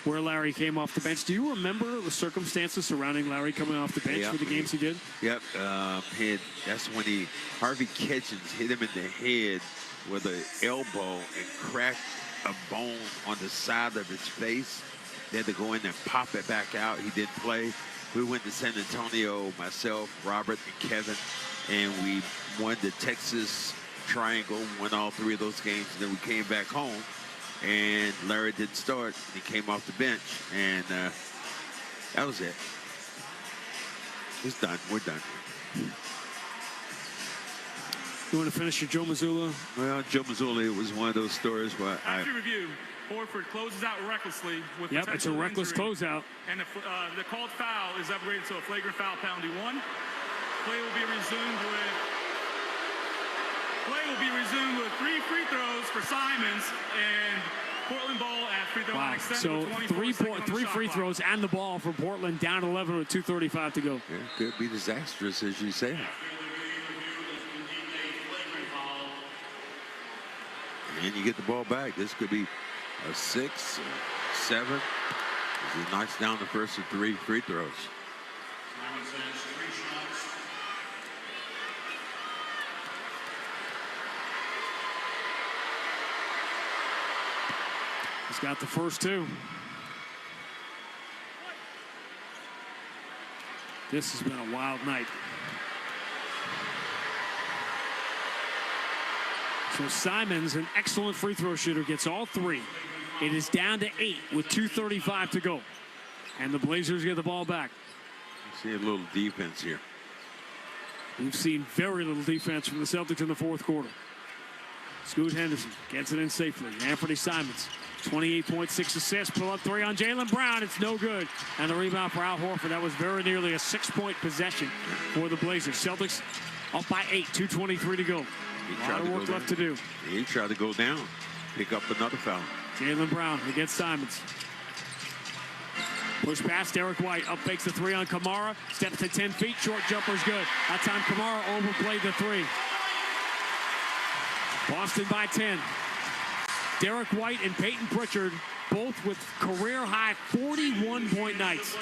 Speaker 2: where Larry came off the bench. Do you remember the circumstances surrounding Larry coming off the bench for the games he did?
Speaker 1: Yep. That's when Harvey Kitchens hit him in the head with an elbow and cracked a bone on the side of his face. They had to go in and pop it back out. He didn't play. We went to San Antonio, myself, Robert, and Kevin, and we won the Texas Triangle, won all 3 of those games. And then we came back home, and Larry didn't start. He came off the bench, and that was it. It's done. We're done.
Speaker 2: You want to finish your Joe Mazzulla?
Speaker 1: Well, Joe Mazzulla, it was one of those stories where
Speaker 13: After review, Horford closes out recklessly with
Speaker 2: it's a reckless closeout.
Speaker 13: And the called foul is upgraded to a flagrant foul, penalty 1. Play will be resumed with 3 free throws for Simons and Portland ball at free throw line extended.
Speaker 2: So 3 free throws and the ball for Portland, down 11 with 2:35 to go.
Speaker 1: Yeah, could be disastrous, as you say. And you get the ball back. This could be a 6, 7. As he knocks down the first of 3 free throws.
Speaker 2: He's got the first 2. This has been a wild night. So Simons, an excellent free throw shooter, gets all 3. It is down to 8 with 2:35 to go. And the Blazers get the ball back.
Speaker 1: See a little defense here.
Speaker 2: We've seen very little defense from the Celtics in the fourth quarter. Scoot Henderson gets it in safely. Anthony Simons, 28.6 assists, pull up 3 on Jaylen Brown. It's no good. And the rebound for Al Horford. That was very nearly a 6-point possession for the Blazers. Celtics up by 8, 2:23 to go. A lot of work left to do.
Speaker 1: He tried to go down, pick up another foul.
Speaker 2: Jaylen Brown against Simons. Push past Derek White. Up fakes the 3 on Kamara. Steps to 10 feet. Short jumper's good. That time Kamara overplayed the 3. Boston by 10. Derek White and Peyton Pritchard both with career-high 41-point nights.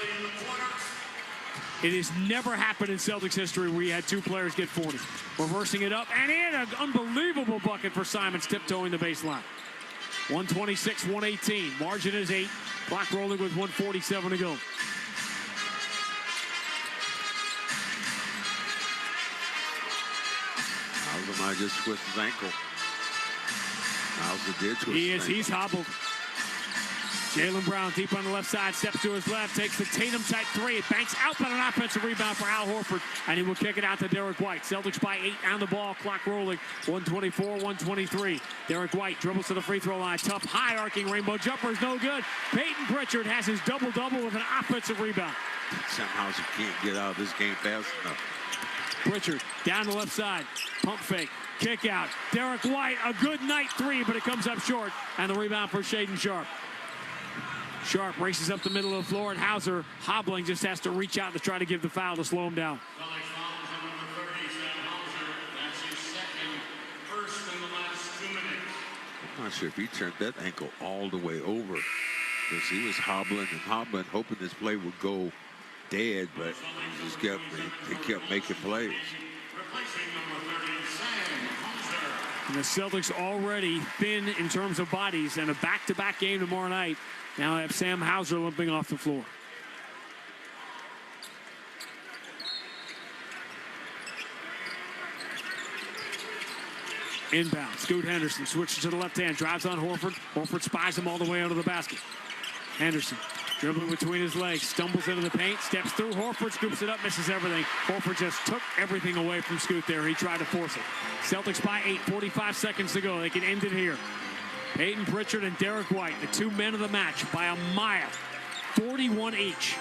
Speaker 2: It has never happened in Celtics history where you had 2 players get 40. Reversing it up, and in an unbelievable bucket for Simons, tiptoeing the baseline. 126-118. Margin is 8. Clock rolling with 1:47 to go.
Speaker 1: Hauser might just twist his ankle. Hauser did twist his ankle.
Speaker 2: He's hobbled. Jaylen Brown deep on the left side, steps to his left, takes the Tatum-type 3. It banks out, but an offensive rebound for Al Horford, and he will kick it out to Derek White. Celtics by 8 on the ball, clock rolling, 124-123. Derek White dribbles to the free throw line. Tough, high-arcing rainbow jumper is no good. Peyton Pritchard has his double-double with an offensive rebound.
Speaker 1: Somehow he can't get out of this game fast enough.
Speaker 2: Pritchard down the left side, pump fake, kick out. Derek White, a good night 3, but it comes up short, and the rebound for Shaedon Sharpe. Sharpe races up the middle of the floor, and Hauser, hobbling, just has to reach out to try to give the foul to slow him down.
Speaker 1: I'm not sure if he turned that ankle all the way over, because he was hobbling and hobbling, hoping this play would go dead, but he kept making plays.
Speaker 2: And the Celtics already thin in terms of bodies, and a back-to-back game tomorrow night. Now have Sam Hauser limping off the floor. Inbound. Scoot Henderson switches to the left hand. Drives on Horford. Horford spies him all the way under the basket. Henderson dribbling between his legs. Stumbles into the paint. Steps through. Horford scoops it up. Misses everything. Horford just took everything away from Scoot there. He tried to force it. Celtics by 8. 45 seconds to go. They can end it here. Peyton Pritchard and Derek White, the two men of the match by a mile. 41 each.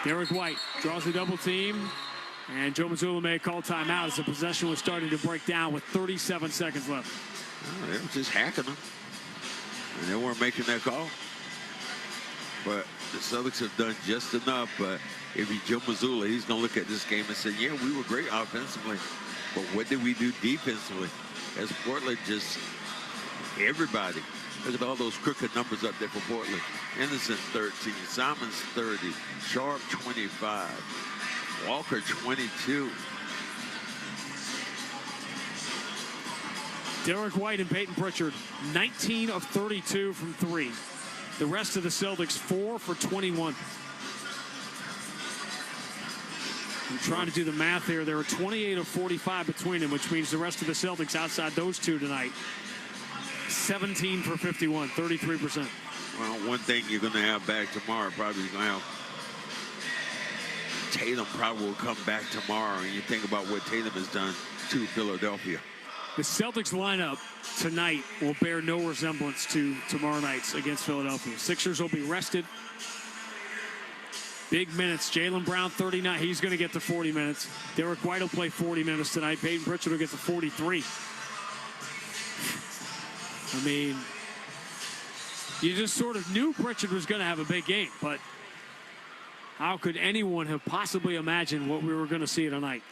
Speaker 2: Derek White draws a double team. And Joe Mazzulla may have called timeout as the possession was starting to break down with 37 seconds left.
Speaker 1: Oh, they were just hacking them. And they weren't making that call. But the Celtics have done just enough. But if he's Joe Mazzulla, he's going to look at this game and say, yeah, we were great offensively. But what did we do defensively? As Portland just, everybody. Look at all those crooked numbers up there for Portland. Anderson 13, Simons 30, Sharp 25. Walker 22.
Speaker 2: Derek White and Peyton Pritchard, 19 of 32 from 3. The rest of the Celtics, 4 for 21. I'm trying to do the math here. There are 28 of 45 between them, which means the rest of the Celtics outside those two tonight, 17 for 51, 33%.
Speaker 1: Well, one thing you're going to have back tomorrow, probably going to have Tatum probably will come back tomorrow, and you think about what Tatum has done to Philadelphia.
Speaker 2: The Celtics lineup tonight will bear no resemblance to tomorrow night's against Philadelphia. Sixers will be rested. Big minutes. Jaylen Brown, 39. He's going to get to 40 minutes. Derek White will play 40 minutes tonight. Peyton Pritchard will get to 43. I mean, you just sort of knew Pritchard was going to have a big game, but how could anyone have possibly imagined what we were going to see tonight?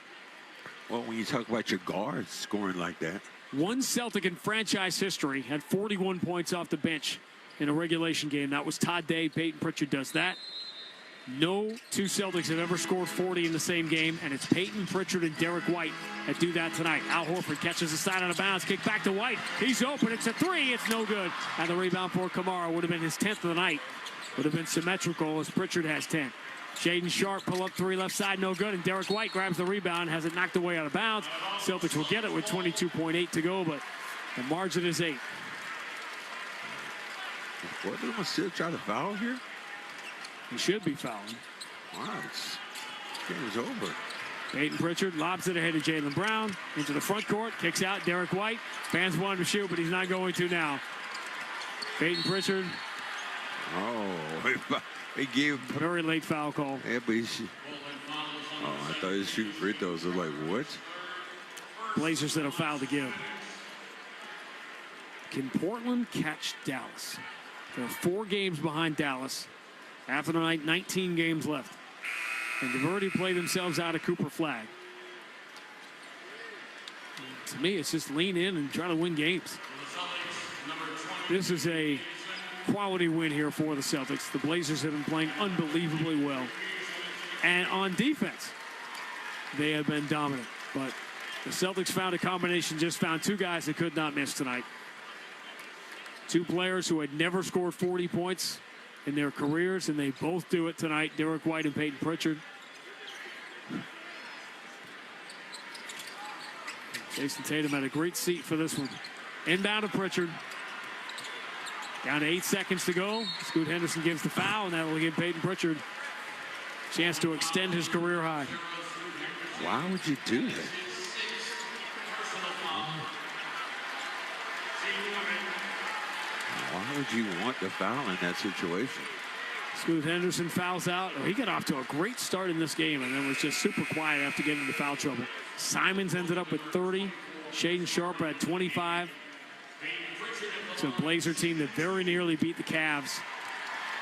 Speaker 1: Well, when you talk about your guards scoring like that.
Speaker 2: One Celtic in franchise history had 41 points off the bench in a regulation game. That was Todd Day. Peyton Pritchard does that. No two Celtics have ever scored 40 in the same game, and it's Peyton Pritchard and Derek White that do that tonight. Al Horford catches the side out of bounds. Kick back to White. He's open. It's a three. It's no good. And the rebound for Kamara would have been his 10th of the night. Would have been symmetrical as Pritchard has 10. Shaden Sharp pull up three left side, no good, and Derek White grabs the rebound, has it knocked away out of bounds. Celtics will get it with 22.8 to go, but the margin is 8.
Speaker 1: What, they must still try to foul here?
Speaker 2: He should be fouling.
Speaker 1: Wow, game's over.
Speaker 2: Peyton Pritchard lobs it ahead of Jaylen Brown into the front court, kicks out Derek White. Fans want him to shoot, but he's not going to now. Peyton Pritchard.
Speaker 1: Oh, they gave him
Speaker 2: a very late foul call.
Speaker 1: Yeah, but I thought he was shooting free throws. I'm like, what?
Speaker 2: Blazers that a foul to give. Can Portland catch Dallas? They're 4 games behind Dallas. After the night, 19 games left. And they've already played themselves out of Cooper Flag. To me, it's just lean in and try to win games. This is a quality win here for the Celtics. The Blazers have been playing unbelievably well. And on defense, they have been dominant. But the Celtics found a combination, just found 2 guys that could not miss tonight. 2 players who had never scored 40 points in their careers, and they both do it tonight, Derek White and Peyton Pritchard. Jason Tatum had a great seat for this one. Inbound to Pritchard. Down to 8 seconds to go. Scoot Henderson gives the foul, and that will give Peyton Pritchard a chance to extend his career high.
Speaker 1: Why would you do that? Why would you want the foul in that situation?
Speaker 2: Scoot Henderson fouls out. Oh, he got off to a great start in this game and then was just super quiet after getting into foul trouble. Simons ended up with 30. Shaden Sharp had 25. It's a Blazer team that very nearly beat the Cavs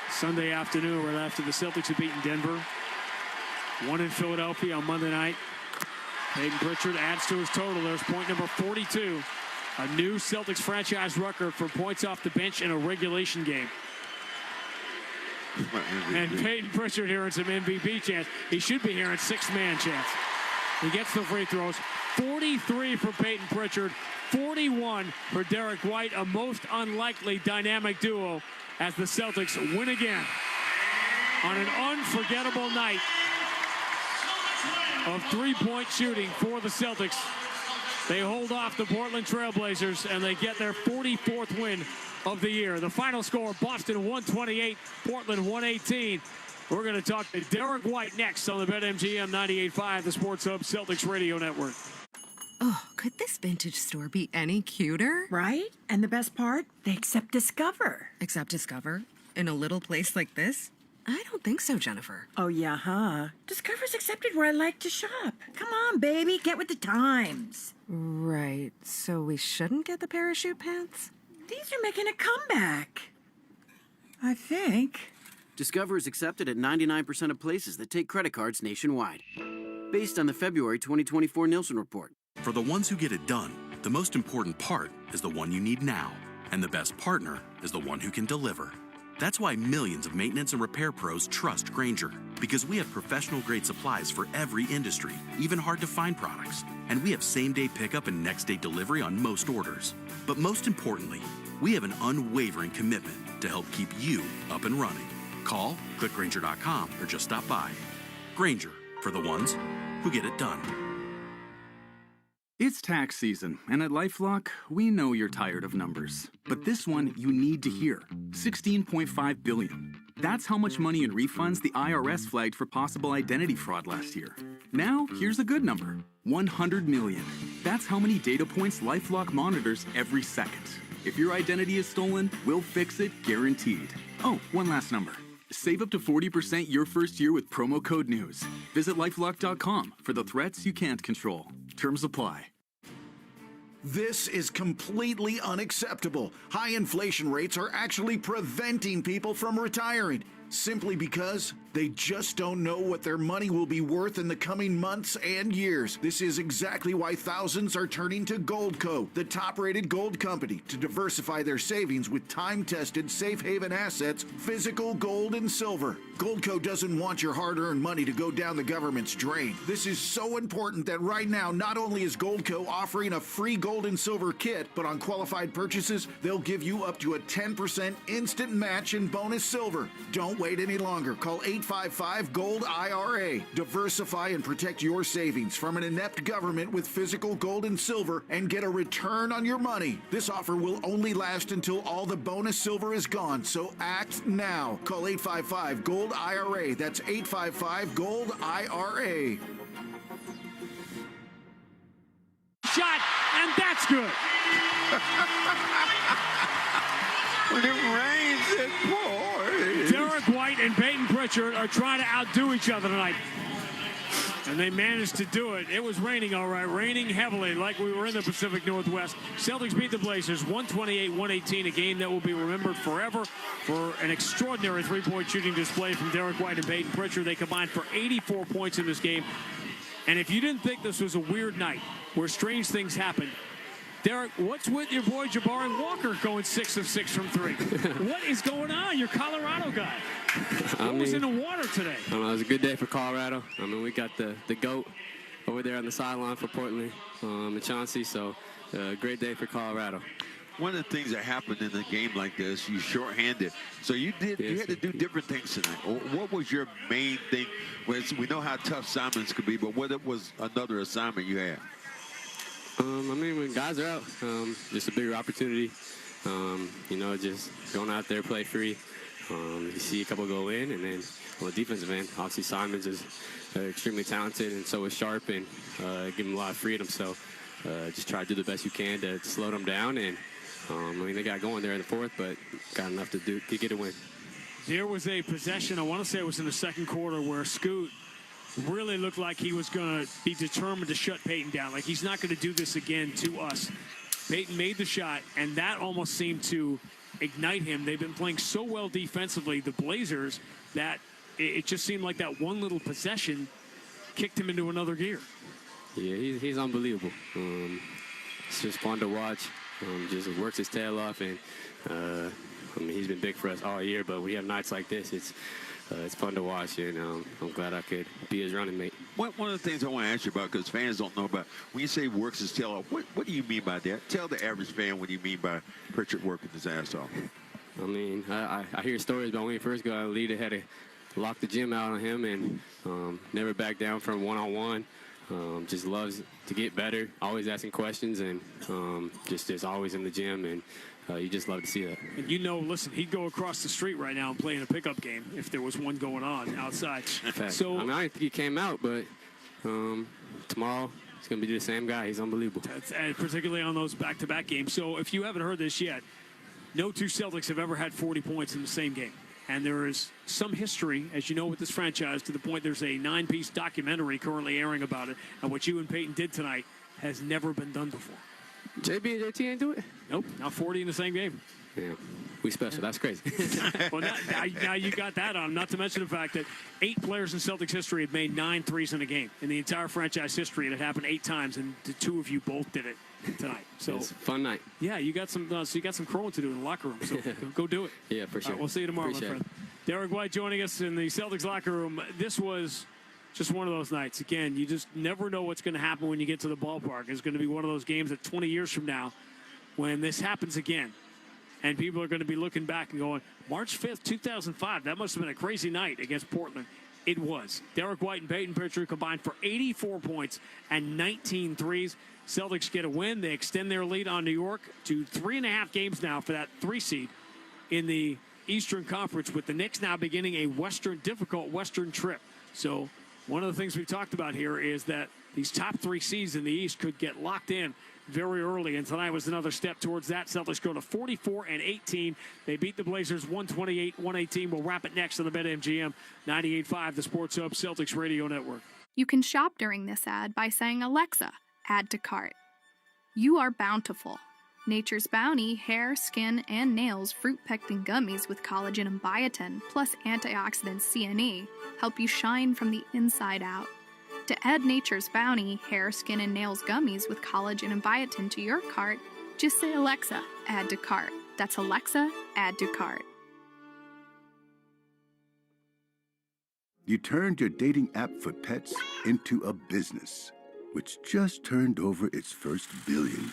Speaker 2: Sunday afternoon right after the Celtics had beaten Denver. 1 in Philadelphia on Monday night. Peyton Pritchard adds to his total. There's point number 42. A new Celtics franchise record for points off the bench in a regulation game. And Peyton Pritchard hearing some MVP chance. He should be hearing 6-man chance. He gets the free throws. 43 for Peyton Pritchard. 41 for Derek White. A most unlikely dynamic duo as the Celtics win again on an unforgettable night of 3-point shooting for the Celtics. They hold off the Portland Trailblazers, and they get their 44th win of the year. The final score, Boston 128, Portland 118. We're going to talk to Derek White next on the BetMGM 98.5, the Sports Hub Celtics Radio Network.
Speaker 4: Oh, could this vintage store be any cuter? Right? And the best part? They accept Discover. Accept Discover? In a little place like this? I don't think so, Jennifer. Oh, yeah, huh? Discover's accepted where I like to shop. Come on, baby, get with the times. Right, so we shouldn't get the parachute pants? These are making a comeback. I think.
Speaker 21: Discover is accepted at 99% of places that take credit cards nationwide. Based on the February 2024 Nielsen report.
Speaker 12: For the ones who get it done, the most important part is the one you need now. And the best partner is the one who can deliver. That's why millions of maintenance and repair pros trust Grainger. Because we have professional-grade supplies for every industry, even hard-to-find products. And we have same-day pickup and next-day delivery on most orders. But most importantly, we have an unwavering commitment to help keep you up and running. Call, click Grainger.com, or just stop by. Grainger, for the ones who get it done.
Speaker 9: It's tax season, and at LifeLock, we know you're tired of numbers. But this one you need to hear. $16.5 billion. That's how much money in refunds the IRS flagged for possible identity fraud last year. Now, here's a good number. $100 million. That's how many data points LifeLock monitors every second. If your identity is stolen, we'll fix it guaranteed. Oh, one last number. Save up to 40% your first year with promo code NEWS. Visit LifeLock.com for the threats you can't control. Terms apply.
Speaker 11: This is completely unacceptable. High inflation rates are actually preventing people from retiring simply because they just don't know what their money will be worth in the coming months and years. This is exactly why thousands are turning to Goldco, the top-rated gold company, to diversify their savings with time-tested safe haven assets, physical gold and silver. Goldco doesn't want your hard-earned money to go down the government's drain. This is so important that right now, not only is Goldco offering a free gold and silver kit, but on qualified purchases, they'll give you up to a 10% instant match in bonus silver. Don't wait any longer. Call 855-GOLD-IRA. Diversify and protect your savings from an inept government with physical gold and silver and get a return on your money. This offer will only last until all the bonus silver is gone, so act now. Call 855-GOLD-IRA. That's 855-GOLD-IRA.
Speaker 2: Shot, and that's good.
Speaker 1: When it rains, it pours.
Speaker 2: Derek White and Peyton Pritchard are trying to outdo each other tonight. And they managed to do it. It was raining, all right, raining heavily like we were in the Pacific Northwest. Celtics beat the Blazers 128-118, a game that will be remembered forever for an extraordinary three-point shooting display from Derek White and Peyton Pritchard. They combined for 84 points in this game. And if you didn't think this was a weird night where strange things happened, Derek, what's with your boy Jabari Walker going 6 of 6 from 3? What is going on? You're Colorado guy. What was in the water today?
Speaker 22: It was a good day for Colorado. I mean, we got the GOAT over there on the sideline for Portland and Chauncey, so great day for Colorado.
Speaker 1: One of the things that happened in a game like this, you shorthanded. So you had to do different things tonight. What was your main thing? We know how tough assignments could be, but what was another assignment you had?
Speaker 22: I mean, when guys are out, just a bigger opportunity. Just going out there, play free. You see a couple go in, and then on the defensive end, obviously Simons is extremely talented, and so is Sharp, and give him a lot of freedom. So just try to do the best you can to slow them down. And they got going there in the fourth, but got enough to get a win.
Speaker 2: There was a possession, I want to say it was in the second quarter, where Scoot really looked like he was going to be determined to shut Peyton down. Like, he's not going to do this again to us. Peyton made the shot, and that almost seemed to ignite him. They've been playing so well defensively, the Blazers, that it just seemed like that one little possession kicked him into another gear.
Speaker 22: Yeah, he's unbelievable. It's just fun to watch. Just works his tail off, and he's been big for us all year, but we have nights like this. It's fun to watch, and I'm glad I could be his running mate.
Speaker 1: One of the things I want to ask you about, because fans don't know about, when you say works his tail off, what do you mean by that? Tell the average fan what you mean by Pritchard working his ass off.
Speaker 22: I mean, I hear stories about when he first got out of the league, they had to lock the gym out on him and never back down from one-on-one. just loves to get better, always asking questions, and just always in the gym, and you just love to see that.
Speaker 2: And listen, he'd go across the street right now and play in a pickup game if there was one going on outside.
Speaker 22: So I don't think he came out, but tomorrow he's going to be the same guy. He's unbelievable.
Speaker 2: And particularly on those back-to-back games. So if you haven't heard this yet, no two Celtics have ever had 40 points in the same game. And there is some history, as you know, with this franchise, to the point there's a 9-piece documentary currently airing about it. And what you and Peyton did tonight has never been done before.
Speaker 22: JB and JT ain't do it?
Speaker 2: Nope, not 40 in the same game.
Speaker 22: Yeah, we special. That's crazy.
Speaker 2: Well, now you got that on. Not to mention the fact that 8 players in Celtics history had made 9 threes in a game. In the entire franchise history, it had happened 8 times, and the 2 of you both did it tonight. So
Speaker 22: it's a fun night.
Speaker 2: Yeah, you got some crowing to do in the locker room. So go do it.
Speaker 22: Yeah, for sure.
Speaker 2: We'll see you tomorrow, my friend. Derek White joining us in the Celtics locker room. This was just one of those nights. Again, you just never know what's going to happen when you get to the ballpark. It's going to be one of those games that 20 years from now, when this happens again, and people are going to be looking back and going, March 5th, 2005, that must have been a crazy night against Portland. It was. Derek White and Peyton Pritchard combined for 84 points and 19 threes. Celtics get a win. They extend their lead on New York to 3.5 games now for that 3 seed in the Eastern Conference, with the Knicks now beginning a difficult Western trip. So one of the things we've talked about here is that these top 3 seeds in the East could get locked in very early, and tonight was another step towards that. Celtics go to 44-18. They beat the Blazers 128-118. We'll wrap it next on the BetMGM 98.5, the Sports Hub Celtics Radio Network.
Speaker 8: You can shop during this ad by saying, Alexa, add to cart. You are bountiful. Nature's Bounty hair, skin, and nails fruit-pectin gummies with collagen and biotin, plus antioxidants C&E, help you shine from the inside out. To add Nature's Bounty hair, skin, and nails gummies with collagen and biotin to your cart, just say, Alexa, add to cart. That's Alexa, add to cart.
Speaker 3: You turned your dating app for pets into a business, which just turned over its first billion.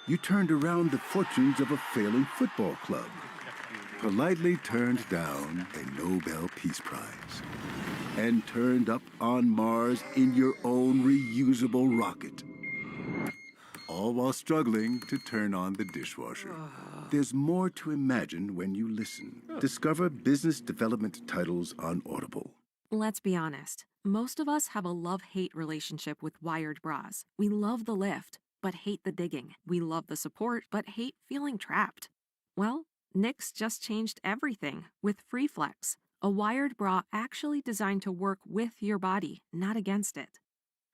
Speaker 3: You turned around the fortunes of a failing football club, politely turned down a Nobel Peace Prize, and turned up on Mars in your own reusable rocket. All while struggling to turn on the dishwasher. There's more to imagine when you listen. Discover business development titles on Audible.
Speaker 14: Let's be honest. Most of us have a love-hate relationship with wired bras. We love the lift, but hate the digging. We love the support, but hate feeling trapped. Well, Knix just changed everything with FreeFlex, a wired bra actually designed to work with your body, not against it.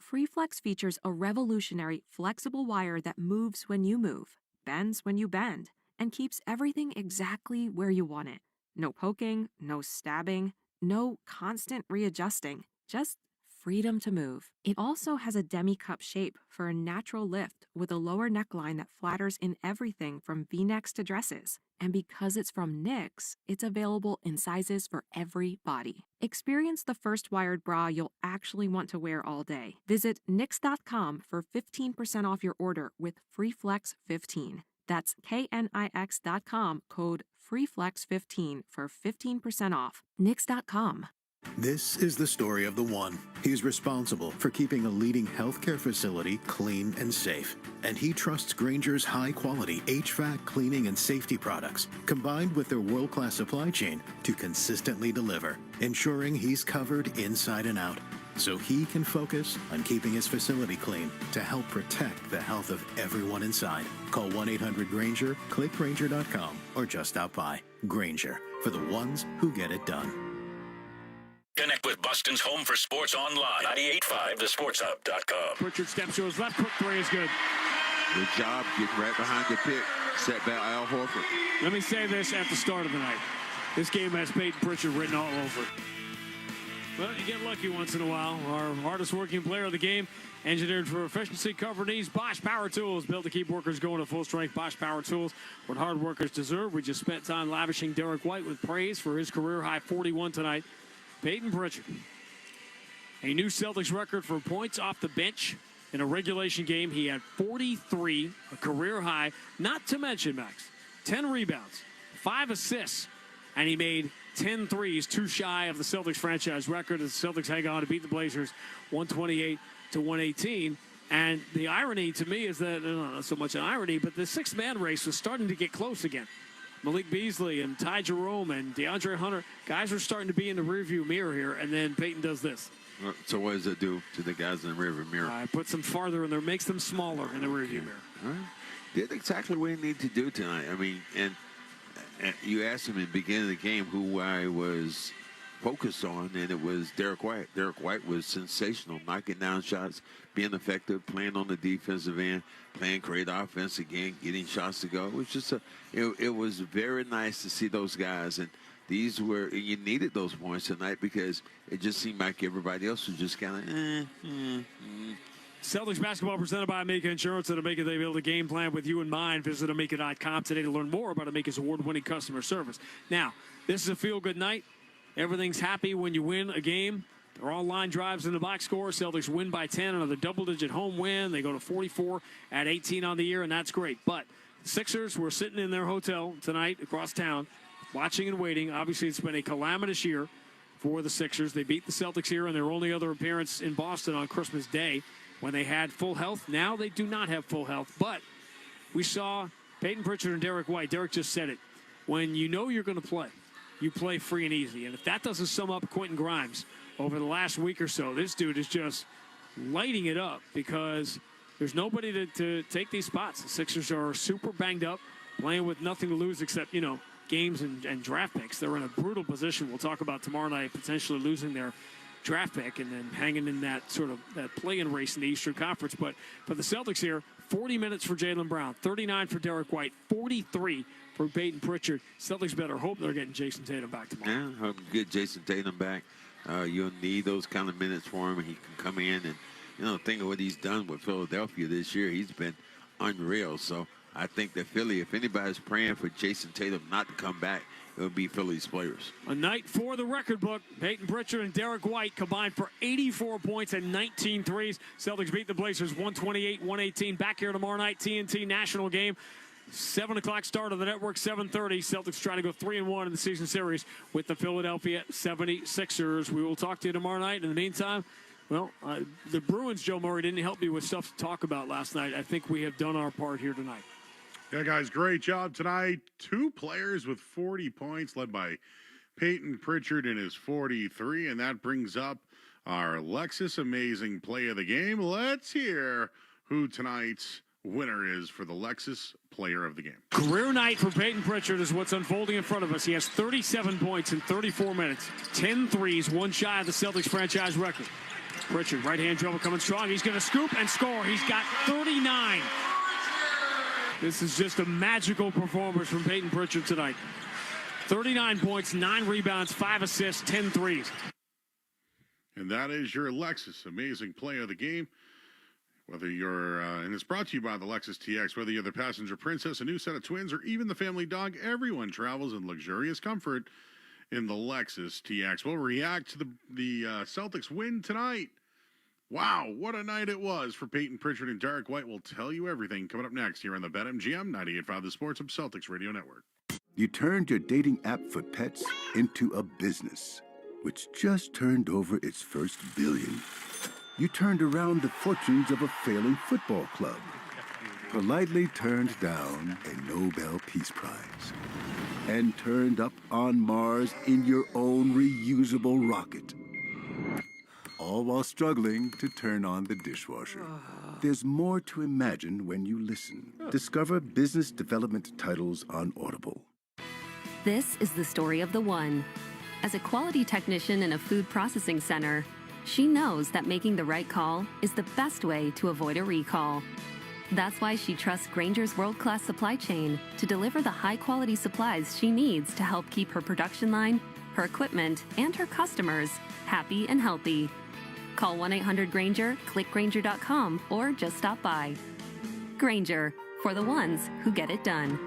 Speaker 14: FreeFlex features a revolutionary, flexible wire that moves when you move, bends when you bend, and keeps everything exactly where you want it. No poking, no stabbing, no constant readjusting, just freedom to move. It also has a demi-cup shape for a natural lift with a lower neckline that flatters in everything from V-necks to dresses. And because it's from Knix, it's available in sizes for every body. Experience the first wired bra you'll actually want to wear all day. Visit Knix.com for 15% off your order with FreeFlex15. That's KNIX.com, code FreeFlex15 for 15% off. Knix.com.
Speaker 10: This is the story of the one. He's responsible for keeping a leading healthcare facility clean and safe. And he trusts Grainger's high-quality HVAC cleaning and safety products, combined with their world-class supply chain, to consistently deliver, ensuring he's covered inside and out, so he can focus on keeping his facility clean to help protect the health of everyone inside. Call 1-800-GRAINGER, click Grainger.com, or just stop by. Grainger, for the ones who get it done.
Speaker 7: Connect with Boston's home for sports online. 98.5, thesportshub.com.
Speaker 2: Pritchard steps to his left. Quick 3 is good.
Speaker 1: Good job getting right behind the pick. Set back Al Horford.
Speaker 2: Let me say this at the start of the night. This game has Peyton Pritchard written all over it. Well, you get lucky once in a while. Our hardest working player of the game, engineered for efficiency, covered needs. Bosch Power Tools, built to keep workers going at full strength. Bosch Power Tools, what hard workers deserve. We just spent time lavishing Derek White with praise for his career-high 41 tonight. Peyton Pritchard, a new Celtics record for points off the bench in a regulation game. He had 43, a career high, not to mention, Max, 10 rebounds, 5 assists, and he made 10 threes, too shy of the Celtics franchise record as the Celtics hang on to beat the Blazers 128-118. And the irony to me is that, not so much an irony, but the sixth-man race was starting to get close again. Malik Beasley and Ty Jerome and DeAndre Hunter, guys are starting to be in the rearview mirror here, and then Peyton does this.
Speaker 1: So what does it do to the guys in the rearview mirror?
Speaker 2: Puts them farther in there, makes them smaller in the rearview mirror.
Speaker 1: All right. Did exactly what he needed to do tonight. I mean, and you asked him in the beginning of the game who I was focused on, and it was Derek White. Derek White was sensational, knocking down shots, being effective, playing on the defensive end, playing great offense again, getting shots to go. It was just it was very nice to see those guys, and you needed those points tonight because it just seemed like everybody else was just kind of
Speaker 2: Celtics basketball presented by Amica Insurance. At Amica, they build a game plan with you in mind. Visit Amica.com today to learn more about Amica's award-winning customer service. Now, this is a feel-good night. Everything's happy when you win a game. They're all line drives in the box score. Celtics win by 10, another double-digit home win. They go to 44 at 18 on the year, and that's great. But the Sixers were sitting in their hotel tonight across town, watching and waiting. Obviously, it's been a calamitous year for the Sixers. They beat the Celtics here in their only other appearance in Boston on Christmas Day when they had full health. Now they do not have full health. But we saw Peyton Pritchard and Derek White. Derek just said it. When you know you're going to play, you play free and easy. And if that doesn't sum up Quentin Grimes over the last week or so, this dude is just lighting it up because there's nobody to take these spots. The Sixers are super banged up, playing with nothing to lose except, games and draft picks. They're in a brutal position. We'll talk about tomorrow night potentially losing their draft pick and then hanging in that sort of that play-in race in the Eastern Conference. But for the Celtics here, 40 minutes for Jaylen Brown, 39 for Derek White, 43 for Peyton Pritchard. Celtics better hope they're getting Jason Tatum back tomorrow.
Speaker 1: Yeah, hope you get Jason Tatum back. You'll need those kind of minutes for him, and he can come in and, think of what he's done with Philadelphia this year. He's been unreal. So I think that Philly, if anybody's praying for Jason Tatum not to come back, it would be Philly's players.
Speaker 2: A night for the record book. Peyton Pritchard and Derek White combined for 84 points and 19 threes. Celtics beat the Blazers 128-118. Back here tomorrow night, TNT national game. 7 o'clock start of the network, 7:30. Celtics trying to go 3-1 in the season series with the Philadelphia 76ers. We will talk to you tomorrow night. In the meantime, the Bruins, Joe Murray, didn't help me with stuff to talk about last night. I think we have done our part here tonight.
Speaker 15: Yeah, guys, great job tonight. 2 players with 40 points, led by Peyton Pritchard in his 43, and that brings up our Lexus Amazing Play of the Game. Let's hear who tonight's winner is for the Lexus Player of the Game.
Speaker 2: Career night for Peyton Pritchard is what's unfolding in front of us. He has 37 points in 34 minutes, 10 threes, one shy of the Celtics franchise record. Pritchard, right-hand dribble coming strong. He's going to scoop and score. He's got 39. This is just a magical performance from Peyton Pritchard tonight. 39 points, 9 rebounds, 5 assists, 10 threes.
Speaker 15: And that is your Lexus Amazing Play of the Game. Whether you're, and it's brought to you by the Lexus TX, whether you're the passenger princess, a new set of twins, or even the family dog, everyone travels in luxurious comfort in the Lexus TX. We'll react to the Celtics win tonight. Wow, what a night it was for Peyton Pritchard and Derek White. We'll tell you everything coming up next here on the BetMGM 98.5 The Sports Hub Celtics Radio Network.
Speaker 3: You turned your dating app for pets into a business, which just turned over its first billion. You turned around the fortunes of a failing football club, politely turned down a Nobel Peace Prize, and turned up on Mars in your own reusable rocket. All while struggling to turn on the dishwasher. There's more to imagine when you listen. Discover business development titles on Audible.
Speaker 23: This is the story of the one. As a quality technician in a food processing center, she knows that making the right call is the best way to avoid a recall. That's why she trusts Grainger's world-class supply chain to deliver the high-quality supplies she needs to help keep her production line, her equipment, and her customers happy and healthy. Call 1-800-GRAINGER, click Grainger.com, or just stop by. Grainger, for the ones who get it done.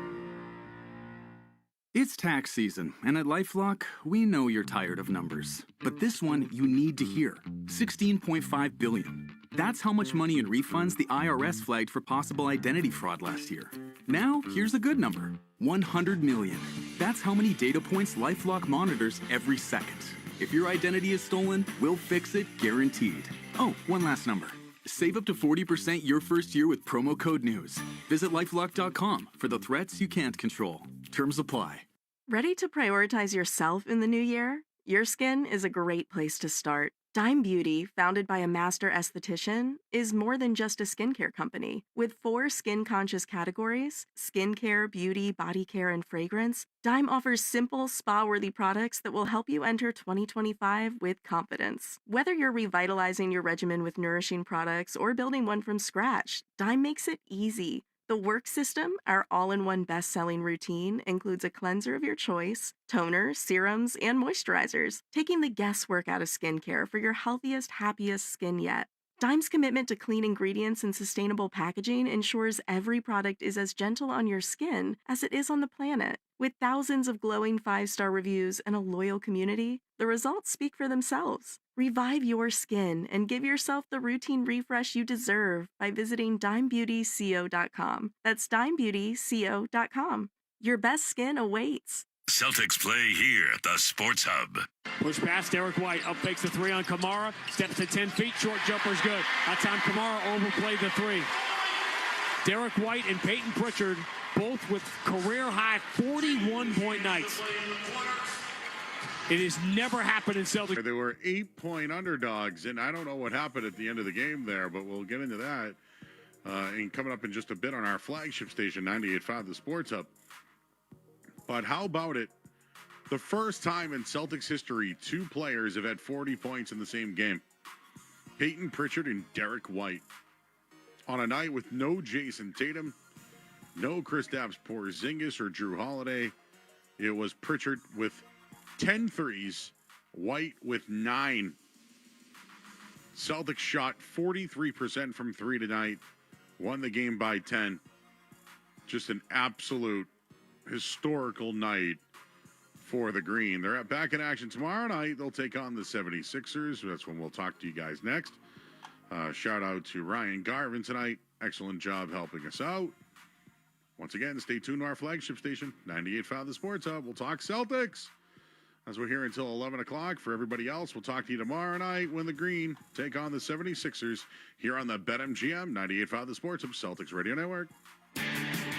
Speaker 9: It's tax season, and at LifeLock, we know you're tired of numbers. But this one you need to hear. $16.5 billion. That's how much money in refunds the IRS flagged for possible identity fraud last year. Now, here's a good number. $100 million. That's how many data points LifeLock monitors every second. If your identity is stolen, we'll fix it guaranteed. Oh, one last number. Save up to 40% your first year with promo code NEWS. Visit LifeLock.com for the threats you can't control. Terms apply.
Speaker 6: Ready to prioritize yourself in the new year? Your skin is a great place to start. Dime Beauty, founded by a master esthetician, is more than just a skincare company. With 4 skin-conscious categories, skincare, beauty, body care, and fragrance, Dime offers simple, spa-worthy products that will help you enter 2025 with confidence. Whether you're revitalizing your regimen with nourishing products or building one from scratch, Dime makes it easy. The Work System, our all-in-one best-selling routine, includes a cleanser of your choice, toners, serums, and moisturizers, taking the guesswork out of skincare for your healthiest, happiest skin yet. Dime's commitment to clean ingredients and sustainable packaging ensures every product is as gentle on your skin as it is on the planet. With thousands of glowing 5-star reviews and a loyal community, the results speak for themselves. Revive your skin and give yourself the routine refresh you deserve by visiting dimebeautyco.com. That's dimebeautyco.com. Your best skin awaits.
Speaker 7: Celtics play here at the Sports Hub.
Speaker 2: Push past Derek White. Up fakes the 3 on Kamara. Steps to 10 feet. Short jumper's good. That time Kamara overplayed the 3. Derek White and Peyton Pritchard both with career-high 41-point nights. It has never happened in Celtics.
Speaker 15: They were 8-point underdogs, and I don't know what happened at the end of the game there, but we'll get into that. And coming up in just a bit on our flagship station, 98.5 The Sports Hub. But how about it? The first time in Celtics history, 2 players have had 40 points in the same game. Peyton Pritchard and Derek White. On a night with no Jason Tatum, no Kristaps Porzingis or Drew Holiday, it was Pritchard with 10 threes, White with 9. Celtics shot 43% from 3 tonight, won the game by 10. Just an absolute historical night for the Green. They're back in action tomorrow night. They'll take on the 76ers. That's when we'll talk to you guys next. Shout out to Ryan Garvin tonight. Excellent job helping us out. Once again, stay tuned to our flagship station, 98.5 The Sports Hub. We'll talk Celtics as we're here until 11 o'clock. For everybody else, we'll talk to you tomorrow night when the Green take on the 76ers here on the BetMGM 98.5 The Sports Hub Celtics Radio Network.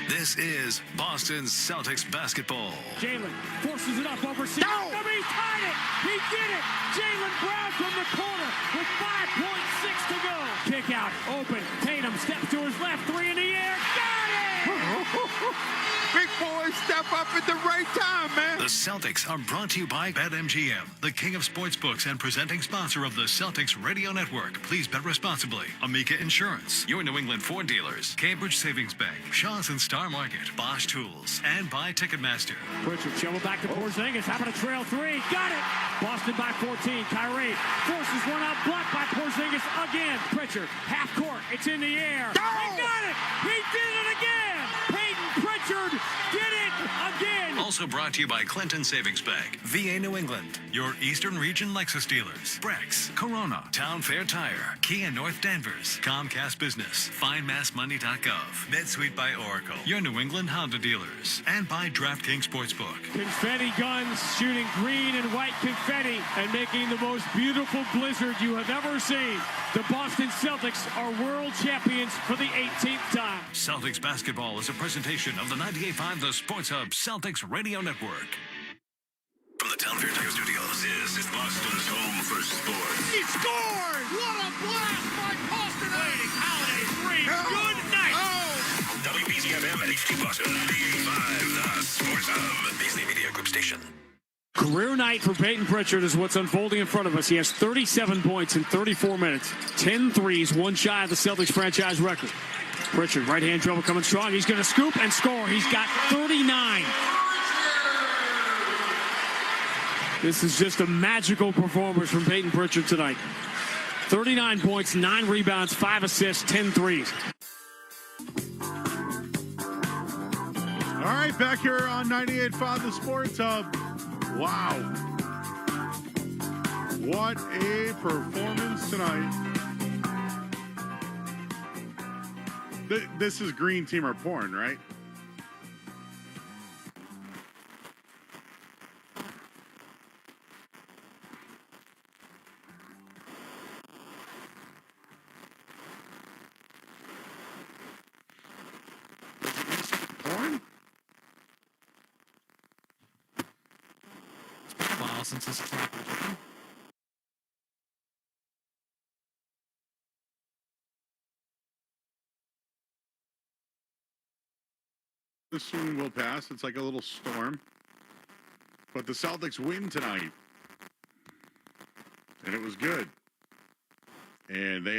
Speaker 7: This is Boston Celtics basketball.
Speaker 2: Jalen forces it up over C. No! He tied it! He did it! Jalen Brown from the corner with 5.6 to go. Kick out, open. Tatum steps to his left, 3 in the air. Got it!
Speaker 16: Big boy step up at the right time, man.
Speaker 7: The Celtics are brought to you by BetMGM, the king of sportsbooks and presenting sponsor of the Celtics Radio Network. Please bet responsibly. Amica Insurance, your New England Ford dealers, Cambridge Savings Bank, Shaw's and Star Market, Bosch Tools, and by Ticketmaster.
Speaker 2: Pritchard shovel back to Porzingis. How about a trail 3? Got it! Boston by 14. Kyrie forces one out, blocked by Porzingis again. Pritchard, half court. It's in the air.
Speaker 16: No!
Speaker 2: He got it! He did it again! Peyton Pritchard did it again!
Speaker 7: Also brought to you by Clinton Savings Bank, VA New England, your Eastern Region Lexus dealers, Brex, Corona, Town Fair Tire, Kia North Danvers, Comcast Business, FindMassMoney.gov, NetSuite by Oracle, your New England Honda dealers, and by DraftKings Sportsbook.
Speaker 2: Confetti guns shooting green and white confetti and making the most beautiful blizzard you have ever seen. The Boston Celtics are world champions for the 18th time.
Speaker 7: Celtics basketball is a presentation of the 98.5 The Sports Hub Celtics Radio Network. From the Town Fair Tire Studios, this is Boston's home for sports.
Speaker 16: He scored! What a blast by Boston!
Speaker 2: Waiting, Holiday, 3. Good night!
Speaker 7: WBCFM and HD Boston 98.5 The Sports Hub, Disney Media Group station.
Speaker 2: Career night for Peyton Pritchard is what's unfolding in front of us. He has 37 points in 34 minutes. 10 threes, one shy of the Celtics franchise record. Pritchard, right-hand dribble coming strong. He's going to scoop and score. He's got 39. This is just a magical performance from Peyton Pritchard tonight. 39 points, 9 rebounds, 5 assists, 10 threes.
Speaker 15: All right, back here on 98.5 The Sports Hub. Wow. What a performance tonight. This is Green Team or porn, right?
Speaker 5: since this is happening.
Speaker 15: This soon will pass. It's like a little storm. But the Celtics win tonight. And it was good. And they